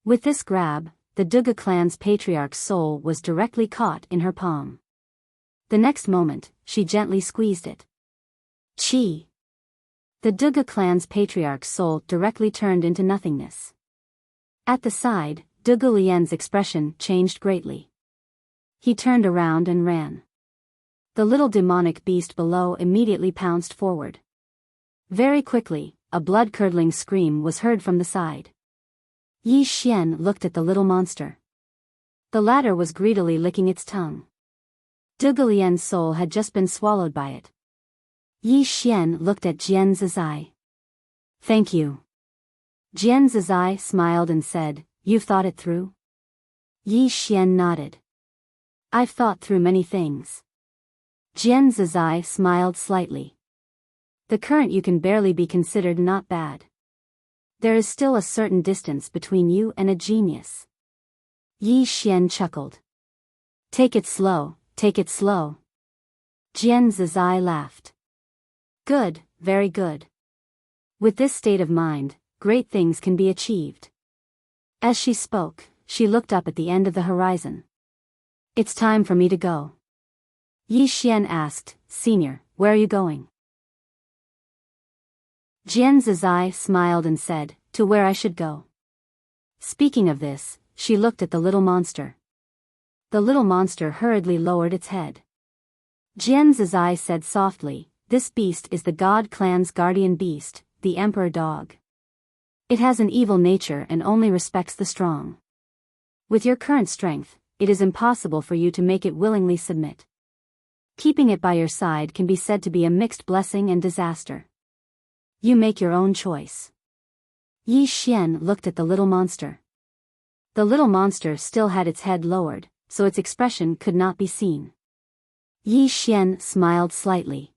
Speaker 1: With this grab, the Zhuge clan's patriarch's soul was directly caught in her palm. The next moment, she gently squeezed it. Chi! The Zhuge clan's patriarch's soul directly turned into nothingness. At the side, Zhuge Liang's expression changed greatly. He turned around and ran. The little demonic beast below immediately pounced forward. Very quickly, a blood-curdling scream was heard from the side. Yi Xian looked at the little monster. The latter was greedily licking its tongue. Zhuge Liang's soul had just been swallowed by it. Yi Xian looked at Jian Zizai. Thank you. Jian Zizai smiled and said, you've thought it through? Yi Xian nodded. I've thought through many things. Jian Zizai smiled slightly. The current you can barely be considered not bad. There is still a certain distance between you and a genius. Yi Xian chuckled. Take it slow, take it slow. Jian Zizai laughed. Good, very good. With this state of mind, great things can be achieved. As she spoke, she looked up at the end of the horizon. It's time for me to go. Yi Xian asked, Senior, where are you going? Jian Zizai smiled and said, to where I should go. Speaking of this, she looked at the little monster. The little monster hurriedly lowered its head. Jian Zizai said softly, this beast is the God clan's guardian beast, the emperor dog. It has an evil nature and only respects the strong. With your current strength, it is impossible for you to make it willingly submit. Keeping it by your side can be said to be a mixed blessing and disaster. You make your own choice. Yi Xian looked at the little monster. The little monster still had its head lowered, so its expression could not be seen. Yi Xian smiled slightly.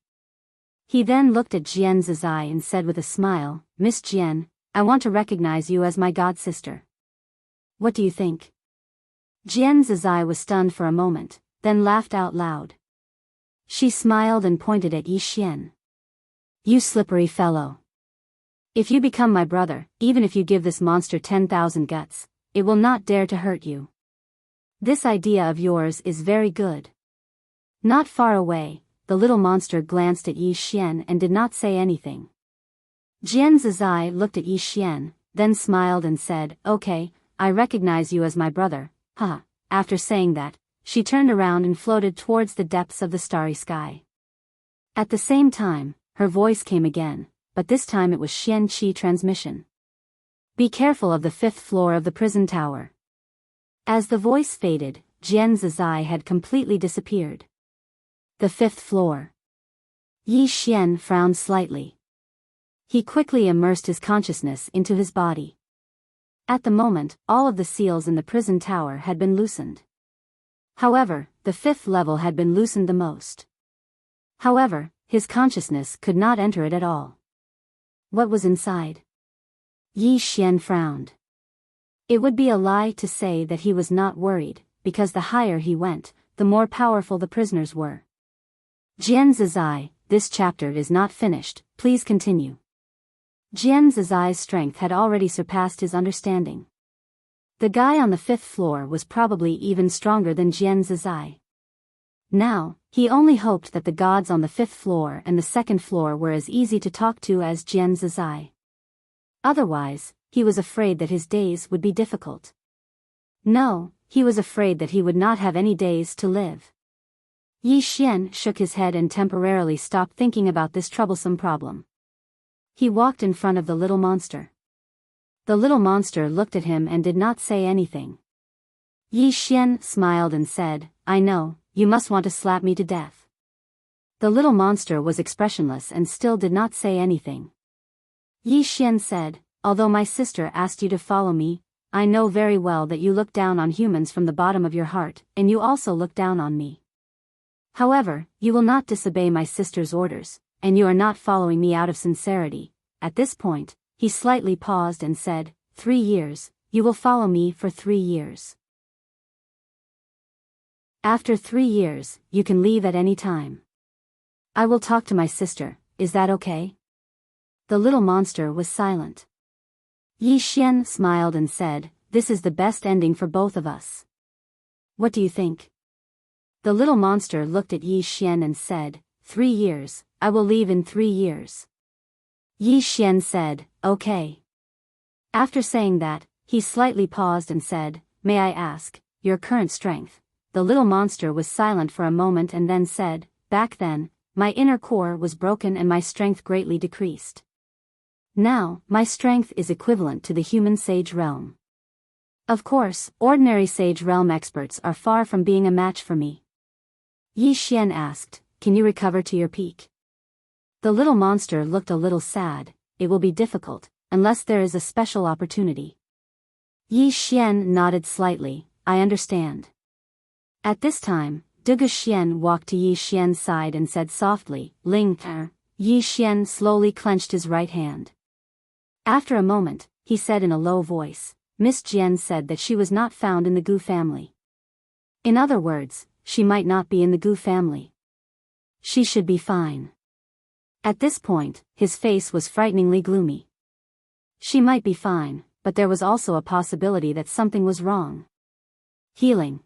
Speaker 1: He then looked at Jian Zizai and said with a smile, Miss Jian, I want to recognize you as my god sister. What do you think? Jian Zizai was stunned for a moment, then laughed out loud. She smiled and pointed at Yi Xian. You slippery fellow. If you become my brother, even if you give this monster 10,000 guts, it will not dare to hurt you. This idea of yours is very good. Not far away, the little monster glanced at Yi Xian and did not say anything. Jian Zizai looked at Yi Xian, then smiled and said, "Okay, I recognize you as my brother, haha." After saying that, she turned around and floated towards the depths of the starry sky. At the same time, her voice came again, but this time it was Xian Qi transmission. "Be careful of the 5th floor of the prison tower." As the voice faded, Jian Zizai had completely disappeared. The 5th floor. Yi Xian frowned slightly. He quickly immersed his consciousness into his body. At the moment, all of the seals in the prison tower had been loosened. However, the 5th level had been loosened the most. However, his consciousness could not enter it at all. What was inside? Yi Xian frowned. It would be a lie to say that he was not worried, because the higher he went, the more powerful the prisoners were. Jian Zizai, this chapter is not finished, please continue. Jian Zizai's strength had already surpassed his understanding. The guy on the 5th floor was probably even stronger than Jian Zizai. Now, he only hoped that the gods on the 5th floor and the 2nd floor were as easy to talk to as Jian Zizai. Otherwise, he was afraid that his days would be difficult. No, he was afraid that he would not have any days to live. Yi Xian shook his head and temporarily stopped thinking about this troublesome problem. He walked in front of the little monster. The little monster looked at him and did not say anything. Yi Xian smiled and said, "I know, you must want to slap me to death." The little monster was expressionless and still did not say anything. Yi Xian said, "Although my sister asked you to follow me, I know very well that you look down on humans from the bottom of your heart, and you also look down on me. However, you will not disobey my sister's orders, and you are not following me out of sincerity." At this point, he slightly paused and said, 3 years, you will follow me for 3 years. After 3 years, you can leave at any time. I will talk to my sister, is that okay? The little monster was silent. Yi Xian smiled and said, "This is the best ending for both of us. What do you think?" The little monster looked at Yi Xian and said, 3 years, I will leave in 3 years. Yi Xian said, "Okay." After saying that, he slightly paused and said, "May I ask, your current strength?" The little monster was silent for a moment and then said, "Back then, my inner core was broken and my strength greatly decreased. Now, my strength is equivalent to the human sage realm. Of course, ordinary sage realm experts are far from being a match for me." Yi Xian asked, "Can you recover to your peak?" The little monster looked a little sad. "It will be difficult, unless there is a special opportunity." Yi Xian nodded slightly, "I understand." At this time, Dugu Xian walked to Yi Xian's side and said softly, "Ling Er." Yi Xian slowly clenched his right hand. After a moment, he said in a low voice, "Miss Jian said that she was not found in the Gu family. In other words, she might not be in the Gu family. She should be fine." At this point, his face was frighteningly gloomy. She might be fine, but there was also a possibility that something was wrong. Healing.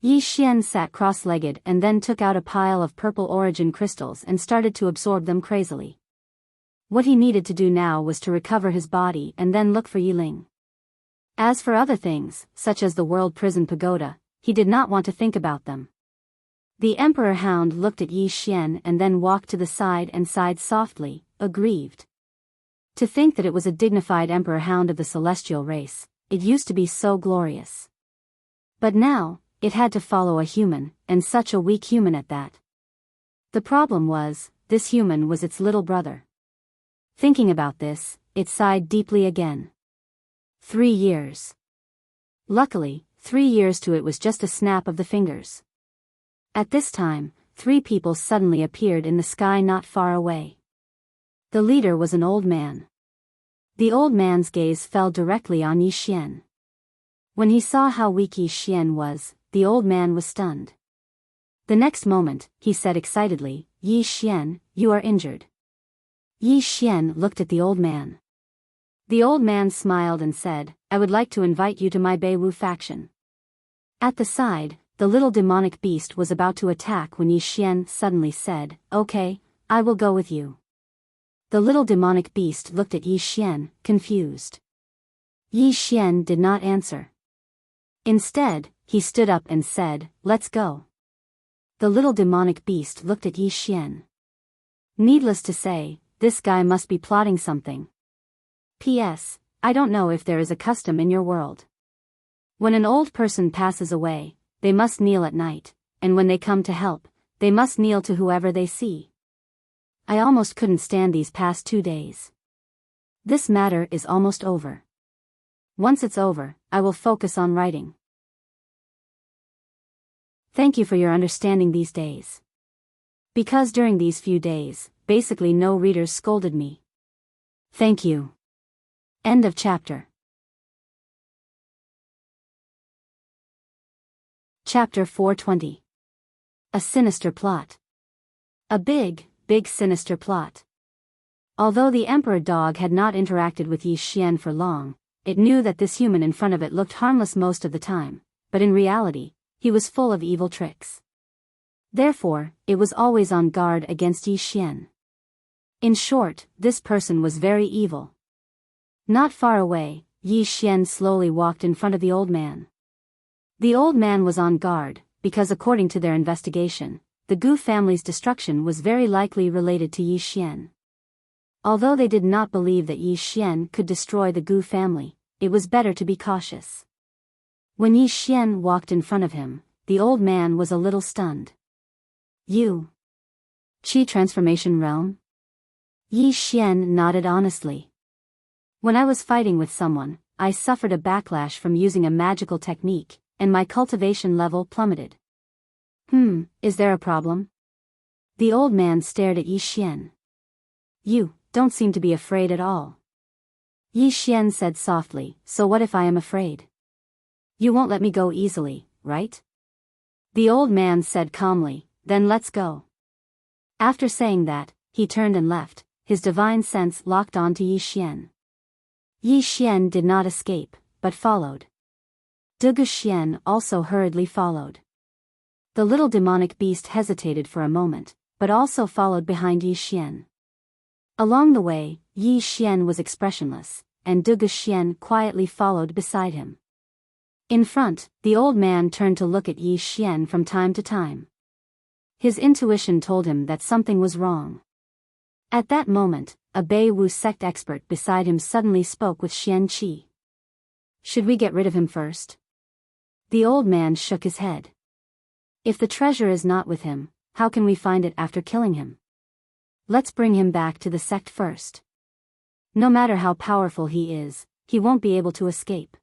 Speaker 1: Yi Xian sat cross-legged and then took out a pile of purple origin crystals and started to absorb them crazily. What he needed to do now was to recover his body and then look for Yiling. As for other things, such as the World Prison Pagoda, he did not want to think about them. The Emperor Hound looked at Yi Xian and then walked to the side and sighed softly, aggrieved. To think that it was a dignified Emperor Hound of the celestial race, it used to be so glorious. But now, it had to follow a human, and such a weak human at that. The problem was, this human was its little brother. Thinking about this, it sighed deeply again. 3 years. Luckily, 3 years to it was just a snap of the fingers. At this time, 3 people suddenly appeared in the sky not far away. The leader was an old man. The old man's gaze fell directly on Yi Xian. When he saw how weak Yi Xian was, the old man was stunned. The next moment, he said excitedly, "Yi Xian, you are injured." Yi Xian looked at the old man. The old man smiled and said, "I would like to invite you to my Beiwu faction." At the side, the little demonic beast was about to attack when Yi Xian suddenly said, "Okay, I will go with you." The little demonic beast looked at Yi Xian, confused. Yi Xian did not answer. Instead, he stood up and said, "Let's go." The little demonic beast looked at Yi Xian. Needless to say, this guy must be plotting something. P.S. I don't know if there is a custom in your world. When an old person passes away, they must kneel at night, and when they come to help, they must kneel to whoever they see. I almost couldn't stand these past 2 days. This matter is almost over. Once it's over, I will focus on writing. Thank you for your understanding these days. Because during these few days, basically no readers scolded me. Thank you. End of chapter. Chapter 420. A sinister plot. A big sinister plot. Although the emperor dog had not interacted with Yi Xian for long, it knew that this human in front of it looked harmless most of the time, but in reality, he was full of evil tricks. Therefore, it was always on guard against Yi Xian. In short, this person was very evil. Not far away, Yi Xian slowly walked in front of the old man. The old man was on guard, because according to their investigation, the Gu family's destruction was very likely related to Yi Xian. Although they did not believe that Yi Xian could destroy the Gu family, it was better to be cautious. When Yi Xian walked in front of him, the old man was a little stunned. You? Qi transformation realm? Yi Xian nodded honestly. When I was fighting with someone, I suffered a backlash from using a magical technique, and my cultivation level plummeted. Is there a problem? The old man stared at Yi Xian. You don't seem to be afraid at all. Yi Xian said softly, so what if I am afraid? You won't let me go easily, right? The old man said calmly, then let's go. After saying that, he turned and left, his divine sense locked on to Yi Xian. Yi Xian did not escape, but followed. Dugu Xian also hurriedly followed. The little demonic beast hesitated for a moment, but also followed behind Yi Xian. Along the way, Yi Xian was expressionless, and Dugu Xian quietly followed beside him. In front, the old man turned to look at Yi Xian from time to time. His intuition told him that something was wrong. At that moment, a Bei Wu sect expert beside him suddenly spoke with Xian Qi. Should we get rid of him first? The old man shook his head. If the treasure is not with him, how can we find it after killing him? Let's bring him back to the sect first. No matter how powerful he is, he won't be able to escape.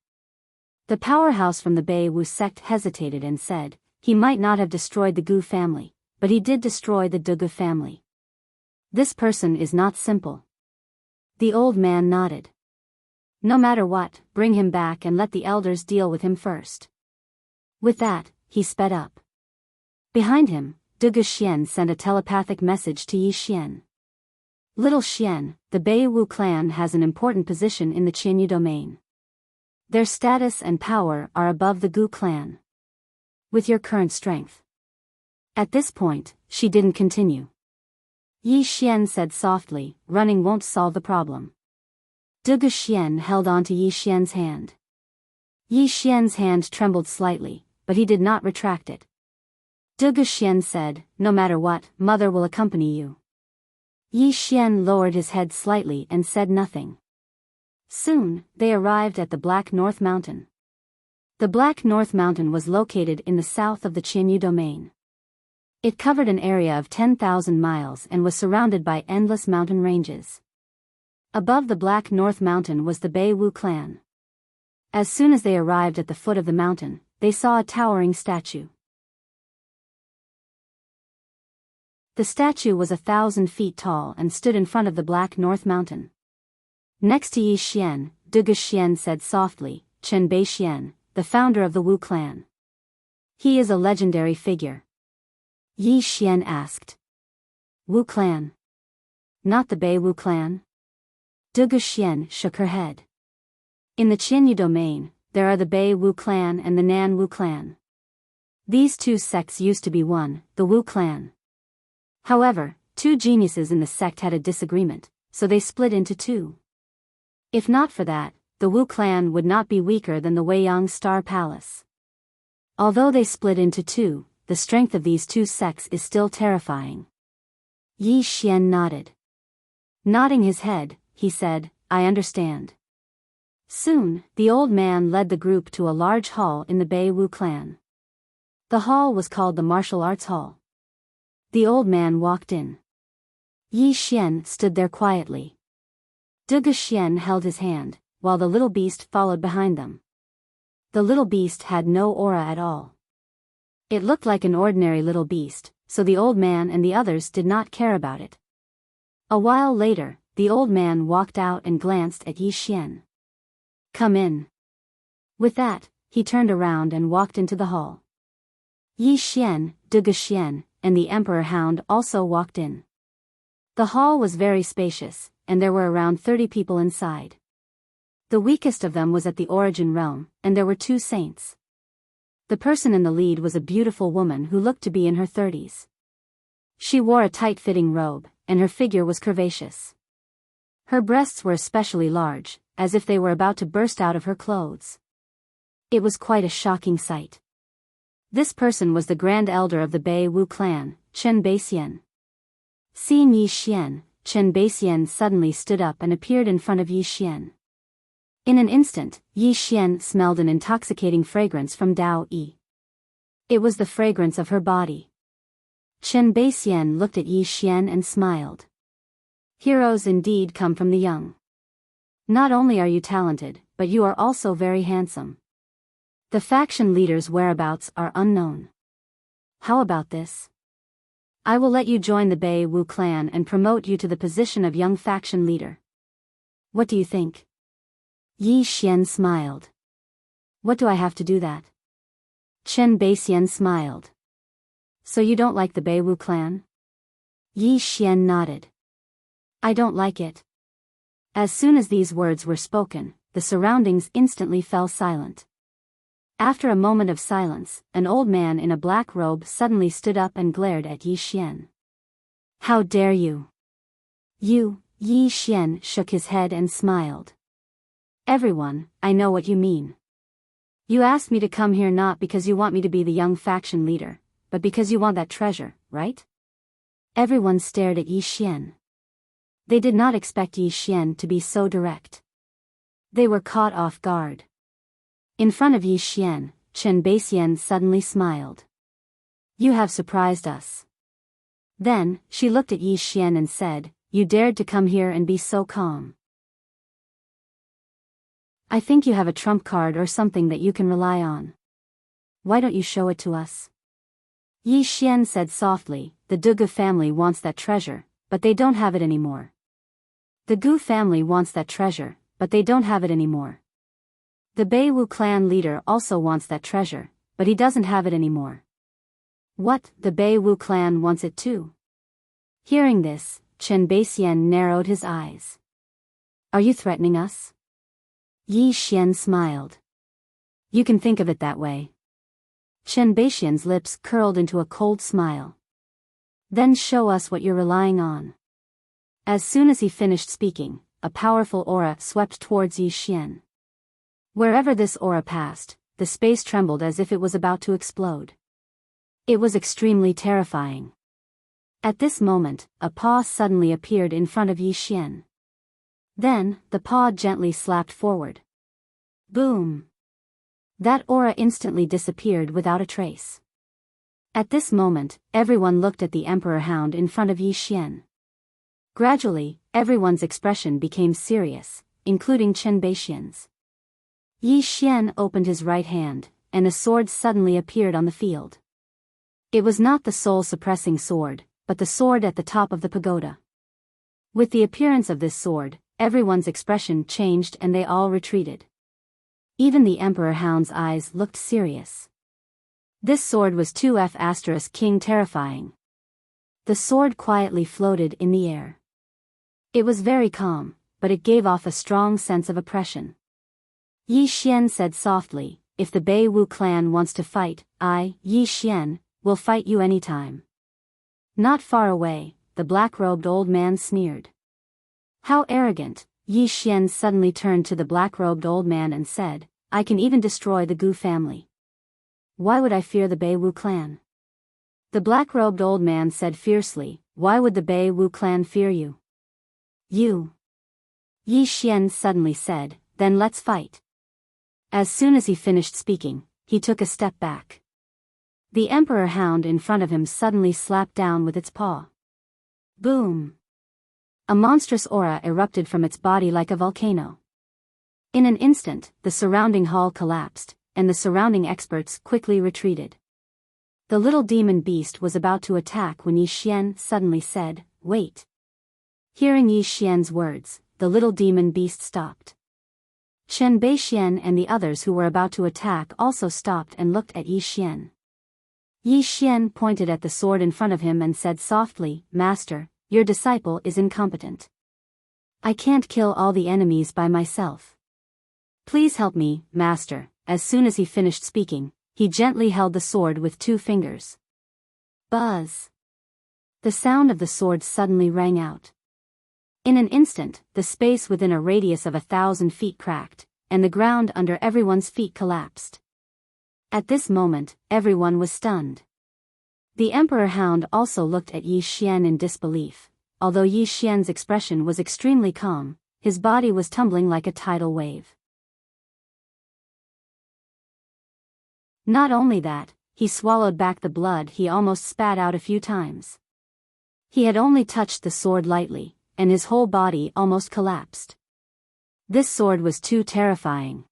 Speaker 1: The powerhouse from the Bei Wu sect hesitated and said, he might not have destroyed the Gu family, but he did destroy the Dugu family. This person is not simple. The old man nodded. No matter what, bring him back and let the elders deal with him first. With that, he sped up. Behind him, Dugu Xian sent a telepathic message to Yi Xian. Little Xian, the Bei Wu clan has an important position in the Qinyu domain. Their status and power are above the Gu clan. With your current strength. At this point, she didn't continue. Yi Xian said softly, running won't solve the problem. Dugu Xian held on to Yi Xian's hand. Yi Xian's hand trembled slightly, but he did not retract it. Dugu Xian said, no matter what, mother will accompany you. Yi Xian lowered his head slightly and said nothing. Soon, they arrived at the Black North Mountain. The Black North Mountain was located in the south of the Qinyu domain. It covered an area of 10,000 miles and was surrounded by endless mountain ranges. Above the Black North Mountain was the Bei Wu clan. As soon as they arrived at the foot of the mountain, they saw a towering statue. The statue was 1,000 feet tall and stood in front of the Black North Mountain. Next to Yi Xian, Dugu Xian said softly, Chen Bei Xian, the founder of the Wu clan. He is a legendary figure. Yi Xian asked. Wu clan? Not the Bei Wu clan? Dugu Xian shook her head. In the Qinyu domain, there are the Bei Wu clan and the Nan Wu clan. These two sects used to be one, the Wu clan. However, two geniuses in the sect had a disagreement, so they split into two. If not for that, the Wu clan would not be weaker than the Weiyang Star Palace. Although they split into two, the strength of these two sects is still terrifying. Yi Xian nodded. Nodding his head, he said, I understand. Soon, the old man led the group to a large hall in the Bei Wu clan. The hall was called the Martial Arts Hall. The old man walked in. Yi Xian stood there quietly. Duge Xian held his hand, while the little beast followed behind them. The little beast had no aura at all. It looked like an ordinary little beast, so the old man and the others did not care about it. A while later, the old man walked out and glanced at Yi Xian. Come in. With that, he turned around and walked into the hall. Yi Xian, Duge Xian, and the Emperor Hound also walked in. The hall was very spacious, and there were around 30 people inside. The weakest of them was at the Origin Realm, and there were 2 saints. The person in the lead was a beautiful woman who looked to be in her 30s. She wore a tight-fitting robe, and her figure was curvaceous. Her breasts were especially large, as if they were about to burst out of her clothes. It was quite a shocking sight. This person was the Grand Elder of the Bei Wu clan, Chen Beixian. Seeing Yi Xian, Chen Beixian suddenly stood up and appeared in front of Yi Xian. In an instant, Yi Xian smelled an intoxicating fragrance from Dao Yi. It was the fragrance of her body. Chen Beixian looked at Yi Xian and smiled. Heroes indeed come from the young. Not only are you talented, but you are also very handsome. The faction leader's whereabouts are unknown. How about this? I will let you join the Bei Wu clan and promote you to the position of young faction leader. What do you think? Yi Xian smiled. What do I have to do that? Chen Beixian smiled. So you don't like the Bei Wu clan? Yi Xian nodded. I don't like it. As soon as these words were spoken, the surroundings instantly fell silent. After a moment of silence, an old man in a black robe suddenly stood up and glared at Yi Xian. How dare you? You, Yi Xian shook his head and smiled. Everyone, I know what you mean. You asked me to come here not because you want me to be the young faction leader, but because you want that treasure, right? Everyone stared at Yi Xian. They did not expect Yi Xian to be so direct. They were caught off guard. In front of Yi Xian, Chen Beixian suddenly smiled. You have surprised us. Then, she looked at Yi Xian and said, You dared to come here and be so calm. I think you have a trump card or something that you can rely on. Why don't you show it to us? Yi Xian said softly, The Duge family wants that treasure, but they don't have it anymore. The Gu family wants that treasure, but they don't have it anymore. The Bei Wu clan leader also wants that treasure, but he doesn't have it anymore. What, the Bei Wu clan wants it too? Hearing this, Chen Beixian narrowed his eyes. Are you threatening us? Yi Xian smiled. You can think of it that way. Chen Beixian's lips curled into a cold smile. Then show us what you're relying on. As soon as he finished speaking, a powerful aura swept towards Yi Xian. Wherever this aura passed, the space trembled as if it was about to explode. It was extremely terrifying. At this moment, a paw suddenly appeared in front of Yi Xian. Then, the paw gently slapped forward. Boom! That aura instantly disappeared without a trace. At this moment, everyone looked at the Emperor Hound in front of Yi Xian. Gradually, everyone's expression became serious, including Chen Beixian's. Yi Xian opened his right hand, and a sword suddenly appeared on the field. It was not the soul-suppressing sword, but the sword at the top of the pagoda. With the appearance of this sword, everyone's expression changed and they all retreated. Even the Emperor Hound's eyes looked serious. This sword was 2F** King terrifying. The sword quietly floated in the air. It was very calm, but it gave off a strong sense of oppression. Yi Xian said softly, If the Bei Wu clan wants to fight, I, Yi Xian, will fight you anytime. Not far away, the black-robed old man sneered. How arrogant, Yi Xian suddenly turned to the black-robed old man and said, I can even destroy the Gu family. Why would I fear the Bei Wu clan? The black-robed old man said fiercely, why would the Bei Wu clan fear you? You. Yi Xian suddenly said, then let's fight. As soon as he finished speaking, he took a step back. The emperor hound in front of him suddenly slapped down with its paw. Boom! A monstrous aura erupted from its body like a volcano. In an instant, the surrounding hall collapsed, and the surrounding experts quickly retreated. The little demon beast was about to attack when Yi Xian suddenly said, wait. Hearing Yi Xian's words, the little demon beast stopped. Chen Beixian and the others who were about to attack also stopped and looked at Yi Xian. Yi Xian pointed at the sword in front of him and said softly, Master, your disciple is incompetent. I can't kill all the enemies by myself. Please help me, Master. As soon as he finished speaking, he gently held the sword with 2 fingers. Buzz! The sound of the sword suddenly rang out. In an instant, the space within a radius of 1,000 feet cracked, and the ground under everyone's feet collapsed. At this moment, everyone was stunned. The Emperor Hound also looked at Yi Xian in disbelief. Although Yi Xian's expression was extremely calm, his body was tumbling like a tidal wave. Not only that, he swallowed back the blood he almost spat out a few times. He had only touched the sword lightly, and his whole body almost collapsed. This sword was too terrifying.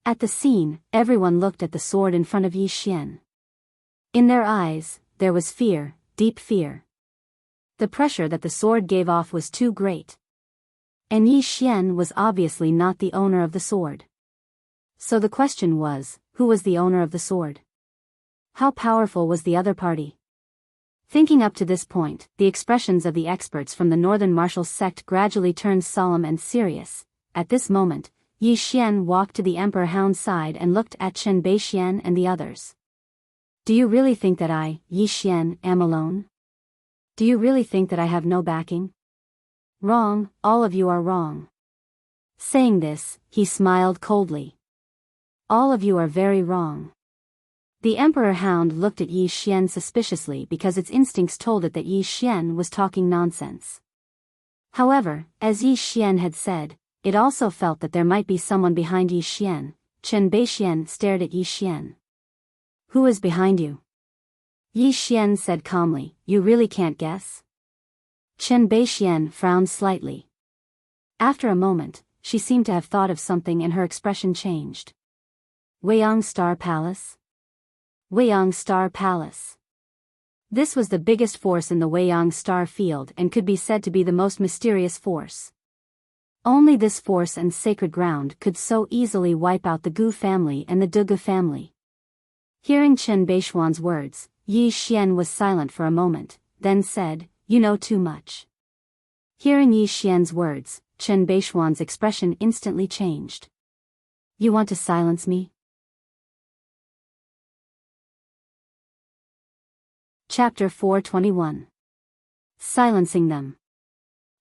Speaker 1: At the scene, everyone looked at the sword in front of Yi Xian. In their eyes, there was fear, deep fear. The pressure that the sword gave off was too great. And Yi Xian was obviously not the owner of the sword. So the question was, who was the owner of the sword? How powerful was the other party? Thinking up to this point, the expressions of the experts from the northern martial sect gradually turned solemn and serious. At this moment, Yi Xian walked to the Emperor Hound's side and looked at Chen Beixian and the others. Do you really think that I, Yi Xian, am alone? Do you really think that I have no backing? Wrong, all of you are wrong. Saying this, he smiled coldly. All of you are very wrong. The Emperor Hound looked at Yi Xian suspiciously because its instincts told it that Yi Xian was talking nonsense. However, as Yi Xian had said, it also felt that there might be someone behind Yi Xian. Chen Beixian stared at Yi Xian. Who is behind you? Yi Xian said calmly, you really can't guess? Chen Beixian frowned slightly. After a moment, she seemed to have thought of something and her expression changed. Weiyang Star Palace? Weiyang Star Palace. This was the biggest force in the Weiyang Star Field and could be said to be the most mysterious force. Only this force and sacred ground could so easily wipe out the Gu family and the Dugu family. Hearing Chen Beixian's words, Yi Xian was silent for a moment, then said, you know too much. Hearing Yi Xian's words, Chen Beixian's expression instantly changed. You want to silence me? Chapter 421. Silencing them.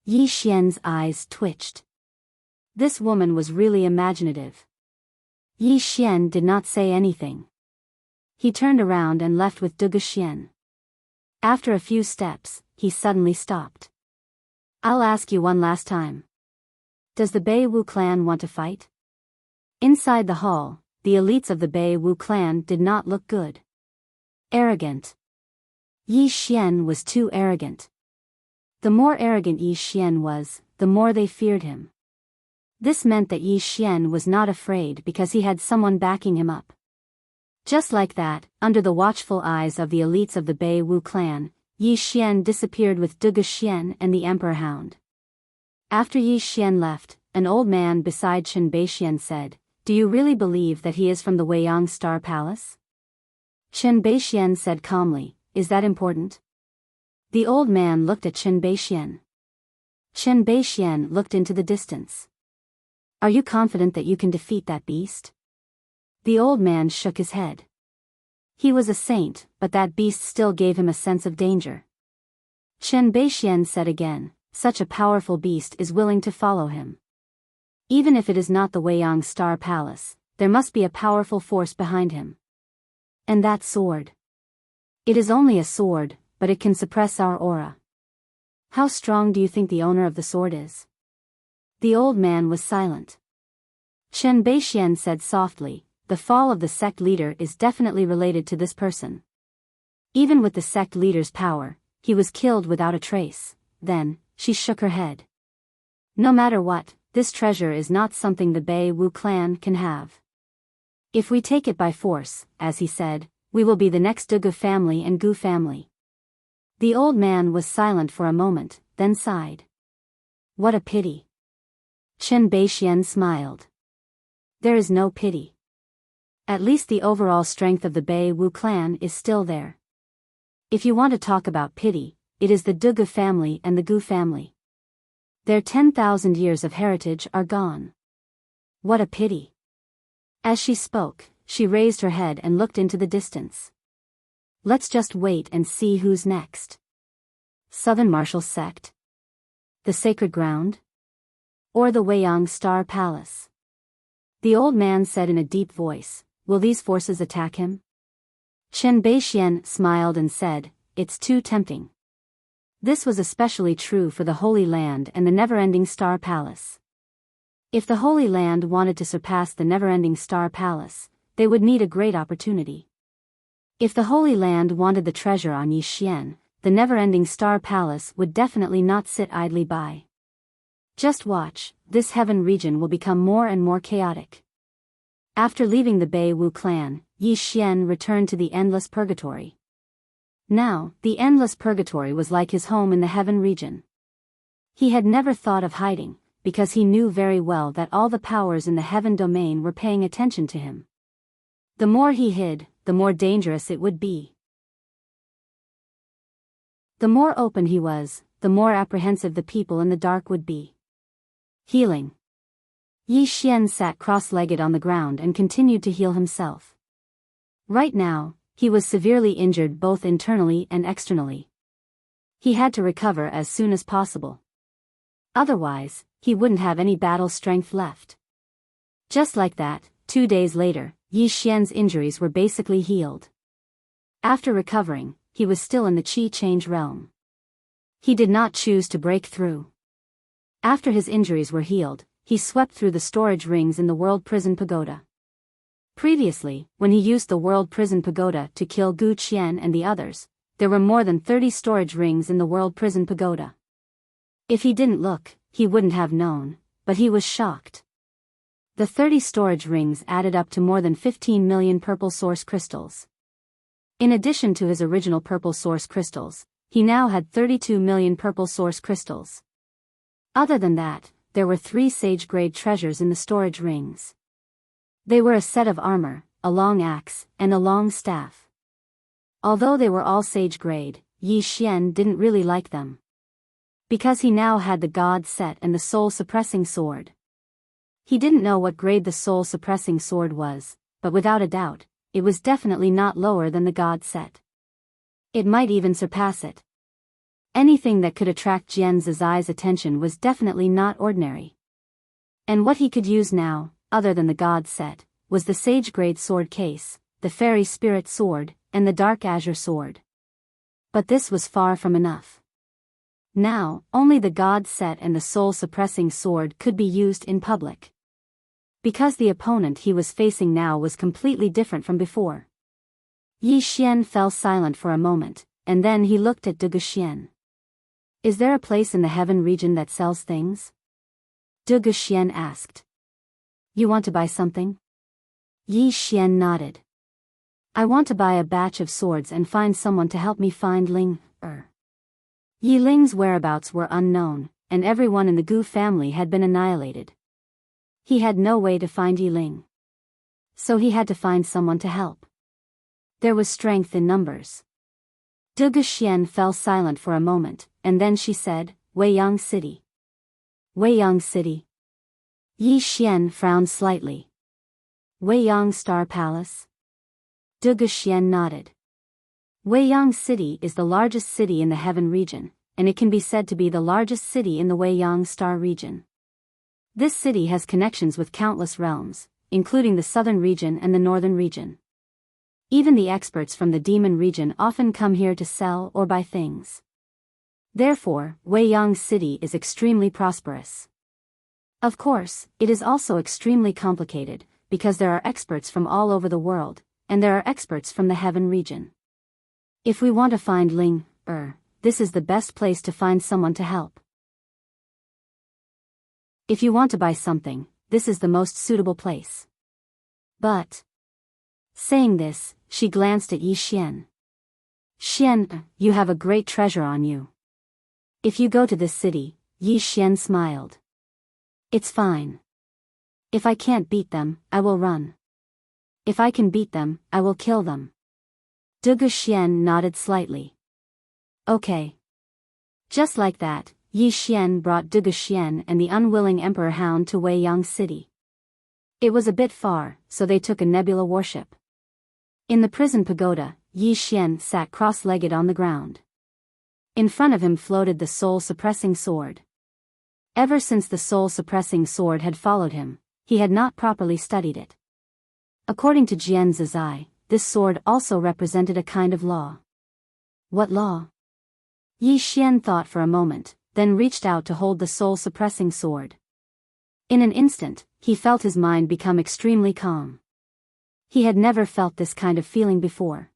Speaker 1: Yi Xian's eyes twitched. This woman was really imaginative. Yi Xian did not say anything. He turned around and left with Dugu Xian. After a few steps, he suddenly stopped. I'll ask you one last time. Does the Bei Wu clan want to fight? Inside the hall, the elites of the Bei Wu clan did not look good. Arrogant. Yi Xian was too arrogant. The more arrogant Yi Xian was, the more they feared him. This meant that Yi Xian was not afraid because he had someone backing him up. Just like that, under the watchful eyes of the elites of the Bei Wu clan, Yi Xian disappeared with Dugu Xian and the Emperor Hound. After Yi Xian left, an old man beside Chen Beixian said, do you really believe that he is from the Weiyang Star Palace? Chen Beixian said calmly, is that important? The old man looked at Chen Beixian. Chen Beixian looked into the distance. Are you confident that you can defeat that beast? The old man shook his head. He was a saint, but that beast still gave him a sense of danger. Chen Beixian said again, such a powerful beast is willing to follow him. Even if it is not the Weiyang Star Palace, there must be a powerful force behind him. And that sword. It is only a sword, but it can suppress our aura. How strong do you think the owner of the sword is? The old man was silent. Chen Beixian said softly, the fall of the sect leader is definitely related to this person. Even with the sect leader's power, he was killed without a trace. Then, she shook her head. No matter what, this treasure is not something the Bei Wu clan can have. If we take it by force, as he said, we will be the next Dugu family and Gu family. The old man was silent for a moment, then sighed. What a pity. Chen Beixian smiled. There is no pity. At least the overall strength of the Bei Wu clan is still there. If you want to talk about pity, it is the Dugu family and the Gu family. Their 10,000 years of heritage are gone. What a pity. As she spoke, she raised her head and looked into the distance. Let's just wait and see who's next. Southern Martial Sect? The Sacred Ground? Or the Weiyang Star Palace? The old man said in a deep voice, will these forces attack him? Chen Beixian smiled and said, it's too tempting. This was especially true for the Holy Land and the never-ending Star Palace. If the Holy Land wanted to surpass the never-ending Star Palace, they would need a great opportunity. If the Holy Land wanted the treasure on Yixian, the never-ending Star Palace would definitely not sit idly by. Just watch, this heaven region will become more and more chaotic. After leaving the Bei Wu clan, Yixian returned to the Endless Purgatory. Now, the Endless Purgatory was like his home in the heaven region. He had never thought of hiding, because he knew very well that all the powers in the heaven domain were paying attention to him. The more he hid, the more dangerous it would be. The more open he was, the more apprehensive the people in the dark would be. Healing. Yixian sat cross-legged on the ground and continued to heal himself. Right now, he was severely injured both internally and externally. He had to recover as soon as possible. Otherwise, he wouldn't have any battle strength left. Just like that, 2 days later, Yixian's injuries were basically healed. After recovering, he was still in the Qi Change realm. He did not choose to break through. After his injuries were healed, he swept through the storage rings in the World Prison Pagoda. Previously, when he used the World Prison Pagoda to kill Gu Qian and the others, there were more than 30 storage rings in the World Prison Pagoda. If he didn't look, he wouldn't have known, but he was shocked. The 30 storage rings added up to more than 15 million purple source crystals. In addition to his original purple source crystals, he now had 32 million purple source crystals. Other than that, there were 3 sage-grade treasures in the storage rings. They were a set of armor, a long axe, and a long staff. Although they were all sage-grade, Yixian didn't really like them. Because he now had the God set and the soul-suppressing sword. He didn't know what grade the soul-suppressing sword was, but without a doubt, it was definitely not lower than the God set. It might even surpass it. Anything that could attract Jian Zizai's attention was definitely not ordinary. And what he could use now, other than the God set, was the sage-grade sword case, the fairy spirit sword, and the dark azure sword. But this was far from enough. Now, only the God set and the soul-suppressing sword could be used in public. Because the opponent he was facing now was completely different from before. Yixian fell silent for a moment, and then he looked at Dugu Xian. Is there a place in the heaven region that sells things? Dugu Xian asked. You want to buy something? Yixian nodded. I want to buy a batch of swords and find someone to help me find Ling. Yi Ling's whereabouts were unknown, and everyone in the Gu family had been annihilated. He had no way to find Yi Ling. So he had to find someone to help. There was strength in numbers. Dugu Xian fell silent for a moment, and then she said, Weiyang City. Weiyang City. Yixian frowned slightly. Weiyang Star Palace? Dugu Xian nodded. Weiyang City is the largest city in the heaven region, and it can be said to be the largest city in the Weiyang Star region. This city has connections with countless realms, including the southern region and the northern region. Even the experts from the demon region often come here to sell or buy things. Therefore, Weiyang City is extremely prosperous. Of course, it is also extremely complicated, because there are experts from all over the world, and there are experts from the heaven region. If we want to find Ling, this is the best place to find someone to help. If you want to buy something, this is the most suitable place. But, saying this, she glanced at Yi Xian. Xian, you have a great treasure on you. If you go to this city, Yi Xian smiled. It's fine. If I can't beat them, I will run. If I can beat them, I will kill them. Dugu Xian nodded slightly. Okay. Just like that, Yi Xian brought Dugu Xian and the unwilling Emperor Hound to Weiyang City. It was a bit far, so they took a nebula warship. In the prison pagoda, Yi Xian sat cross-legged on the ground. In front of him floated the soul-suppressing sword. Ever since the soul-suppressing sword had followed him, he had not properly studied it. According to Jian Zizai, this sword also represented a kind of law. What law? Yi Xian thought for a moment, then reached out to hold the soul-suppressing sword. In an instant, he felt his mind become extremely calm. He had never felt this kind of feeling before.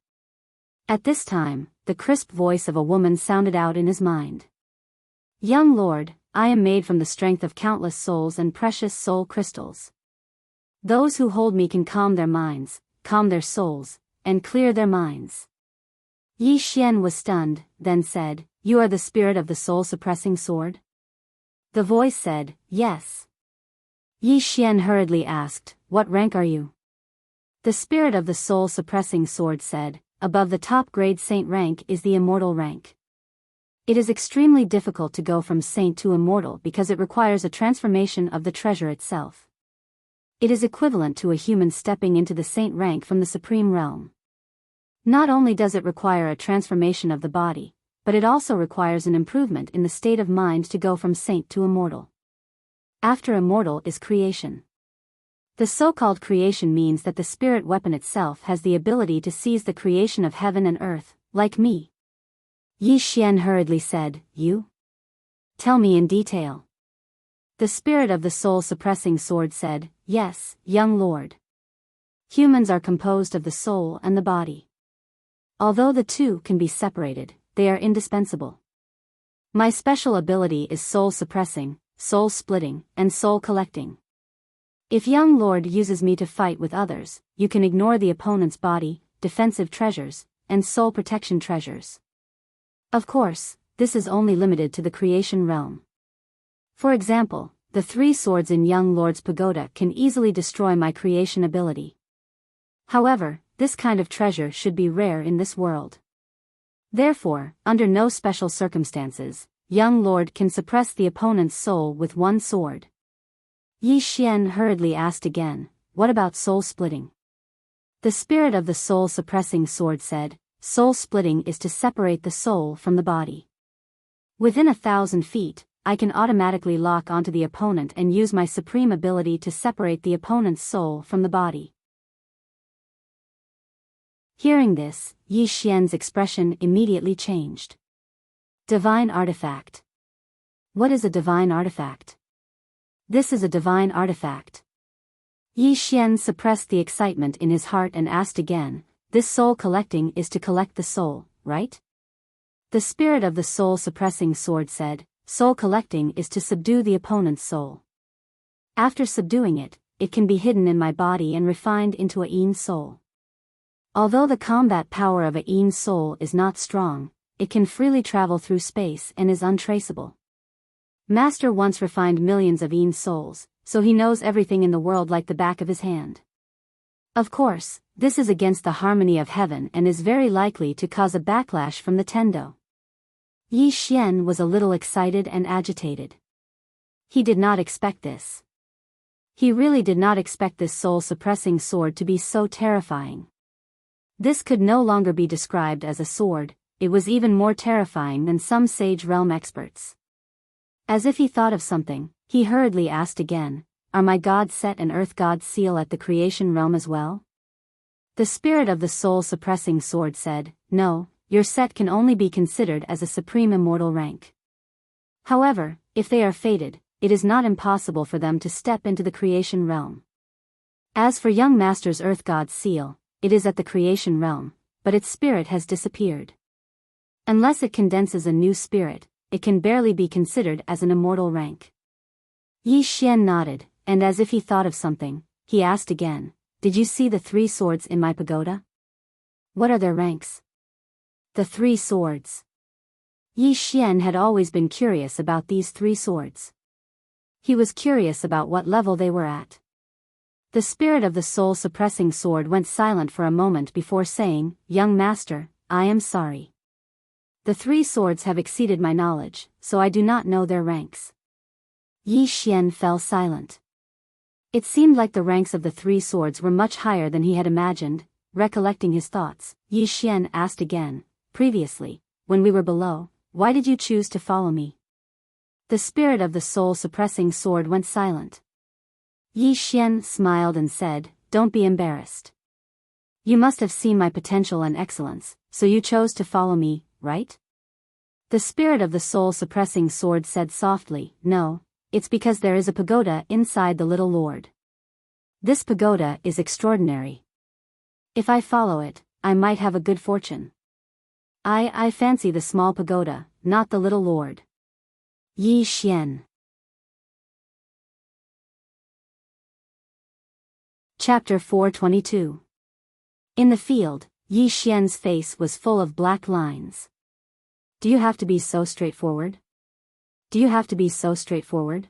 Speaker 1: At this time, the crisp voice of a woman sounded out in his mind. Young lord, I am made from the strength of countless souls and precious soul crystals. Those who hold me can calm their minds, calm their souls, and clear their minds. Yi Xian was stunned, then said, You are the spirit of the soul-suppressing sword? The voice said, Yes. Yi Xian hurriedly asked, What rank are you? The spirit of the soul-suppressing sword said, Above the top-grade saint rank is the immortal rank. It is extremely difficult to go from saint to immortal because it requires a transformation of the treasure itself. It is equivalent to a human stepping into the saint rank from the supreme realm. Not only does it require a transformation of the body, but it also requires an improvement in the state of mind to go from saint to immortal. After immortal is creation. The so-called creation means that the spirit weapon itself has the ability to seize the creation of heaven and earth, like me. Yi Xian hurriedly said, You? Tell me in detail. The spirit of the soul-suppressing sword said, Yes, young lord. Humans are composed of the soul and the body. Although the two can be separated, they are indispensable. My special ability is soul-suppressing, soul-splitting, and soul-collecting. If young lord uses me to fight with others, you can ignore the opponent's body, defensive treasures, and soul protection treasures. Of course, this is only limited to the creation realm. For example, the 3 swords in young lord's pagoda can easily destroy my creation ability. However, this kind of treasure should be rare in this world. Therefore, under no special circumstances, young lord can suppress the opponent's soul with 1 sword. Yi Xian hurriedly asked again, What about soul-splitting? The spirit of the soul-suppressing sword said, Soul-splitting is to separate the soul from the body. Within 1,000 feet, I can automatically lock onto the opponent and use my supreme ability to separate the opponent's soul from the body. Hearing this, Yi Xian's expression immediately changed. Divine artifact. What is a divine artifact? This is a divine artifact. Yi Xian suppressed the excitement in his heart and asked again, This soul collecting is to collect the soul, right? The spirit of the soul-suppressing sword said, Soul collecting is to subdue the opponent's soul. After subduing it, it can be hidden in my body and refined into a Yin soul. Although the combat power of a Yin soul is not strong, it can freely travel through space and is untraceable. Master once refined millions of Yin souls, so he knows everything in the world like the back of his hand. Of course, this is against the harmony of heaven and is very likely to cause a backlash from the Tendo. Yi Xian was a little excited and agitated. He did not expect this. He really did not expect this soul-suppressing sword to be so terrifying. This could no longer be described as a sword, it was even more terrifying than some Sage Realm experts. As if he thought of something, He hurriedly asked again, are my god set and earth god's seal at the creation realm as well? The spirit of the soul-suppressing sword said, no, your set can only be considered as a supreme immortal rank. However, if they are fated, it is not impossible for them to step into the creation realm. As for young master's earth god's seal, it is at the creation realm, but its spirit has disappeared. Unless it condenses a new spirit, it can barely be considered as an immortal rank. Yi Xian nodded, and as if he thought of something, he asked again, did you see the 3 swords in my pagoda? What are their ranks? The 3 swords. Yi Xian had always been curious about these 3 swords. He was curious about what level they were at. The spirit of the soul-suppressing sword went silent for a moment before saying, young master, I am sorry. The 3 swords have exceeded my knowledge, so I do not know their ranks. Yi Xian fell silent. It seemed like the ranks of the 3 swords were much higher than he had imagined. Recollecting his thoughts, Yi Xian asked again, previously, when we were below, why did you choose to follow me? The spirit of the soul-suppressing sword went silent. Yi Xian smiled and said, don't be embarrassed. You must have seen my potential and excellence, so you chose to follow me, right? The spirit of the soul-suppressing sword said softly, no, it's because there is a pagoda inside the little lord. This pagoda is extraordinary. If I follow it, I might have a good fortune. I fancy the small pagoda, not the little lord. Yi Xian. Chapter 422. In the field, Yi Xian's face was full of black lines. Do you have to be so straightforward? Do you have to be so straightforward?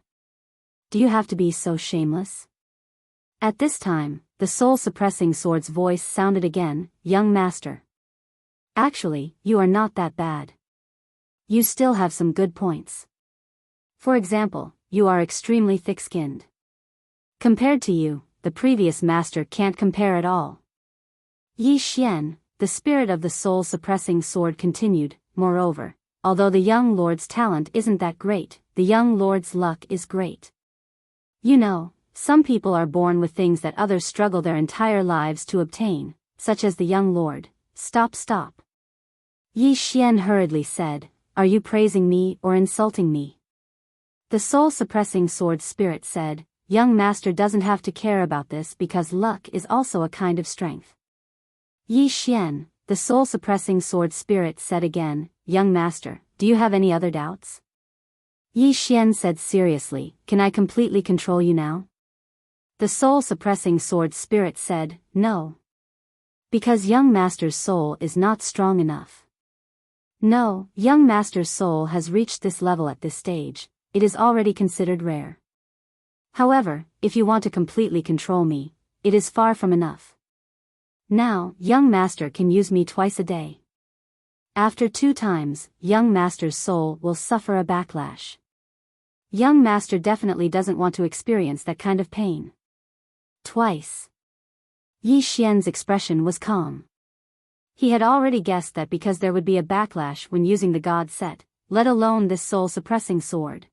Speaker 1: Do you have to be so shameless? At this time, the soul-suppressing sword's voice sounded again, young master. Actually, you are not that bad. You still have some good points. For example, you are extremely thick-skinned. Compared to you, the previous master can't compare at all. Yi Xian, the spirit of the soul-suppressing sword continued, moreover, although the young lord's talent isn't that great, the young lord's luck is great. You know, some people are born with things that others struggle their entire lives to obtain, such as the young lord. Stop. Yi Xian hurriedly said, are you praising me or insulting me? The soul-suppressing sword spirit said, young master doesn't have to care about this because luck is also a kind of strength. Yi Xian, the soul-suppressing sword spirit said again, young master, do you have any other doubts? Yi Xian said seriously, can I completely control you now? The soul-suppressing sword spirit said, no. Because young master's soul is not strong enough. No, young master's soul has reached this level at this stage, it is already considered rare. However, if you want to completely control me, it is far from enough. Now, young master can use me twice a day. After 2 times, young master's soul will suffer a backlash. Young master definitely doesn't want to experience that kind of pain. Twice. Yi Xian's expression was calm. He had already guessed that because there would be a backlash when using the god set, let alone this soul-suppressing sword.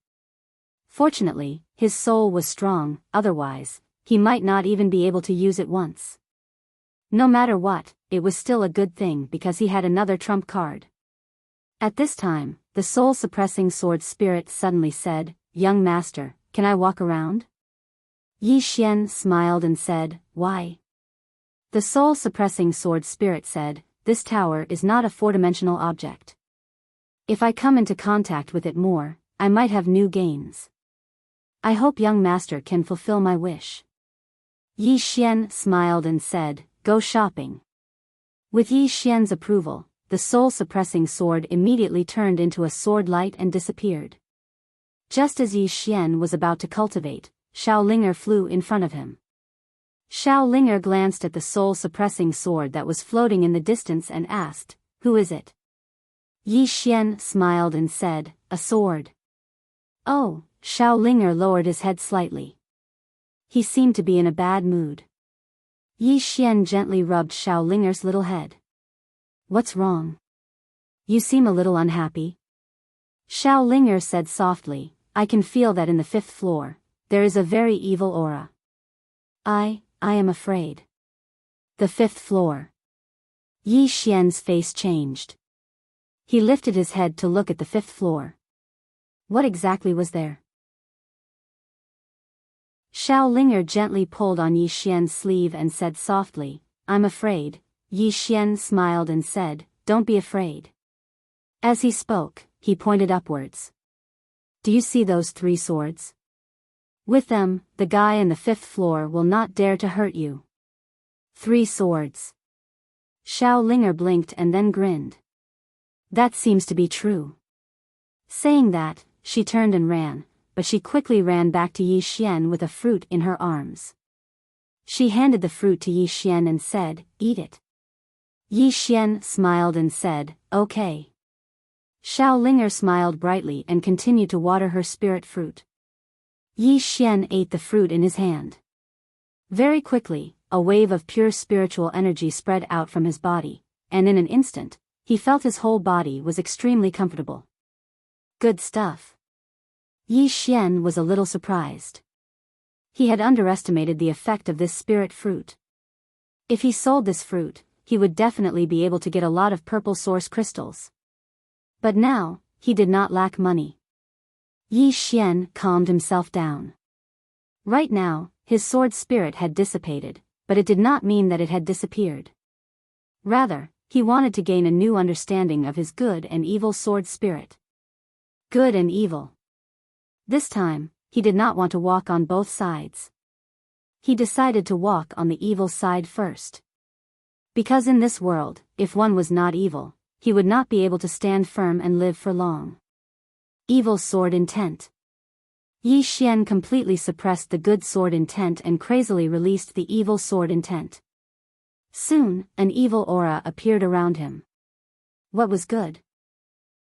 Speaker 1: Fortunately, his soul was strong, otherwise, he might not even be able to use it once. No matter what, it was still a good thing because he had another trump card. At this time, the soul-suppressing sword spirit suddenly said, young master, can I walk around? Yi Xian smiled and said, why? The soul-suppressing sword spirit said, this tower is not a 4-dimensional object. If I come into contact with it more, I might have new gains. I hope young master can fulfill my wish. Yi Xian smiled and said, go shopping. With Yi Xian's approval, the soul-suppressing sword immediately turned into a sword light and disappeared. Just as Yi Xian was about to cultivate, Shaolinger flew in front of him. Shaolinger glanced at the soul-suppressing sword that was floating in the distance and asked, who is it? Yi Xian smiled and said, a sword. Oh, Shaolinger lowered his head slightly. He seemed to be in a bad mood. Yi Xian gently rubbed Shaolinger's little head. What's wrong? You seem a little unhappy. Shaolinger said softly, I can feel that in the 5th floor, there is a very evil aura. I am afraid. The 5th floor. Yi Xian's face changed. He lifted his head to look at the 5th floor. What exactly was there? Xiao Linger gently pulled on Yi Xian's sleeve and said softly, I'm afraid. Yi Xian smiled and said, don't be afraid. As he spoke, he pointed upwards. Do you see those 3 swords? With them, the guy in the 5th floor will not dare to hurt you. 3 swords. Xiao Linger blinked and then grinned. That seems to be true. Saying that, she turned and ran, but she quickly ran back to Yi Xian with a fruit in her arms. She handed the fruit to Yi Xian and said, eat it. Yi Xian smiled and said, okay. Xiao Linger smiled brightly and continued to water her spirit fruit. Yi Xian ate the fruit in his hand. Very quickly, a wave of pure spiritual energy spread out from his body, and in an instant, he felt his whole body was extremely comfortable. Good stuff. Yi Xian was a little surprised. He had underestimated the effect of this spirit fruit. If he sold this fruit, he would definitely be able to get a lot of purple source crystals. But now, he did not lack money. Yi Xian calmed himself down. Right now, his sword spirit had dissipated, but it did not mean that it had disappeared. Rather, he wanted to gain a new understanding of his good and evil sword spirit. Good and evil. This time, he did not want to walk on both sides. He decided to walk on the evil side first. Because in this world, if one was not evil, he would not be able to stand firm and live for long. Evil sword intent. Yi Xian completely suppressed the good sword intent and crazily released the evil sword intent. Soon, an evil aura appeared around him. What was good?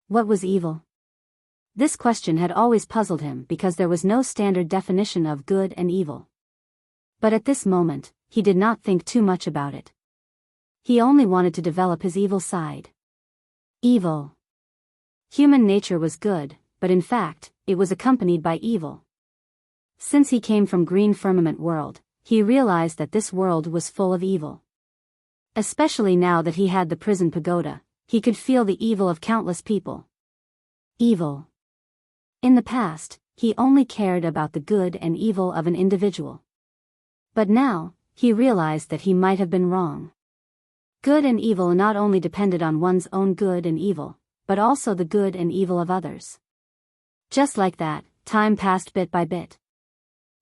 Speaker 1: What was evil? This question had always puzzled him because there was no standard definition of good and evil. But at this moment, he did not think too much about it. He only wanted to develop his evil side. Evil. Human nature was good, but in fact, it was accompanied by evil. Since he came from Green Firmament world, he realized that this world was full of evil. Especially now that he had the prison pagoda, he could feel the evil of countless people. Evil. In the past, he only cared about the good and evil of an individual. But now, he realized that he might have been wrong. Good and evil not only depended on one's own good and evil, but also the good and evil of others. Just like that, time passed bit by bit.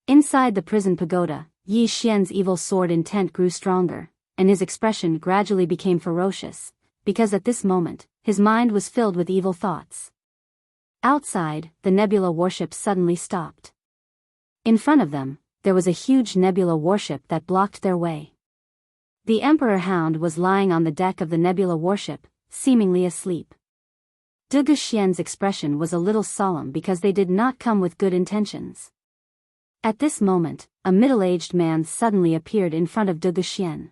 Speaker 1: Inside the prison pagoda, Yi Xian's evil sword intent grew stronger, and his expression gradually became ferocious, because at this moment, his mind was filled with evil thoughts. Outside, the nebula warship suddenly stopped. In front of them, there was a huge nebula warship that blocked their way. The Emperor Hound was lying on the deck of the nebula warship, seemingly asleep. Dugu Xian's expression was a little solemn because they did not come with good intentions. At this moment, a middle-aged man suddenly appeared in front of Dugu Xian.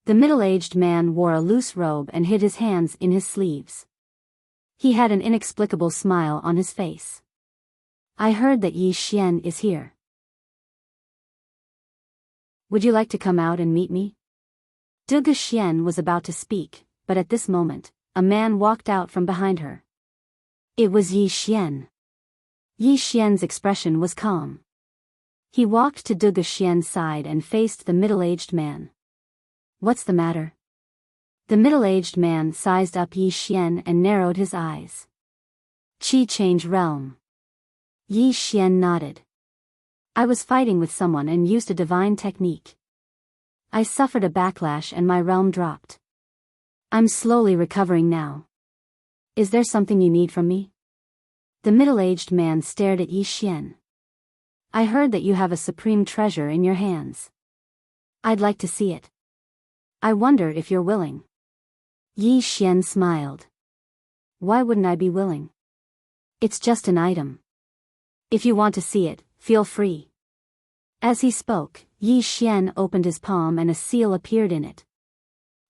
Speaker 1: The middle-aged man wore a loose robe and hid his hands in his sleeves. He had an inexplicable smile on his face. I heard that Yi Xian is here. Would you like to come out and meet me? Dugu Xian was about to speak, but at this moment, a man walked out from behind her. It was Yi Xian. Yi Xian's expression was calm. He walked to Dugu Xian's side and faced the middle-aged man. What's the matter? The middle-aged man sized up Yi Xian and narrowed his eyes. Qi change realm. Yi Xian nodded. I was fighting with someone and used a divine technique. I suffered a backlash and my realm dropped. I'm slowly recovering now. Is there something you need from me? The middle-aged man stared at Yi Xian. I heard that you have a supreme treasure in your hands. I'd like to see it. I wonder if you're willing. Yi Xian smiled. Why wouldn't I be willing? It's just an item. If you want to see it, feel free. As he spoke, Yi Xian opened his palm and a seal appeared in it.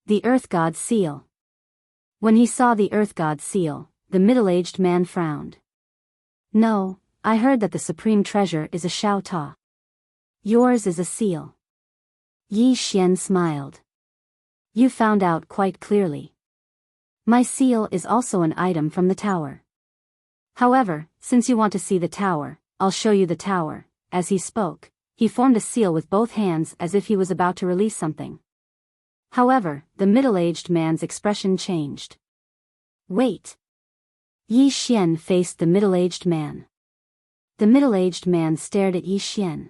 Speaker 1: The Earth God's seal. When he saw the Earth God's seal, the middle-aged man frowned. No, I heard that the supreme treasure is a Xiao Ta. Yours is a seal. Yi Xian smiled. You found out quite clearly. My seal is also an item from the tower. However, since you want to see the tower, I'll show you the tower. As he spoke, he formed a seal with both hands as if he was about to release something. However, the middle-aged man's expression changed. Wait. Yi Xian faced the middle-aged man. The middle-aged man stared at Yi Xian.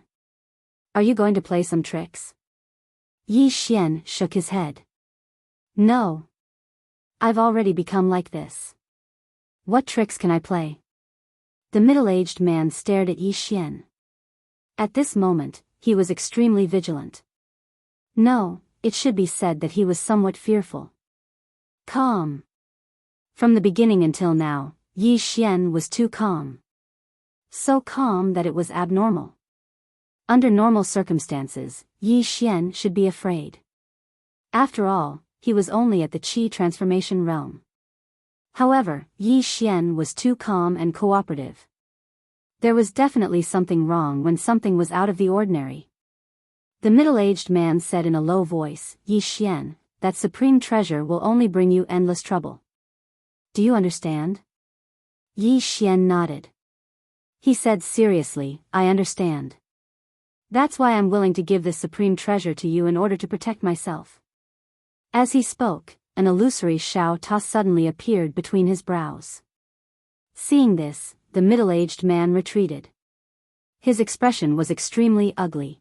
Speaker 1: Are you going to play some tricks? Yi Xian shook his head. No. I've already become like this. What tricks can I play? The middle-aged man stared at Yi Xian. At this moment, he was extremely vigilant. No, it should be said that he was somewhat fearful. Calm. From the beginning until now, Yi Xian was too calm. So calm that it was abnormal. Under normal circumstances, Yi Xian should be afraid. After all, he was only at the Qi transformation realm. However, Yi Xian was too calm and cooperative. There was definitely something wrong when something was out of the ordinary. The middle-aged man said in a low voice, Yi Xian, that supreme treasure will only bring you endless trouble. Do you understand? Yi Xian nodded. He said seriously, I understand. That's why I'm willing to give this supreme treasure to you in order to protect myself. As he spoke, an illusory Xiao Ta suddenly appeared between his brows. Seeing this, the middle-aged man retreated. His expression was extremely ugly.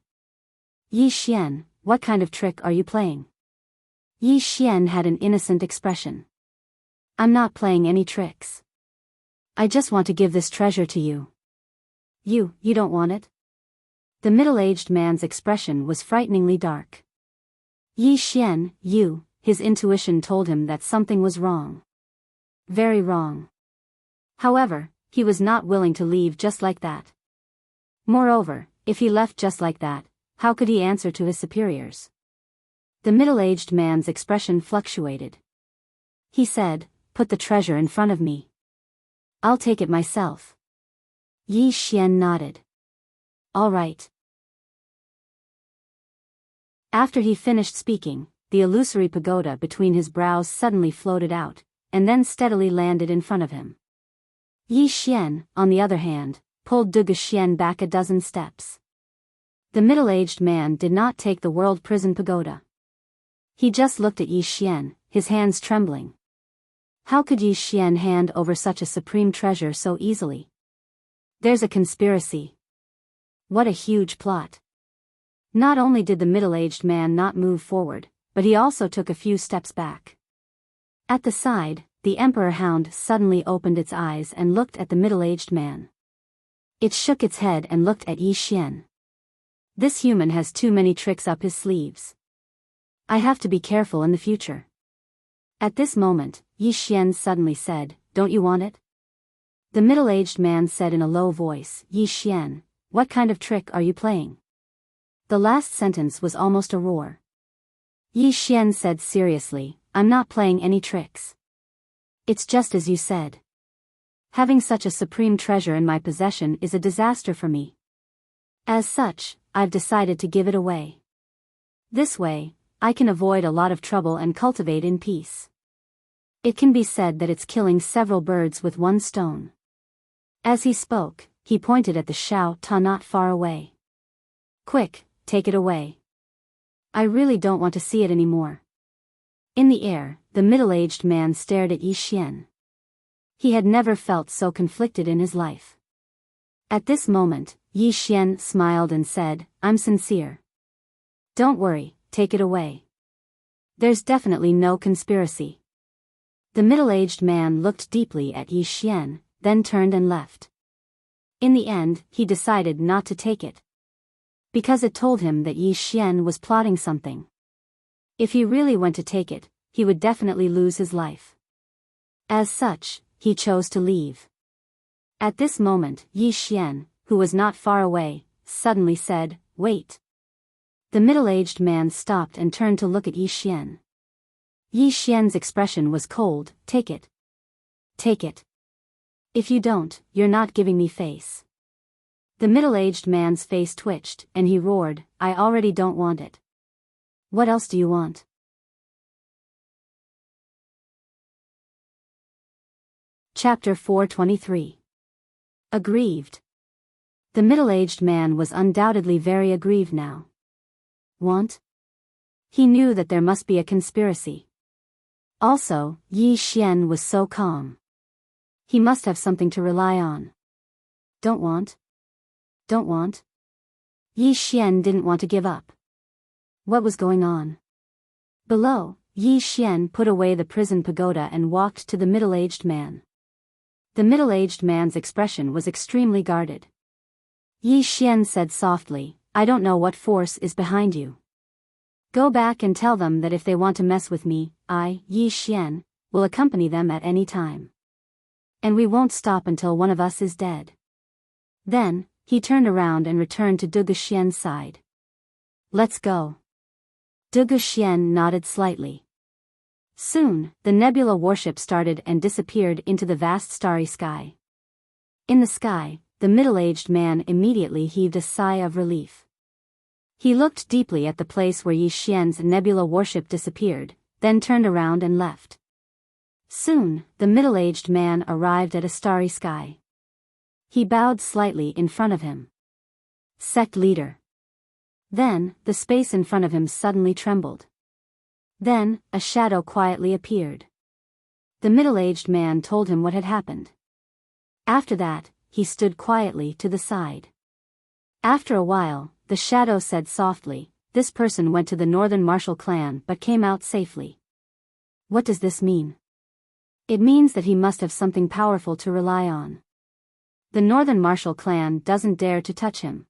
Speaker 1: Yi Xian, what kind of trick are you playing? Yi Xian had an innocent expression. I'm not playing any tricks. I just want to give this treasure to you. You don't want it? The middle-aged man's expression was frighteningly dark. Yi Xian, his intuition told him that something was wrong. Very wrong. However, he was not willing to leave just like that. Moreover, if he left just like that, how could he answer to his superiors? The middle-aged man's expression fluctuated. He said, put the treasure in front of me. I'll take it myself. Yi Xian nodded. All right. After he finished speaking, the illusory pagoda between his brows suddenly floated out, and then steadily landed in front of him. Yi Xian, on the other hand, pulled Duge Xian back a dozen steps. The middle-aged man did not take the world prison pagoda. He just looked at Yi Xian, his hands trembling. How could Yi Xian hand over such a supreme treasure so easily? There's a conspiracy. What a huge plot. Not only did the middle-aged man not move forward, but he also took a few steps back. At the side, the emperor hound suddenly opened its eyes and looked at the middle-aged man. It shook its head and looked at Yi Xian. This human has too many tricks up his sleeves. I have to be careful in the future. At this moment, Yi Xian suddenly said, Don't you want it? The middle-aged man said in a low voice, Yi Xian, what kind of trick are you playing? The last sentence was almost a roar. Yi Xian said seriously, I'm not playing any tricks. It's just as you said. Having such a supreme treasure in my possession is a disaster for me. As such, I've decided to give it away. This way, I can avoid a lot of trouble and cultivate in peace. It can be said that it's killing several birds with one stone. As he spoke, he pointed at the Xiao Ta not far away. Quick, take it away. I really don't want to see it anymore. In the air, the middle-aged man stared at Yi Xian. He had never felt so conflicted in his life. At this moment, Yi Xian smiled and said, I'm sincere. Don't worry, take it away. There's definitely no conspiracy. The middle-aged man looked deeply at Yi Xian, then turned and left. In the end, he decided not to take it. Because it told him that Yi Xian was plotting something. If he really went to take it, he would definitely lose his life. As such, he chose to leave. At this moment, Yi Xian, who was not far away, suddenly said, Wait. The middle-aged man stopped and turned to look at Yi Xian. Yi Xian's expression was cold, Take it. Take it. If you don't, you're not giving me face. The middle-aged man's face twitched, and he roared, I already don't want it. What else do you want? Chapter 423. Aggrieved. The middle-aged man was undoubtedly very aggrieved now. Want? He knew that there must be a conspiracy. Also, Yi Xian was so calm. He must have something to rely on. Don't want? Don't want? Yi Xian didn't want to give up. What was going on? Below, Yi Xian put away the prison pagoda and walked to the middle-aged man. The middle-aged man's expression was extremely guarded. Yi Xian said softly, I don't know what force is behind you. Go back and tell them that if they want to mess with me, I, Yi Xian, will accompany them at any time. And we won't stop until one of us is dead. Then, he turned around and returned to Dugu Xian's side. Let's go. Dugu Xian nodded slightly. Soon, the nebula warship started and disappeared into the vast starry sky. In the sky, the middle-aged man immediately heaved a sigh of relief. He looked deeply at the place where Yi Xian's nebula warship disappeared, then turned around and left. Soon, the middle-aged man arrived at a starry sky. He bowed slightly in front of him. Sect leader. Then, the space in front of him suddenly trembled. Then, a shadow quietly appeared. The middle-aged man told him what had happened. After that, he stood quietly to the side. After a while, the shadow said softly, this person went to the Northern Martial Clan but came out safely. What does this mean? It means that he must have something powerful to rely on. The Northern Martial Clan doesn't dare to touch him.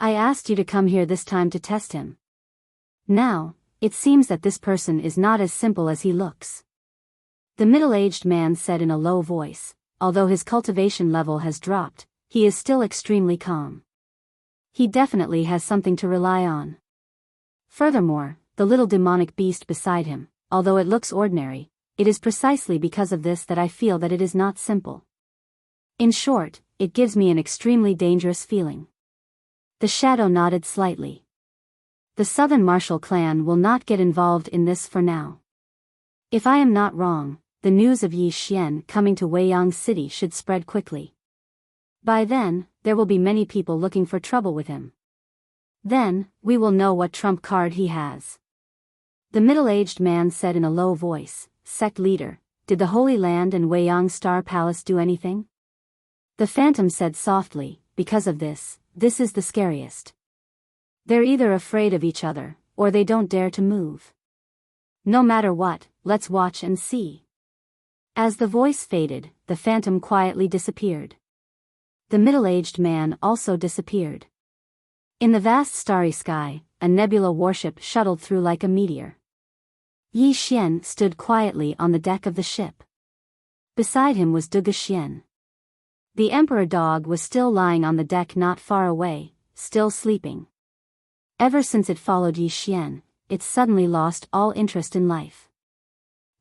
Speaker 1: I asked you to come here this time to test him. Now, it seems that this person is not as simple as he looks. The middle-aged man said in a low voice, although his cultivation level has dropped, he is still extremely calm. He definitely has something to rely on. Furthermore, the little demonic beast beside him, although it looks ordinary, it is precisely because of this that I feel that it is not simple. In short, it gives me an extremely dangerous feeling. The shadow nodded slightly. The Southern Martial Clan will not get involved in this for now. If I am not wrong, the news of Yi Xian coming to Weiyang City should spread quickly. By then, there will be many people looking for trouble with him. Then, we will know what trump card he has. The middle-aged man said in a low voice, Sect leader, did the Holy Land and Weiyang Star Palace do anything? The phantom said softly, because of this is the scariest. They're either afraid of each other, or they don't dare to move. No matter what, let's watch and see. As the voice faded, the phantom quietly disappeared. The middle-aged man also disappeared. In the vast starry sky, a nebula warship shuttled through like a meteor. Yi Xian stood quietly on the deck of the ship. Beside him was Dugu Xian. The emperor dog was still lying on the deck not far away, still sleeping. Ever since it followed Yi Xian, it suddenly lost all interest in life.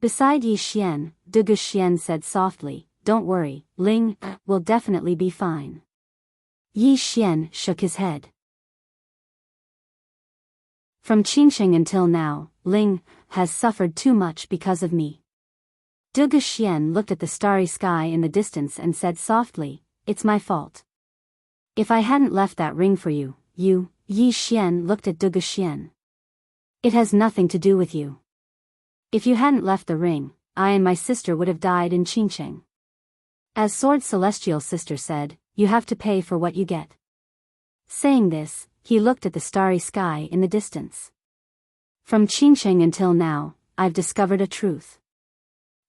Speaker 1: Beside Yi Xian, Dugu Xian said softly, don't worry, Ling will definitely be fine. Yi Xian shook his head. From Qingsheng until now, Ling has suffered too much because of me. Dugu Xian looked at the starry sky in the distance and said softly, it's my fault. If I hadn't left that ring for you, Yi Xian looked at Dugu Xian. It has nothing to do with you. If you hadn't left the ring, I and my sister would have died in Qingsheng. As Sword Celestial sister said, you have to pay for what you get. Saying this, he looked at the starry sky in the distance. From Qingsheng until now, I've discovered a truth.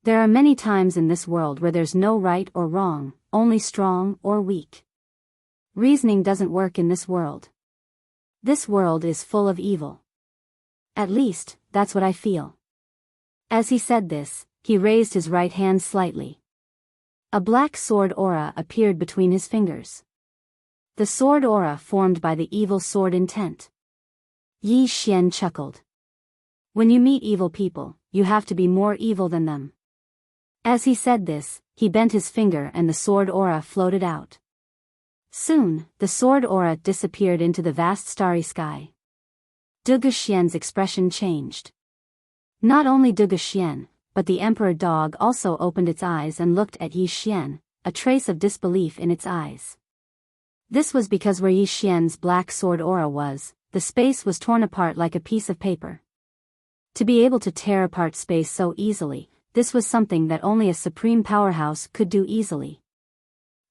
Speaker 1: There are many times in this world where there's no right or wrong, only strong or weak. Reasoning doesn't work in this world. This world is full of evil. At least, that's what I feel. As he said this, he raised his right hand slightly. A black sword aura appeared between his fingers. The sword aura formed by the evil sword intent. Yi Xian chuckled. When you meet evil people, you have to be more evil than them. As he said this, he bent his finger and the sword aura floated out. Soon, the sword aura disappeared into the vast starry sky. Dugu Xian's expression changed. Not only Dugu Xian, but the emperor dog also opened its eyes and looked at Yi Xian, a trace of disbelief in its eyes. This was because where Yi Xian's black sword aura was, the space was torn apart like a piece of paper. To be able to tear apart space so easily, this was something that only a supreme powerhouse could do easily.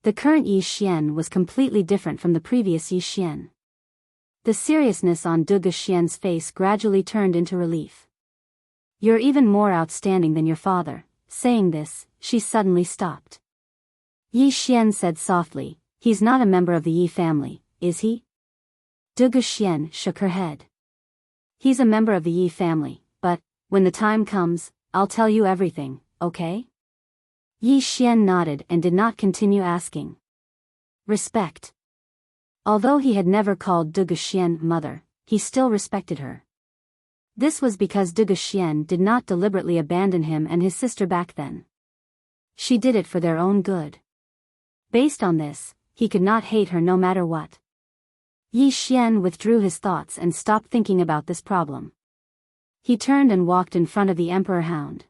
Speaker 1: The current Yi Xian was completely different from the previous Yi Xian. The seriousness on Dugu Xian's face gradually turned into relief. "You're even more outstanding than your father." Saying this, she suddenly stopped. Yi Xian said softly, "He's not a member of the Yi family, is he?" Dugu Xian shook her head. "He's a member of the Yi family, but, when the time comes, I'll tell you everything, okay?" Yi Xian nodded and did not continue asking. Respect. Although he had never called Dugu Xian mother, he still respected her. This was because Dugu Xian did not deliberately abandon him and his sister back then. She did it for their own good. Based on this, he could not hate her no matter what. Yi Xian withdrew his thoughts and stopped thinking about this problem. He turned and walked in front of the Emperor Hound.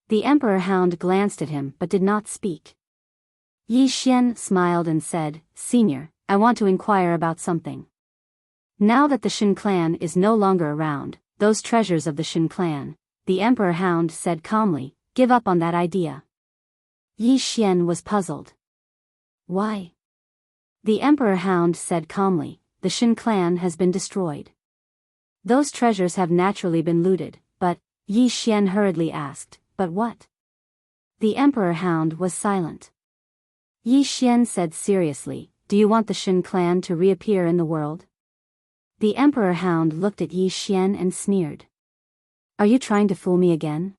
Speaker 1: The Emperor Hound glanced at him but did not speak. Yi Xian smiled and said, "Senior, I want to inquire about something. Now that the Shin clan is no longer around, those treasures of the Shin clan," the Emperor Hound said calmly, "give up on that idea." Yi Xian was puzzled. "Why?" The Emperor Hound said calmly, "The Shin clan has been destroyed. Those treasures have naturally been looted, but," Yi Xian hurriedly asked, "but what?" The Emperor Hound was silent. Yi Xian said seriously, "Do you want the Shin clan to reappear in the world?" The Emperor Hound looked at Yi Xian and sneered. "Are you trying to fool me again?"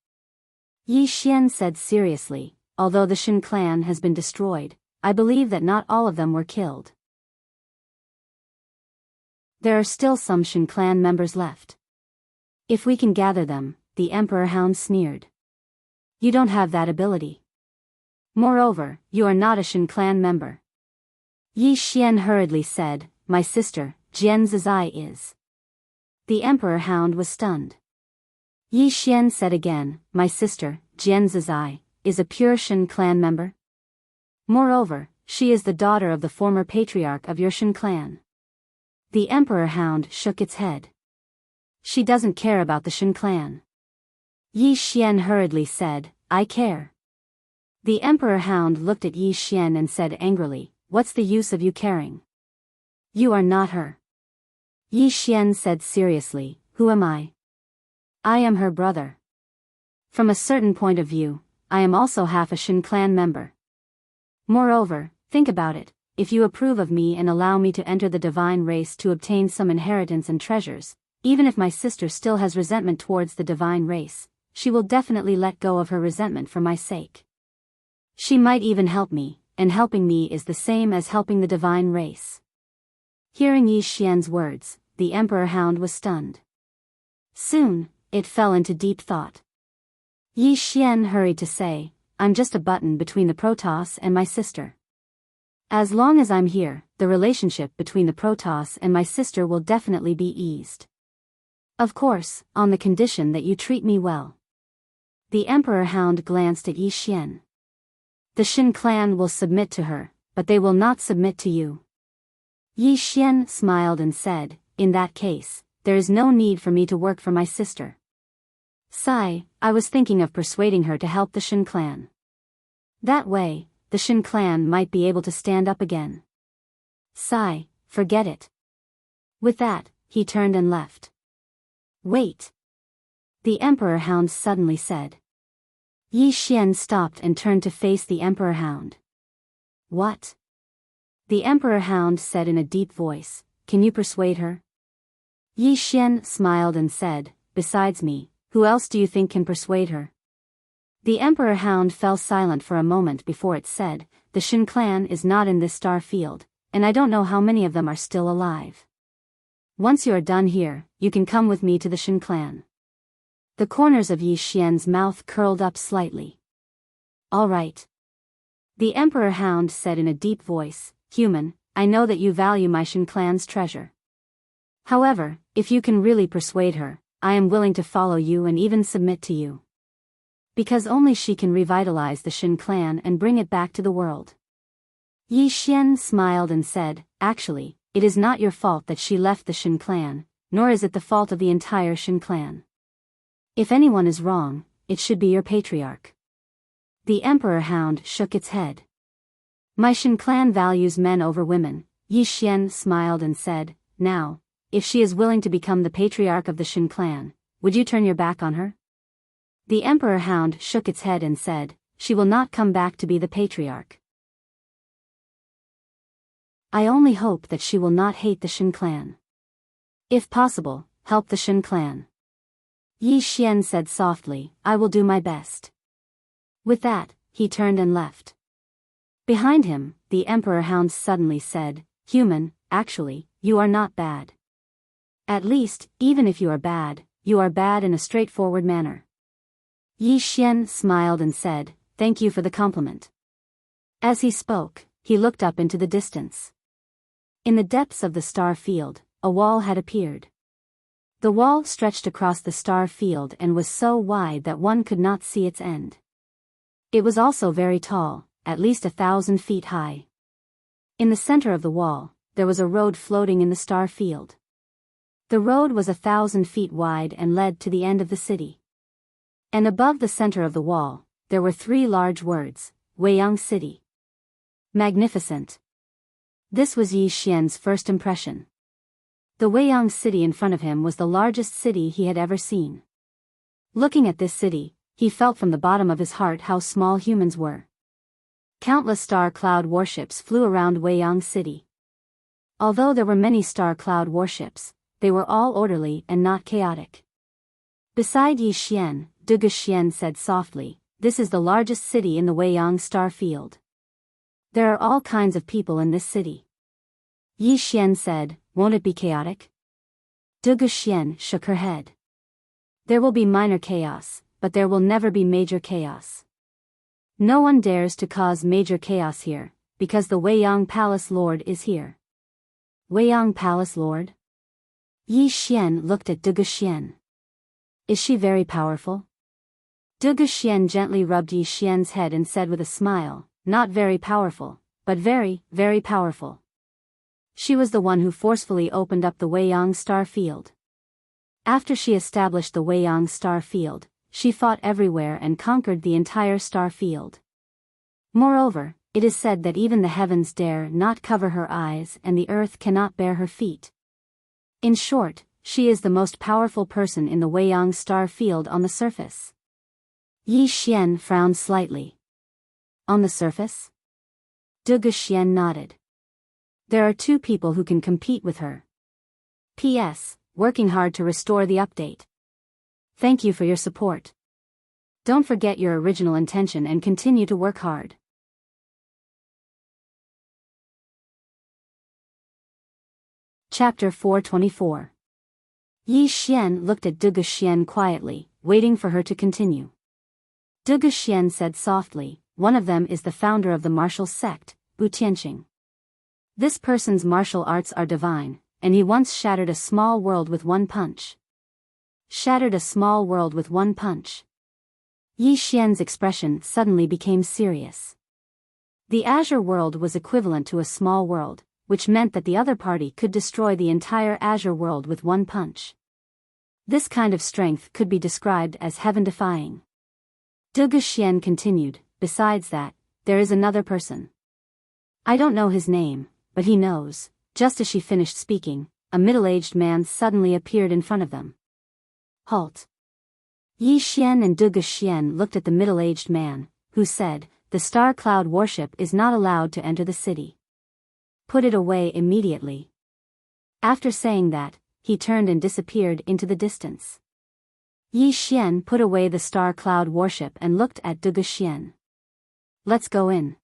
Speaker 1: Yi Xian said seriously, "Although the Shin clan has been destroyed, I believe that not all of them were killed. There are still some Shin clan members left. If we can gather them," the Emperor Hound sneered. "You don't have that ability. Moreover, you are not a Shin clan member." Yi Xian hurriedly said, "My sister, Jian Zizai is." The Emperor Hound was stunned. Yi Xian said again, "My sister, Jian Zizai, is a pure Shin clan member? Moreover, she is the daughter of the former patriarch of your Shin clan." The Emperor Hound shook its head. "She doesn't care about the Shin clan." Yi Xian hurriedly said, "I care." The Emperor Hound looked at Yi Xian and said angrily, "What's the use of you caring? You are not her." Yi Xian said seriously, "Who am I? I am her brother. From a certain point of view, I am also half a Shin clan member. Moreover, think about it, if you approve of me and allow me to enter the divine race to obtain some inheritance and treasures, even if my sister still has resentment towards the divine race, she will definitely let go of her resentment for my sake. She might even help me, and helping me is the same as helping the divine race." Hearing Yi Xian's words, the Emperor Hound was stunned. Soon, it fell into deep thought. Yi Xian hurried to say, "I'm just a button between the Protoss and my sister. As long as I'm here, the relationship between the Protoss and my sister will definitely be eased. Of course, on the condition that you treat me well." The Emperor Hound glanced at Yi Xian. "The Shin clan will submit to her, but they will not submit to you." Yi Xian smiled and said, "In that case, there is no need for me to work for my sister. Sigh, I was thinking of persuading her to help the Shin clan. That way, the Shin clan might be able to stand up again." Sigh, forget it. With that, he turned and left. "Wait!" the Emperor Hound suddenly said. Yi Xian stopped and turned to face the Emperor Hound. "What?" the Emperor Hound said in a deep voice, "Can you persuade her?" Yi Xian smiled and said, "Besides me, who else do you think can persuade her?" The Emperor Hound fell silent for a moment before it said, "The Shin clan is not in this star field, and I don't know how many of them are still alive. Once you are done here, you can come with me to the Shin clan." The corners of Yi Xian's mouth curled up slightly. "All right." The Emperor Hound said in a deep voice, "Human, I know that you value my Shin clan's treasure. However, if you can really persuade her, I am willing to follow you and even submit to you. Because only she can revitalize the Shin clan and bring it back to the world. Yi Xian smiled and said, actually, it is not your fault that she left the Shin clan, nor is it the fault of the entire Shin clan. If anyone is wrong, it should be your patriarch. The Emperor Hound shook its head. My Shin clan values men over women, Yi Xian smiled and said, now, if she is willing to become the patriarch of the Shin clan, would you turn your back on her? The Emperor Hound shook its head and said, she will not come back to be the patriarch. I only hope that she will not hate the Shin clan. If possible, help the Shin clan. Yi Xian said softly, I will do my best. With that, he turned and left. Behind him, the Emperor Hound suddenly said, human, actually, you are not bad. At least, even if you are bad in a straightforward manner. Yi Xian smiled and said, thank you for the compliment. As he spoke, he looked up into the distance. In the depths of the star field, a wall had appeared. The wall stretched across the star field and was so wide that one could not see its end. It was also very tall, at least 1,000 feet high. In the center of the wall, there was a road floating in the star field. The road was 1,000 feet wide and led to the end of the city. And above the center of the wall, there were 3 large words, Weiyang City. Magnificent. This was Yi Xian's first impression. The Weiyang City in front of him was the largest city he had ever seen. Looking at this city, he felt from the bottom of his heart how small humans were. Countless star cloud warships flew around Weiyang City. Although there were many star cloud warships, they were all orderly and not chaotic. Beside Yi Xian, Duge Xian said softly, this is the largest city in the Weiyang star field. There are all kinds of people in this city. Yi Xian said, won't it be chaotic? Duge Xian shook her head. There will be minor chaos, but there will never be major chaos. No one dares to cause major chaos here, because the Weiyang Palace Lord is here. Weiyang Palace Lord? Yi Xian looked at Duge Xian. Is she very powerful? Duge Xian gently rubbed Yi Xian's head and said with a smile, not very powerful, but very, very powerful. She was the one who forcefully opened up the Weiyang star field. After she established the Weiyang star field, she fought everywhere and conquered the entire star field. Moreover, it is said that even the heavens dare not cover her eyes and the earth cannot bear her feet. In short, she is the most powerful person in the Weiyang star field on the surface. Yi Xian frowned slightly. On the surface? Duge Xian nodded. There are 2 people who can compete with her. P.S. Working hard to restore the update. Thank you for your support. Don't forget your original intention and continue to work hard. Chapter 424. Yi Xian looked at Duge Xian quietly, waiting for her to continue. Duge Xian said softly, one of them is the founder of the martial sect, Bu Tianqing. This person's martial arts are divine, and he once shattered a small world with one punch. Shattered a small world with one punch. Yi Xian's expression suddenly became serious. The Azure world was equivalent to a small world, which meant that the other party could destroy the entire Azure world with one punch. This kind of strength could be described as heaven-defying. Duge Xian continued, besides that, there is another person. I don't know his name, but he knows. Just as she finished speaking, a middle-aged man suddenly appeared in front of them. Halt. Yi Xian and Duge Xian looked at the middle-aged man, who said, the Star Cloud warship is not allowed to enter the city. Put it away immediately. After saying that, he turned and disappeared into the distance. Yi Xian put away the Star Cloud warship and looked at Duge Xian. Let's go in.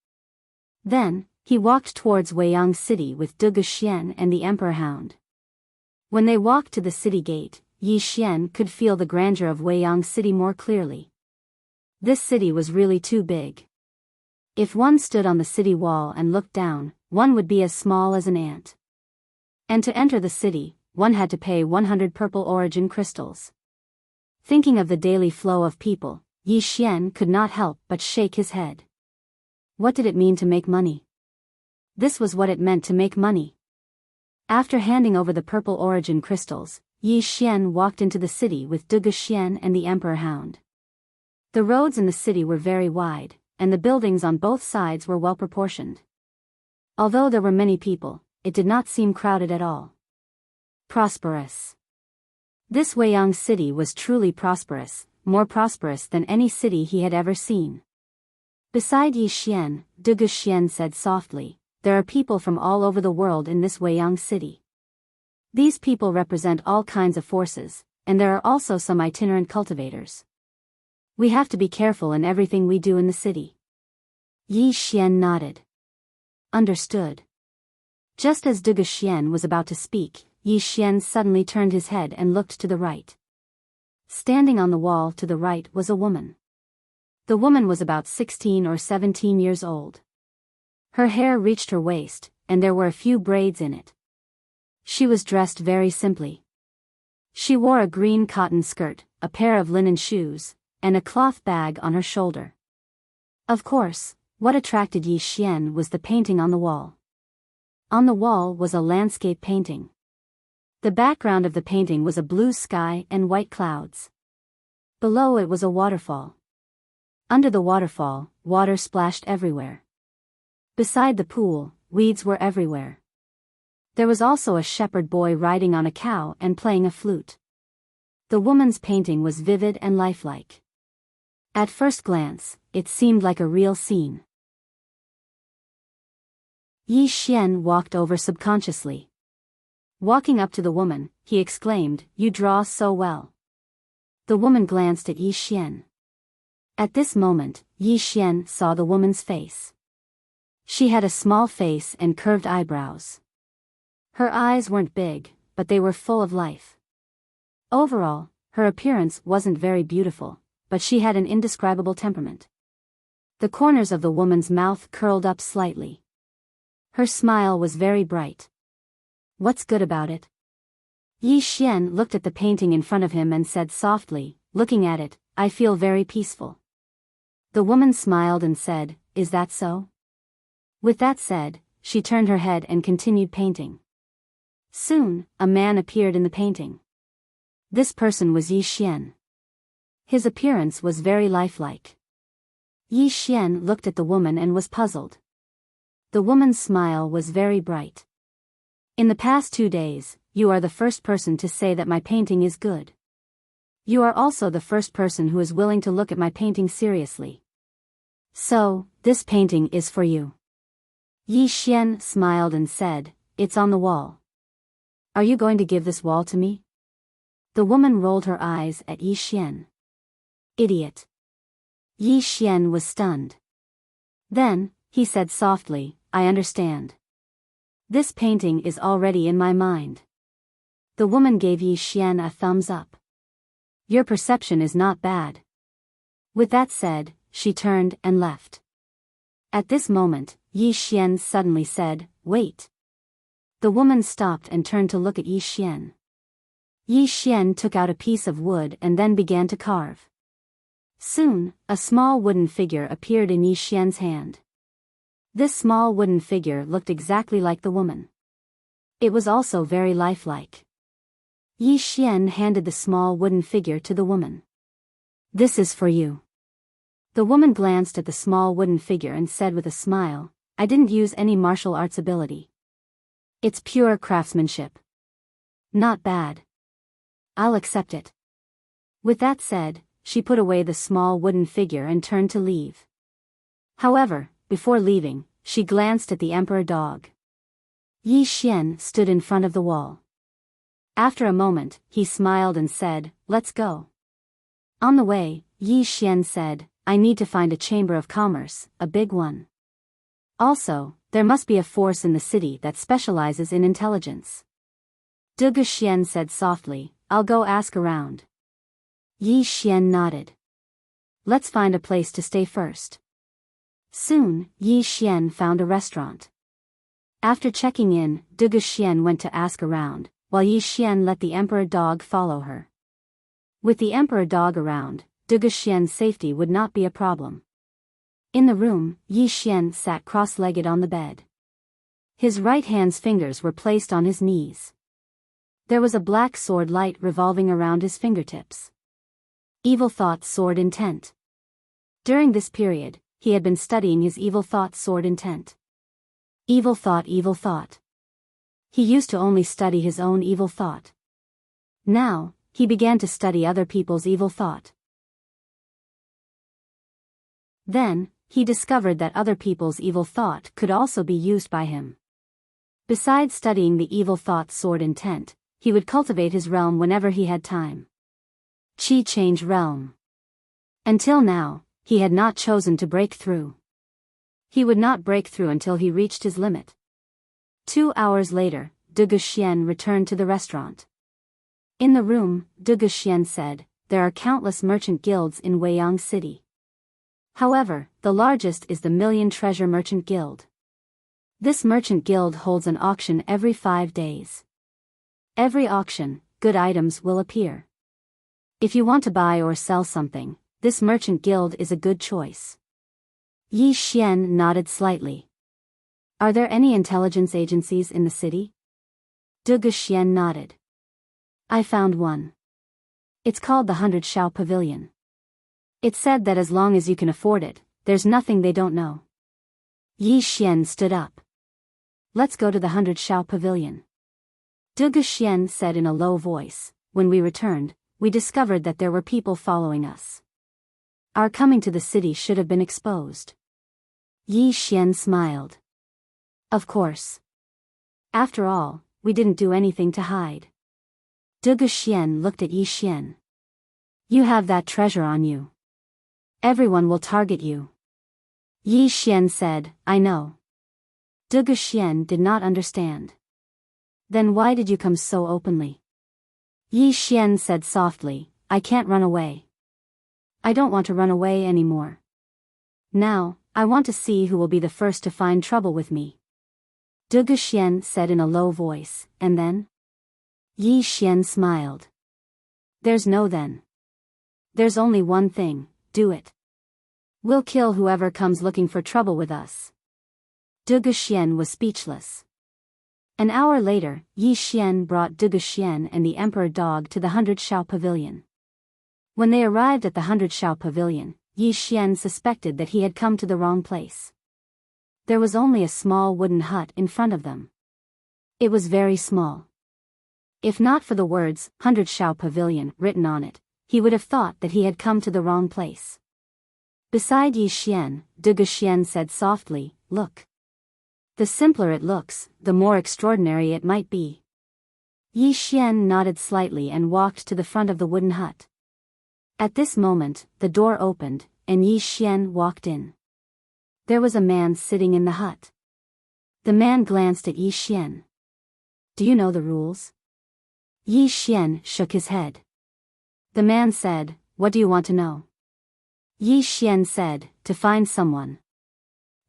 Speaker 1: Then, he walked towards Weiyang City with Duge Xian and the Emperor Hound. When they walked to the city gate, Yi Xian could feel the grandeur of Weiyang City more clearly. This city was really too big. If one stood on the city wall and looked down, one would be as small as an ant. And to enter the city, one had to pay 100 purple origin crystals. Thinking of the daily flow of people, Yi Xian could not help but shake his head. What did it mean to make money? This was what it meant to make money. After handing over the purple origin crystals, Yi Xian walked into the city with Du Xian and the Emperor Hound. The roads in the city were very wide, and the buildings on both sides were well proportioned. Although there were many people, it did not seem crowded at all. Prosperous. This Weiyang city was truly prosperous, more prosperous than any city he had ever seen. Beside Yi Xian, Du Xian said softly, "There are people from all over the world in this Weiyang city. These people represent all kinds of forces, and there are also some itinerant cultivators. We have to be careful in everything we do in the city." Yi Xian nodded. Understood. Just as Du Xian was about to speak, Yi Xian suddenly turned his head and looked to the right. Standing on the wall to the right was a woman. The woman was about 16 or 17 years old. Her hair reached her waist, and there were a few braids in it. She was dressed very simply. She wore a green cotton skirt, a pair of linen shoes, and a cloth bag on her shoulder. Of course, what attracted Yi Xian was the painting on the wall. On the wall was a landscape painting. The background of the painting was a blue sky and white clouds. Below it was a waterfall. Under the waterfall, water splashed everywhere. Beside the pool, weeds were everywhere. There was also a shepherd boy riding on a cow and playing a flute. The woman's painting was vivid and lifelike. At first glance, it seemed like a real scene. Yi Xian walked over subconsciously. Walking up to the woman, he exclaimed, "You draw so well." The woman glanced at Yi Xian. At this moment, Yi Xian saw the woman's face. She had a small face and curved eyebrows. Her eyes weren't big, but they were full of life. Overall, her appearance wasn't very beautiful, but she had an indescribable temperament. The corners of the woman's mouth curled up slightly. Her smile was very bright. "What's good about it?" Yi Xian looked at the painting in front of him and said softly, looking at it, "I feel very peaceful." The woman smiled and said, "Is that so?" With that said, she turned her head and continued painting. Soon, a man appeared in the painting. This person was Yi Xian. His appearance was very lifelike. Yi Xian looked at the woman and was puzzled. The woman's smile was very bright. "In the past 2 days, you are the first person to say that my painting is good. You are also the first person who is willing to look at my painting seriously. So, this painting is for you." Yi Xian smiled and said, "It's on the wall. Are you going to give this wall to me?" The woman rolled her eyes at Yi Xian. "Idiot." Yi Xian was stunned. Then, he said softly, "I understand. This painting is already in my mind." The woman gave Yi Xian a thumbs up. "Your perception is not bad." With that said, she turned and left. At this moment, Yi Xian suddenly said, "Wait." The woman stopped and turned to look at Yi Xian. Yi Xian took out a piece of wood and then began to carve. Soon, a small wooden figure appeared in Yi Xian's hand. This small wooden figure looked exactly like the woman. It was also very lifelike. Yi Xian handed the small wooden figure to the woman. "This is for you." The woman glanced at the small wooden figure and said with a smile, "I didn't use any martial arts ability. It's pure craftsmanship. Not bad. I'll accept it." With that said, she put away the small wooden figure and turned to leave. However, before leaving, she glanced at the emperor dog. Yi Xian stood in front of the wall. After a moment, he smiled and said, "Let's go." On the way, Yi Xian said, "I need to find a chamber of commerce, a big one. Also, there must be a force in the city that specializes in intelligence." Du Xian said softly, "I'll go ask around." Yi Xian nodded. "Let's find a place to stay first." Soon, Yi Xian found a restaurant. After checking in, Dugu Xian went to ask around, while Yi Xian let the emperor dog follow her. With the emperor dog around, Dugu Xian's safety would not be a problem. In the room, Yi Xian sat cross-legged on the bed. His right hand's fingers were placed on his knees. There was a black sword light revolving around his fingertips. Evil thought sword intent. During this period, he had been studying his evil thought sword intent. Evil thought, evil thought. He used to only study his own evil thought. Now, he began to study other people's evil thought. Then, he discovered that other people's evil thought could also be used by him. Besides studying the evil thought sword intent, he would cultivate his realm whenever he had time. Chi change realm. Until now, he had not chosen to break through. He would not break through until he reached his limit. 2 hours later, Dugu Xian returned to the restaurant. In the room, Dugu Xian said, "There are countless merchant guilds in Weiyang City. However, the largest is the Million Treasure Merchant Guild. This merchant guild holds an auction every 5 days. Every auction, good items will appear. If you want to buy or sell something, this merchant guild is a good choice." Yi Xian nodded slightly. "Are there any intelligence agencies in the city?" Dugu Xian nodded. "I found one. It's called the 100 Shao Pavilion. It's said that as long as you can afford it, there's nothing they don't know." Yi Xian stood up. "Let's go to the 100 Shao Pavilion." Dugu Xian said in a low voice. "When we returned, we discovered that there were people following us. Our coming to the city should have been exposed." Yi Xian smiled. "Of course. After all, we didn't do anything to hide." Dugu Xian looked at Yi Xian. "You have that treasure on you. Everyone will target you." Yi Xian said, "I know." Dugu Xian did not understand. "Then why did you come so openly?" Yi Xian said softly, "I can't run away. I don't want to run away anymore. Now, I want to see who will be the first to find trouble with me." Dugu Xian said in a low voice, "And then?" Yi Xian smiled. "There's no then. There's only one thing, do it. We'll kill whoever comes looking for trouble with us." Dugu Xian was speechless. An hour later, Yi Xian brought Dugu Xian and the emperor dog to the 100 Shao Pavilion. When they arrived at the 100 Shao Pavilion, Yi Xian suspected that he had come to the wrong place. There was only a small wooden hut in front of them. It was very small. If not for the words, 100 Shao Pavilion, written on it, he would have thought that he had come to the wrong place. Beside Yi Xian, Dugu Xian said softly, "Look. The simpler it looks, the more extraordinary it might be." Yi Xian nodded slightly and walked to the front of the wooden hut. At this moment, the door opened, and Yi Xian walked in. There was a man sitting in the hut. The man glanced at Yi Xian. "Do you know the rules?" Yi Xian shook his head. The man said, "What do you want to know?" Yi Xian said, "To find someone."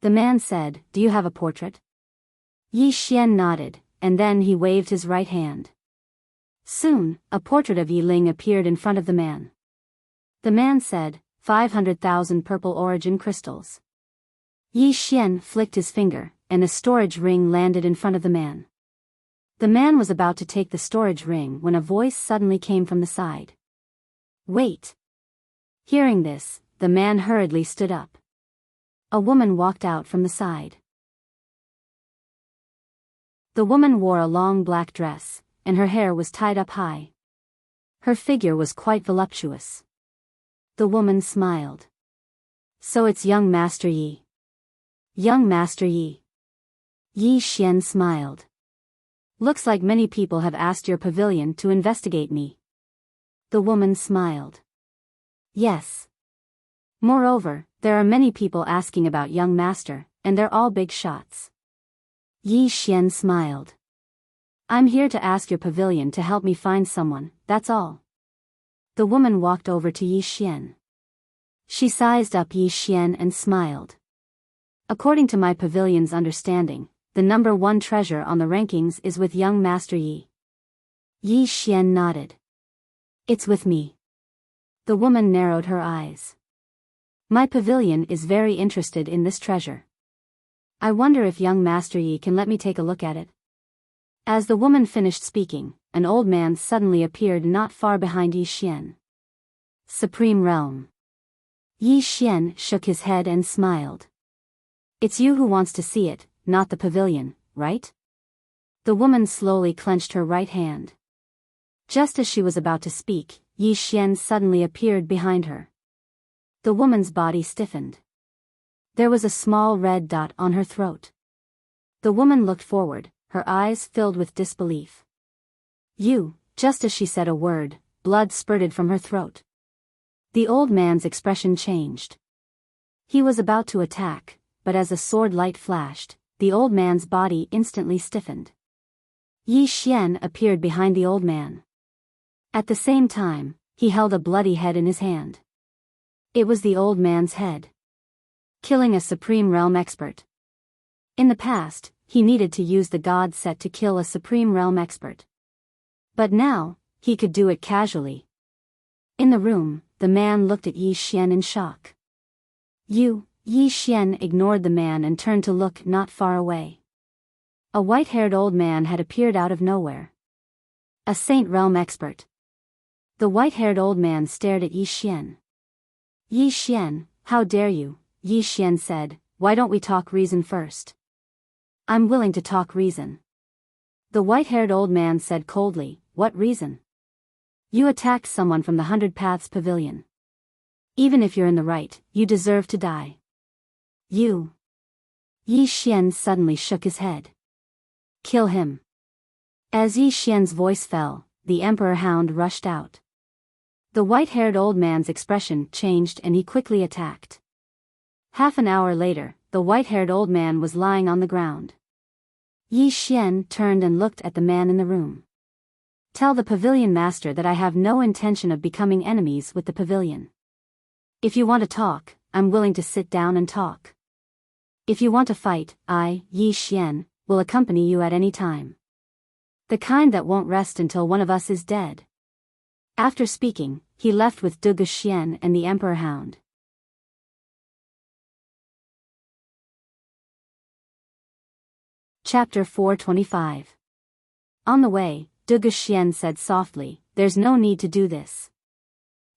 Speaker 1: The man said, "Do you have a portrait?" Yi Xian nodded, and then he waved his right hand. Soon, a portrait of Yi Ling appeared in front of the man. The man said, 500,000 purple origin crystals. Yi Xian flicked his finger, and a storage ring landed in front of the man. The man was about to take the storage ring when a voice suddenly came from the side. "Wait." Hearing this, the man hurriedly stood up. A woman walked out from the side. The woman wore a long black dress, and her hair was tied up high. Her figure was quite voluptuous. The woman smiled. "So it's young Master Yi." "Young Master Yi." Yi Xian smiled. "Looks like many people have asked your pavilion to investigate me." The woman smiled. "Yes. Moreover, there are many people asking about young master, and they're all big shots." Yi Xian smiled. "I'm here to ask your pavilion to help me find someone, that's all." The woman walked over to Yi Xian. She sized up Yi Xian and smiled. According to my pavilion's understanding, the number 1 treasure on the rankings is with young Master Yi. Yi Xian nodded. It's with me. The woman narrowed her eyes. My pavilion is very interested in this treasure. I wonder if young Master Yi can let me take a look at it. As the woman finished speaking, an old man suddenly appeared not far behind Yi Xian. Supreme Realm. Yi Xian shook his head and smiled. It's you who wants to see it, not the pavilion, right? The woman slowly clenched her right hand. Just as she was about to speak, Yi Xian suddenly appeared behind her. The woman's body stiffened. There was a small red dot on her throat. The woman looked forward, her eyes filled with disbelief. Just as she said a word, blood spurted from her throat. The old man's expression changed. He was about to attack, but as a sword light flashed, the old man's body instantly stiffened. Yi Xian appeared behind the old man. At the same time, he held a bloody head in his hand. It was the old man's head. Killing a Supreme Realm expert. In the past, he needed to use the god set to kill a Supreme Realm expert. But now, he could do it casually. In the room, the man looked at Yi Xian in shock. Yi Xian ignored the man and turned to look not far away. A white-haired old man had appeared out of nowhere. A Saint Realm expert. The white-haired old man stared at Yi Xian. Yi Xian, how dare you, Yi Xian said, why don't we talk reason first? I'm willing to talk reason. The white-haired old man said coldly, what reason? You attacked someone from the 100 Paths Pavilion. Even if you're in the right, you deserve to die. Yi Xian suddenly shook his head. Kill him. As Yi Xian's voice fell, the Emperor Hound rushed out. The white-haired old man's expression changed and he quickly attacked. Half an hour later, the white-haired old man was lying on the ground. Yi Xian turned and looked at the man in the room. Tell the pavilion master that I have no intention of becoming enemies with the pavilion. If you want to talk, I'm willing to sit down and talk. If you want to fight, I, Yi Xian, will accompany you at any time. The kind that won't rest until one of us is dead. After speaking, he left with Du Xian and the Emperor Hound. Chapter 425. On the way, Du Xian said softly, there's no need to do this.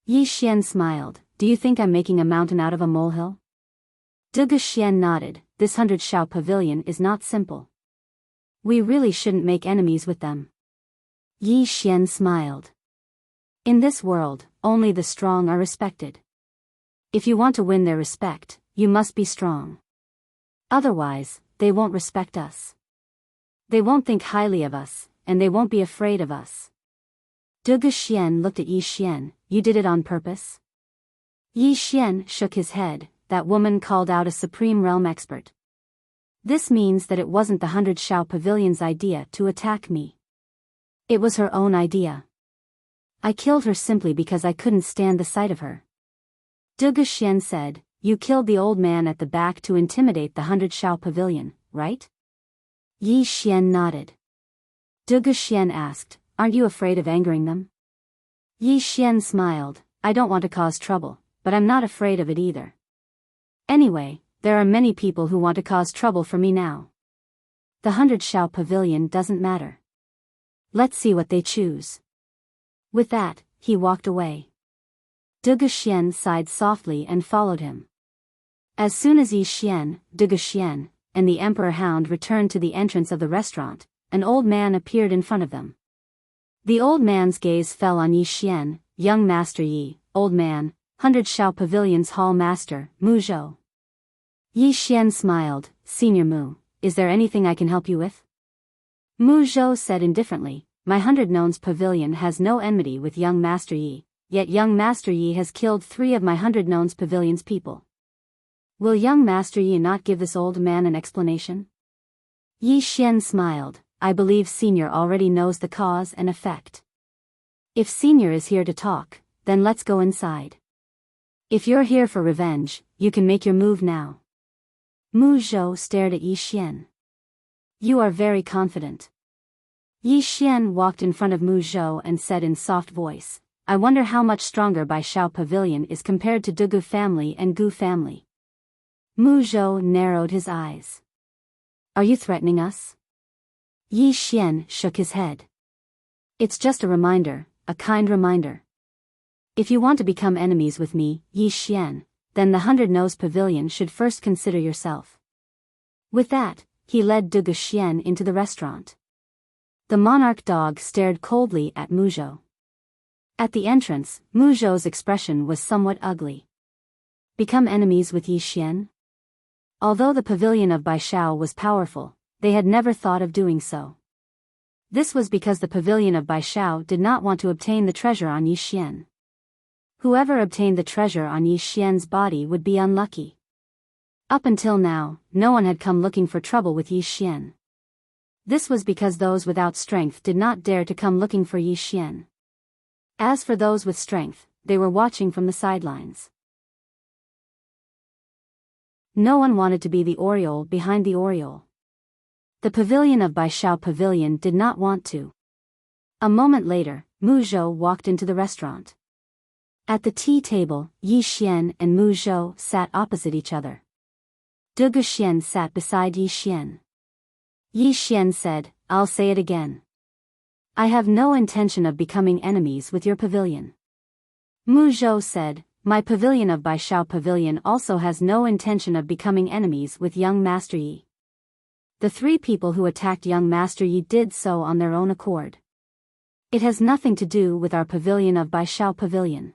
Speaker 1: Yi Xian smiled, do you think I'm making a mountain out of a molehill? Du Xian nodded, this 100 Shao pavilion is not simple. We really shouldn't make enemies with them. Yi Xian smiled. In this world, only the strong are respected. If you want to win their respect, you must be strong. Otherwise, they won't respect us. They won't think highly of us, and they won't be afraid of us. Du Xian looked at Yi Xian, you did it on purpose? Yi Xian shook his head, that woman called out a Supreme Realm expert. This means that it wasn't the 100 Shao Pavilion's idea to attack me. It was her own idea. I killed her simply because I couldn't stand the sight of her. Du Xian said, you killed the old man at the back to intimidate the 100 Shao Pavilion, right? Yi Xian nodded. Du Xian asked, aren't you afraid of angering them? Yi Xian smiled, I don't want to cause trouble, but I'm not afraid of it either. Anyway, there are many people who want to cause trouble for me now. The 100 Shao Pavilion doesn't matter. Let's see what they choose. With that, he walked away. Du Xian sighed softly and followed him. As soon as Yi Xian, Du Xian, and the Emperor Hound returned to the entrance of the restaurant, an old man appeared in front of them. The old man's gaze fell on Yi Xian, young Master Yi, old man, 100 Shao Pavilion's hall master, Mu Zhou. Yi Xian smiled, Senior Mu, is there anything I can help you with? Mu Zhou said indifferently, my 100 Nones Pavilion has no enmity with young Master Yi, yet young Master Yi has killed 3 of my 100 Nones Pavilion's people. Will young Master Yi not give this old man an explanation? Yi Xian smiled, I believe Senior already knows the cause and effect. If Senior is here to talk, then let's go inside. If you're here for revenge, you can make your move now. Mu Zhou stared at Yi Xian. You are very confident. Yi Xian walked in front of Mu Zhou and said in soft voice, I wonder how much stronger Bai Shao Pavilion is compared to Dugu family and Gu family. Mu Zhou narrowed his eyes. Are you threatening us? Yi Xian shook his head. It's just a reminder, a kind reminder. If you want to become enemies with me, Yi Xian, then the 100-Nose Pavilion should first consider yourself. With that, he led Dugu Xian into the restaurant. The monarch dog stared coldly at Mu Zhou. At the entrance, Mu Zhou's expression was somewhat ugly. Become enemies with Yi Xian? Although the pavilion of Bai Shao was powerful, they had never thought of doing so. This was because the pavilion of Bai Shao did not want to obtain the treasure on Yi Xian. Whoever obtained the treasure on Yi Xian's body would be unlucky. Up until now, no one had come looking for trouble with Yi Xian. This was because those without strength did not dare to come looking for Yi Xian. As for those with strength, they were watching from the sidelines. No one wanted to be the Oriole behind the Oriole. The pavilion of Bai Shao Pavilion did not want to. A moment later, Mu Zhou walked into the restaurant. At the tea table, Yi Xian and Mu Zhou sat opposite each other. Dugu Xian sat beside Yi Xian. Yi Xian said, I'll say it again. I have no intention of becoming enemies with your pavilion. Mu Zhou said, my pavilion of Bai Shao Pavilion also has no intention of becoming enemies with young Master Yi. The 3 people who attacked young Master Yi did so on their own accord. It has nothing to do with our pavilion of Bai Shao Pavilion.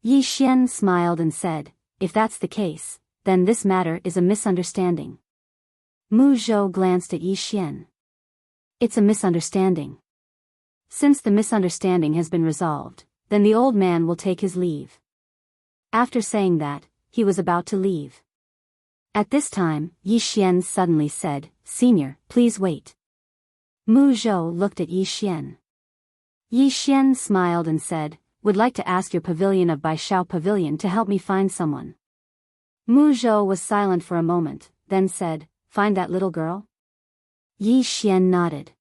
Speaker 1: Yi Xian smiled and said, if that's the case, then this matter is a misunderstanding. Mu Zhou glanced at Yi Xian. It's a misunderstanding. Since the misunderstanding has been resolved, then the old man will take his leave. After saying that, he was about to leave. At this time, Yi Xian suddenly said, Senior, please wait. Mu Zhou looked at Yi Xian. Yi Xian smiled and said, would like to ask your pavilion of Bai Shao Pavilion to help me find someone. Mu Zhou was silent for a moment, then said, find that little girl? Yi Xian nodded.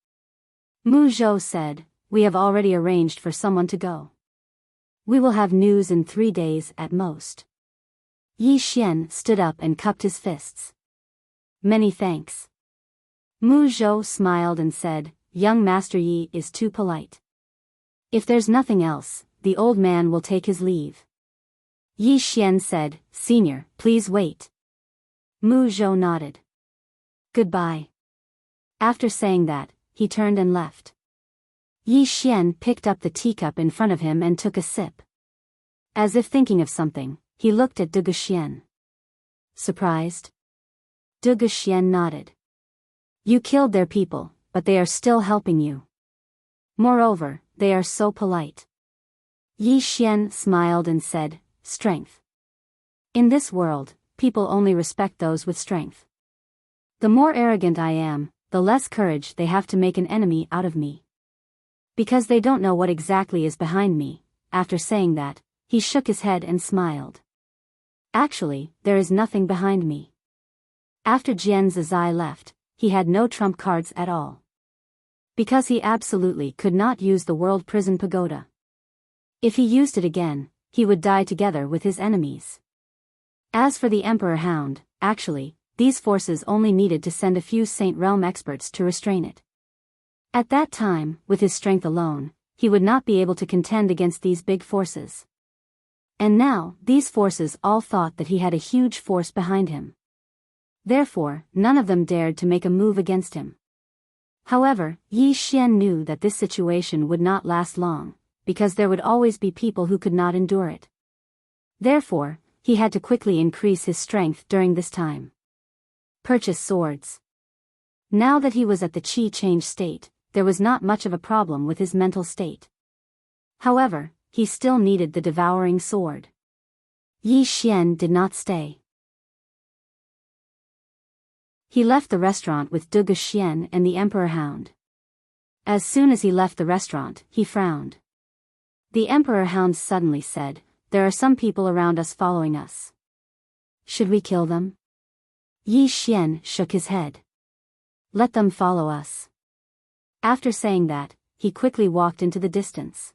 Speaker 1: Mu Zhou said, we have already arranged for someone to go. We will have news in 3 days at most. Yi Xian stood up and cupped his fists. Many thanks. Mu Zhou smiled and said, young Master Yi is too polite. If there's nothing else, the old man will take his leave. Yi Xian said, Senior, please wait. Mu Zhou nodded. Goodbye. After saying that, he turned and left. Yi Xian picked up the teacup in front of him and took a sip. As if thinking of something, he looked at Dugu Xian. Surprised? Dugu Xian nodded. You killed their people, but they are still helping you. Moreover, they are so polite. Yi Xian smiled and said, strength. In this world, people only respect those with strength. The more arrogant I am, the less courage they have to make an enemy out of me. Because they don't know what exactly is behind me. After saying that, he shook his head and smiled. Actually, there is nothing behind me. After Jian Zizai left, he had no trump cards at all. Because he absolutely could not use the World Prison Pagoda. If he used it again, he would die together with his enemies. As for the Emperor Hound, actually, these forces only needed to send a few Saint Realm experts to restrain it. At that time, with his strength alone, he would not be able to contend against these big forces. And now, these forces all thought that he had a huge force behind him. Therefore, none of them dared to make a move against him. However, Yi Xian knew that this situation would not last long, because there would always be people who could not endure it. Therefore, he had to quickly increase his strength during this time. Purchase swords. Now that he was at the Qi change state, there was not much of a problem with his mental state. However, he still needed the devouring sword. Yi Xian did not stay. He left the restaurant with Dugu Xian and the Emperor Hound. As soon as he left the restaurant, he frowned. The Emperor Hound suddenly said, there are some people around us following us. Should we kill them? Yi Xian shook his head. Let them follow us. After saying that, he quickly walked into the distance.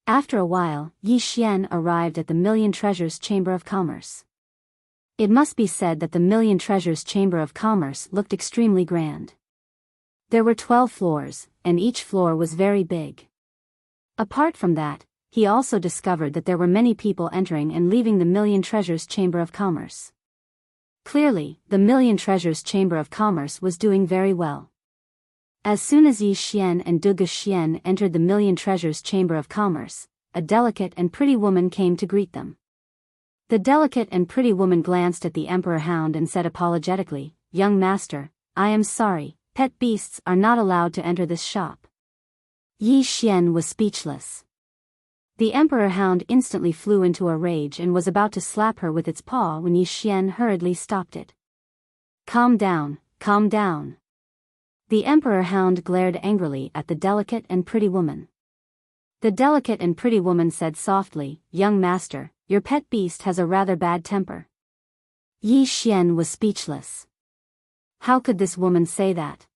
Speaker 1: After a while, Yi Xian arrived at the Million Treasures Chamber of Commerce. It must be said that the Million Treasures Chamber of Commerce looked extremely grand. There were 12 floors, and each floor was very big. Apart from that, he also discovered that there were many people entering and leaving the Million Treasures Chamber of Commerce. Clearly, the Million Treasures Chamber of Commerce was doing very well. As soon as Yi Xian and Du Xian entered the Million Treasures Chamber of Commerce, a delicate and pretty woman came to greet them. The delicate and pretty woman glanced at the Emperor Hound and said apologetically, "Young master, I am sorry, pet beasts are not allowed to enter this shop." Yi Xian was speechless. The Emperor Hound instantly flew into a rage and was about to slap her with its paw when Yi Xian hurriedly stopped it. "Calm down, calm down." The Emperor Hound glared angrily at the delicate and pretty woman. The delicate and pretty woman said softly, "Young master, your pet beast has a rather bad temper." Yi Xian was speechless. How could this woman say that?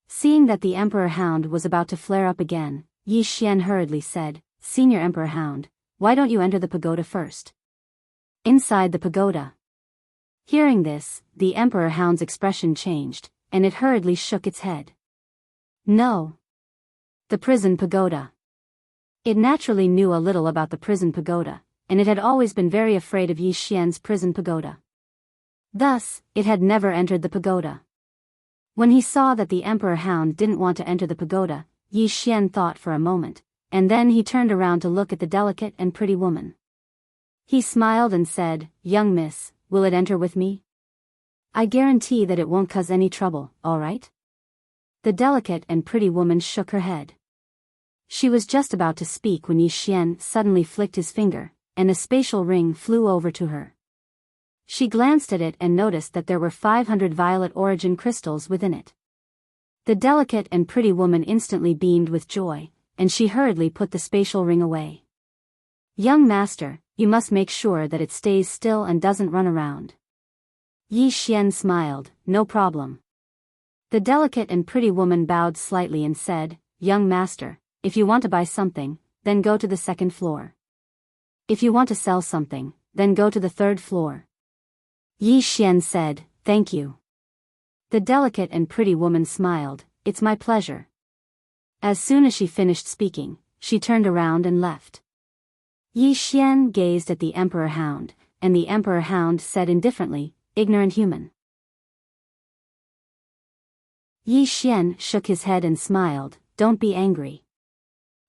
Speaker 1: Seeing that the Emperor Hound was about to flare up again, Yi Xian hurriedly said, "Senior Emperor Hound, why don't you enter the pagoda first?" Inside the pagoda. Hearing this, the Emperor Hound's expression changed, and it hurriedly shook its head. No. The prison pagoda. It naturally knew a little about the prison pagoda, and it had always been very afraid of Yi Xian's prison pagoda. Thus, it had never entered the pagoda. When he saw that the Emperor Hound didn't want to enter the pagoda, Yi Xian thought for a moment, and then he turned around to look at the delicate and pretty woman. He smiled and said, "Young miss, will it enter with me? I guarantee that it won't cause any trouble, all right?" The delicate and pretty woman shook her head. She was just about to speak when Yi Xian suddenly flicked his finger, and a spatial ring flew over to her. She glanced at it and noticed that there were 500 violet origin crystals within it. The delicate and pretty woman instantly beamed with joy, and she hurriedly put the spatial ring away. "Young master, you must make sure that it stays still and doesn't run around." Yi Xian smiled, "No problem." The delicate and pretty woman bowed slightly and said, "Young master, if you want to buy something, then go to the second floor. If you want to sell something, then go to the third floor." Yi Xian said, "Thank you." The delicate and pretty woman smiled, "It's my pleasure." As soon as she finished speaking, she turned around and left. Yi Xian gazed at the Emperor Hound, and the Emperor Hound said indifferently, "Ignorant human." Yi Xian shook his head and smiled, "Don't be angry.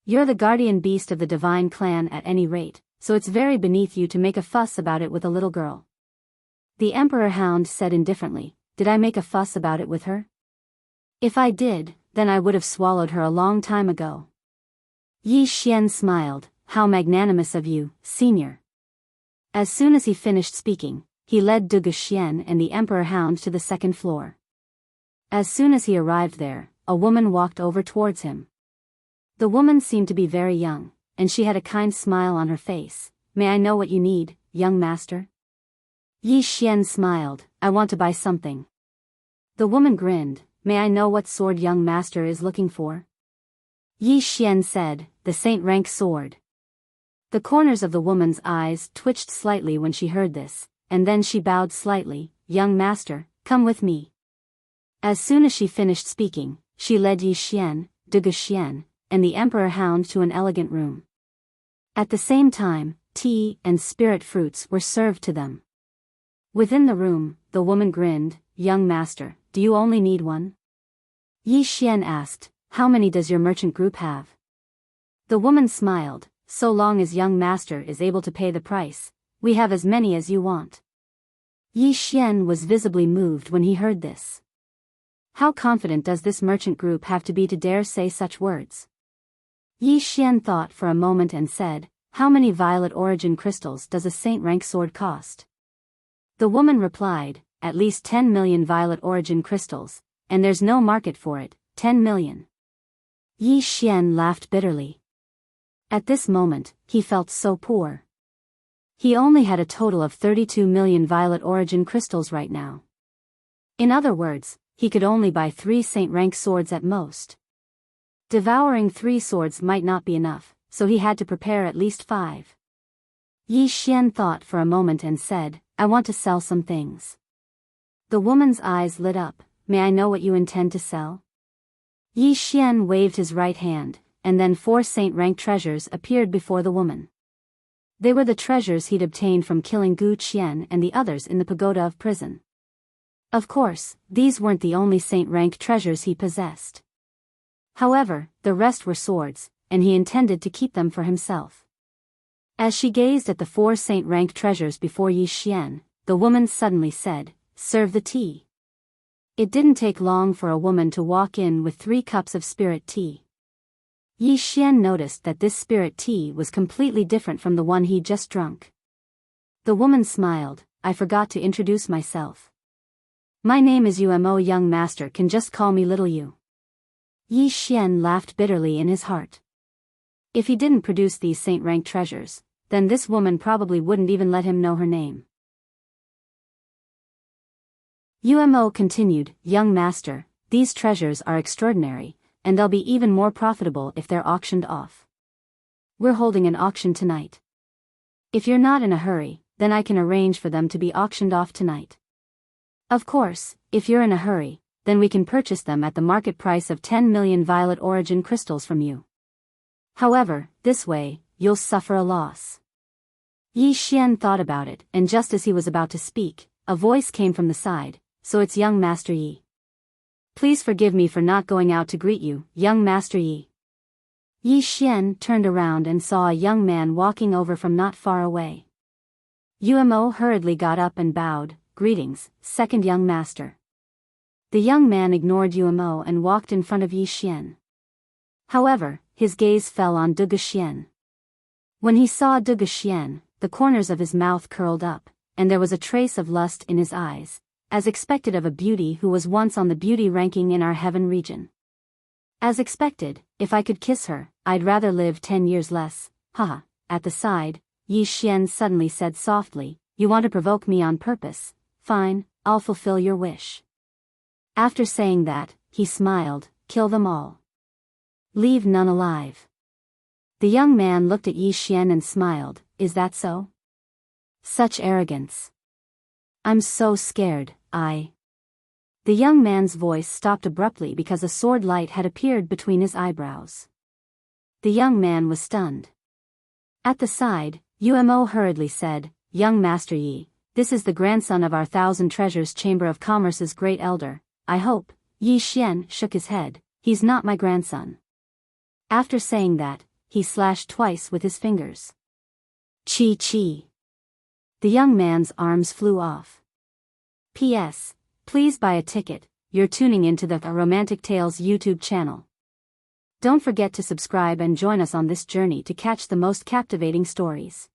Speaker 1: You're the guardian beast of the divine clan at any rate, so it's very beneath you to make a fuss about it with a little girl." The Emperor Hound said indifferently, "Did I make a fuss about it with her? If I did, then I would have swallowed her a long time ago." Yi Xian smiled, "How magnanimous of you, senior." As soon as he finished speaking, he led Du Xian and the Emperor Hound to the second floor. As soon as he arrived there, a woman walked over towards him. The woman seemed to be very young, and she had a kind sword on her face. "May I know what you need, young master?" Yi Xian smiled, "I want to buy something." The woman grinned, "May I know what sword young master is looking for?" Yi Xian said, "The Saint Rank sword." The corners of the woman's eyes twitched slightly when she heard this, and then she bowed slightly, "Young master, come with me." As soon as she finished speaking, she led Yi Xian, Du Xian, and the Emperor Hound to an elegant room. At the same time, tea and spirit fruits were served to them. Within the room, the woman grinned, "Young master, do you only need one?" Yi Xian asked, "How many does your merchant group have?" The woman smiled, "So long as young master is able to pay the price, we have as many as you want." Yi Xian was visibly moved when he heard this. How confident does this merchant group have to be to dare say such words? Yi Xian thought for a moment and said, "How many violet origin crystals does a Saint Rank sword cost?" The woman replied, "At least 10 million violet origin crystals, and there's no market for it, 10 million. Yi Xian laughed bitterly. At this moment, he felt so poor. He only had a total of 32 million violet origin crystals right now. In other words, he could only buy 3 saint-rank swords at most. Devouring 3 swords might not be enough, so he had to prepare at least 5. Yi Xian thought for a moment and said, I want to sell some things. The woman's eyes lit up. May I know what you intend to sell? Yi Xian waved his right hand, and then 4 saint-rank treasures appeared before the woman. They were the treasures he'd obtained from killing Gu Qian and the others in the pagoda of prison. Of course, these weren't the only saint-rank treasures he possessed. However, the rest were swords, and he intended to keep them for himself. As she gazed at the 4 saint-rank treasures before Yi Xian, the woman suddenly said, Serve the tea. It didn't take long for a woman to walk in with 3 cups of spirit tea. Yi Xian noticed that this spirit tea was completely different from the one he'd just drunk. The woman smiled, I forgot to introduce myself. My name is Umo, young master can just call me little Yu. Yi Xian laughed bitterly in his heart. If he didn't produce these saint-rank treasures, then this woman probably wouldn't even let him know her name. Umo continued, Young master, these treasures are extraordinary, and they'll be even more profitable if they're auctioned off. We're holding an auction tonight. If you're not in a hurry, then I can arrange for them to be auctioned off tonight. Of course, if you're in a hurry, then we can purchase them at the market price of 10 million violet origin crystals from you. However, this way, you'll suffer a loss. Yi Xian thought about it, and just as he was about to speak, a voice came from the side, So it's young Master Yi. Please forgive me for not going out to greet you, young Master Yi. Yi Xian turned around and saw a young man walking over from not far away. Umo hurriedly got up and bowed, Greetings, second young master. The young man ignored Umo and walked in front of Yi Xian. However, his gaze fell on Duge Xian. When he saw Duge Xian, the corners of his mouth curled up, and there was a trace of lust in his eyes, as expected of a beauty who was once on the beauty ranking in our heaven region. As expected, if I could kiss her, I'd rather live 10 years less, haha. At the side, Yi Xian suddenly said softly, You want to provoke me on purpose? Fine, I'll fulfill your wish. After saying that, he smiled, Kill them all. Leave none alive. The young man looked at Yi Xian and smiled, Is that so? Such arrogance. I'm so scared, The young man's voice stopped abruptly because a sword light had appeared between his eyebrows. The young man was stunned. At the side, Umo hurriedly said, Young Master Yi, this is the grandson of our Thousand Treasures Chamber of Commerce's great elder, I hope. Yi Xian shook his head, He's not my grandson. After saying that, he slashed twice with his fingers. Chi chi. The young man's arms flew off. P.S. Please buy a ticket, you're tuning into the Romantic Tales YouTube channel. Don't forget to subscribe and join us on this journey to catch the most captivating stories.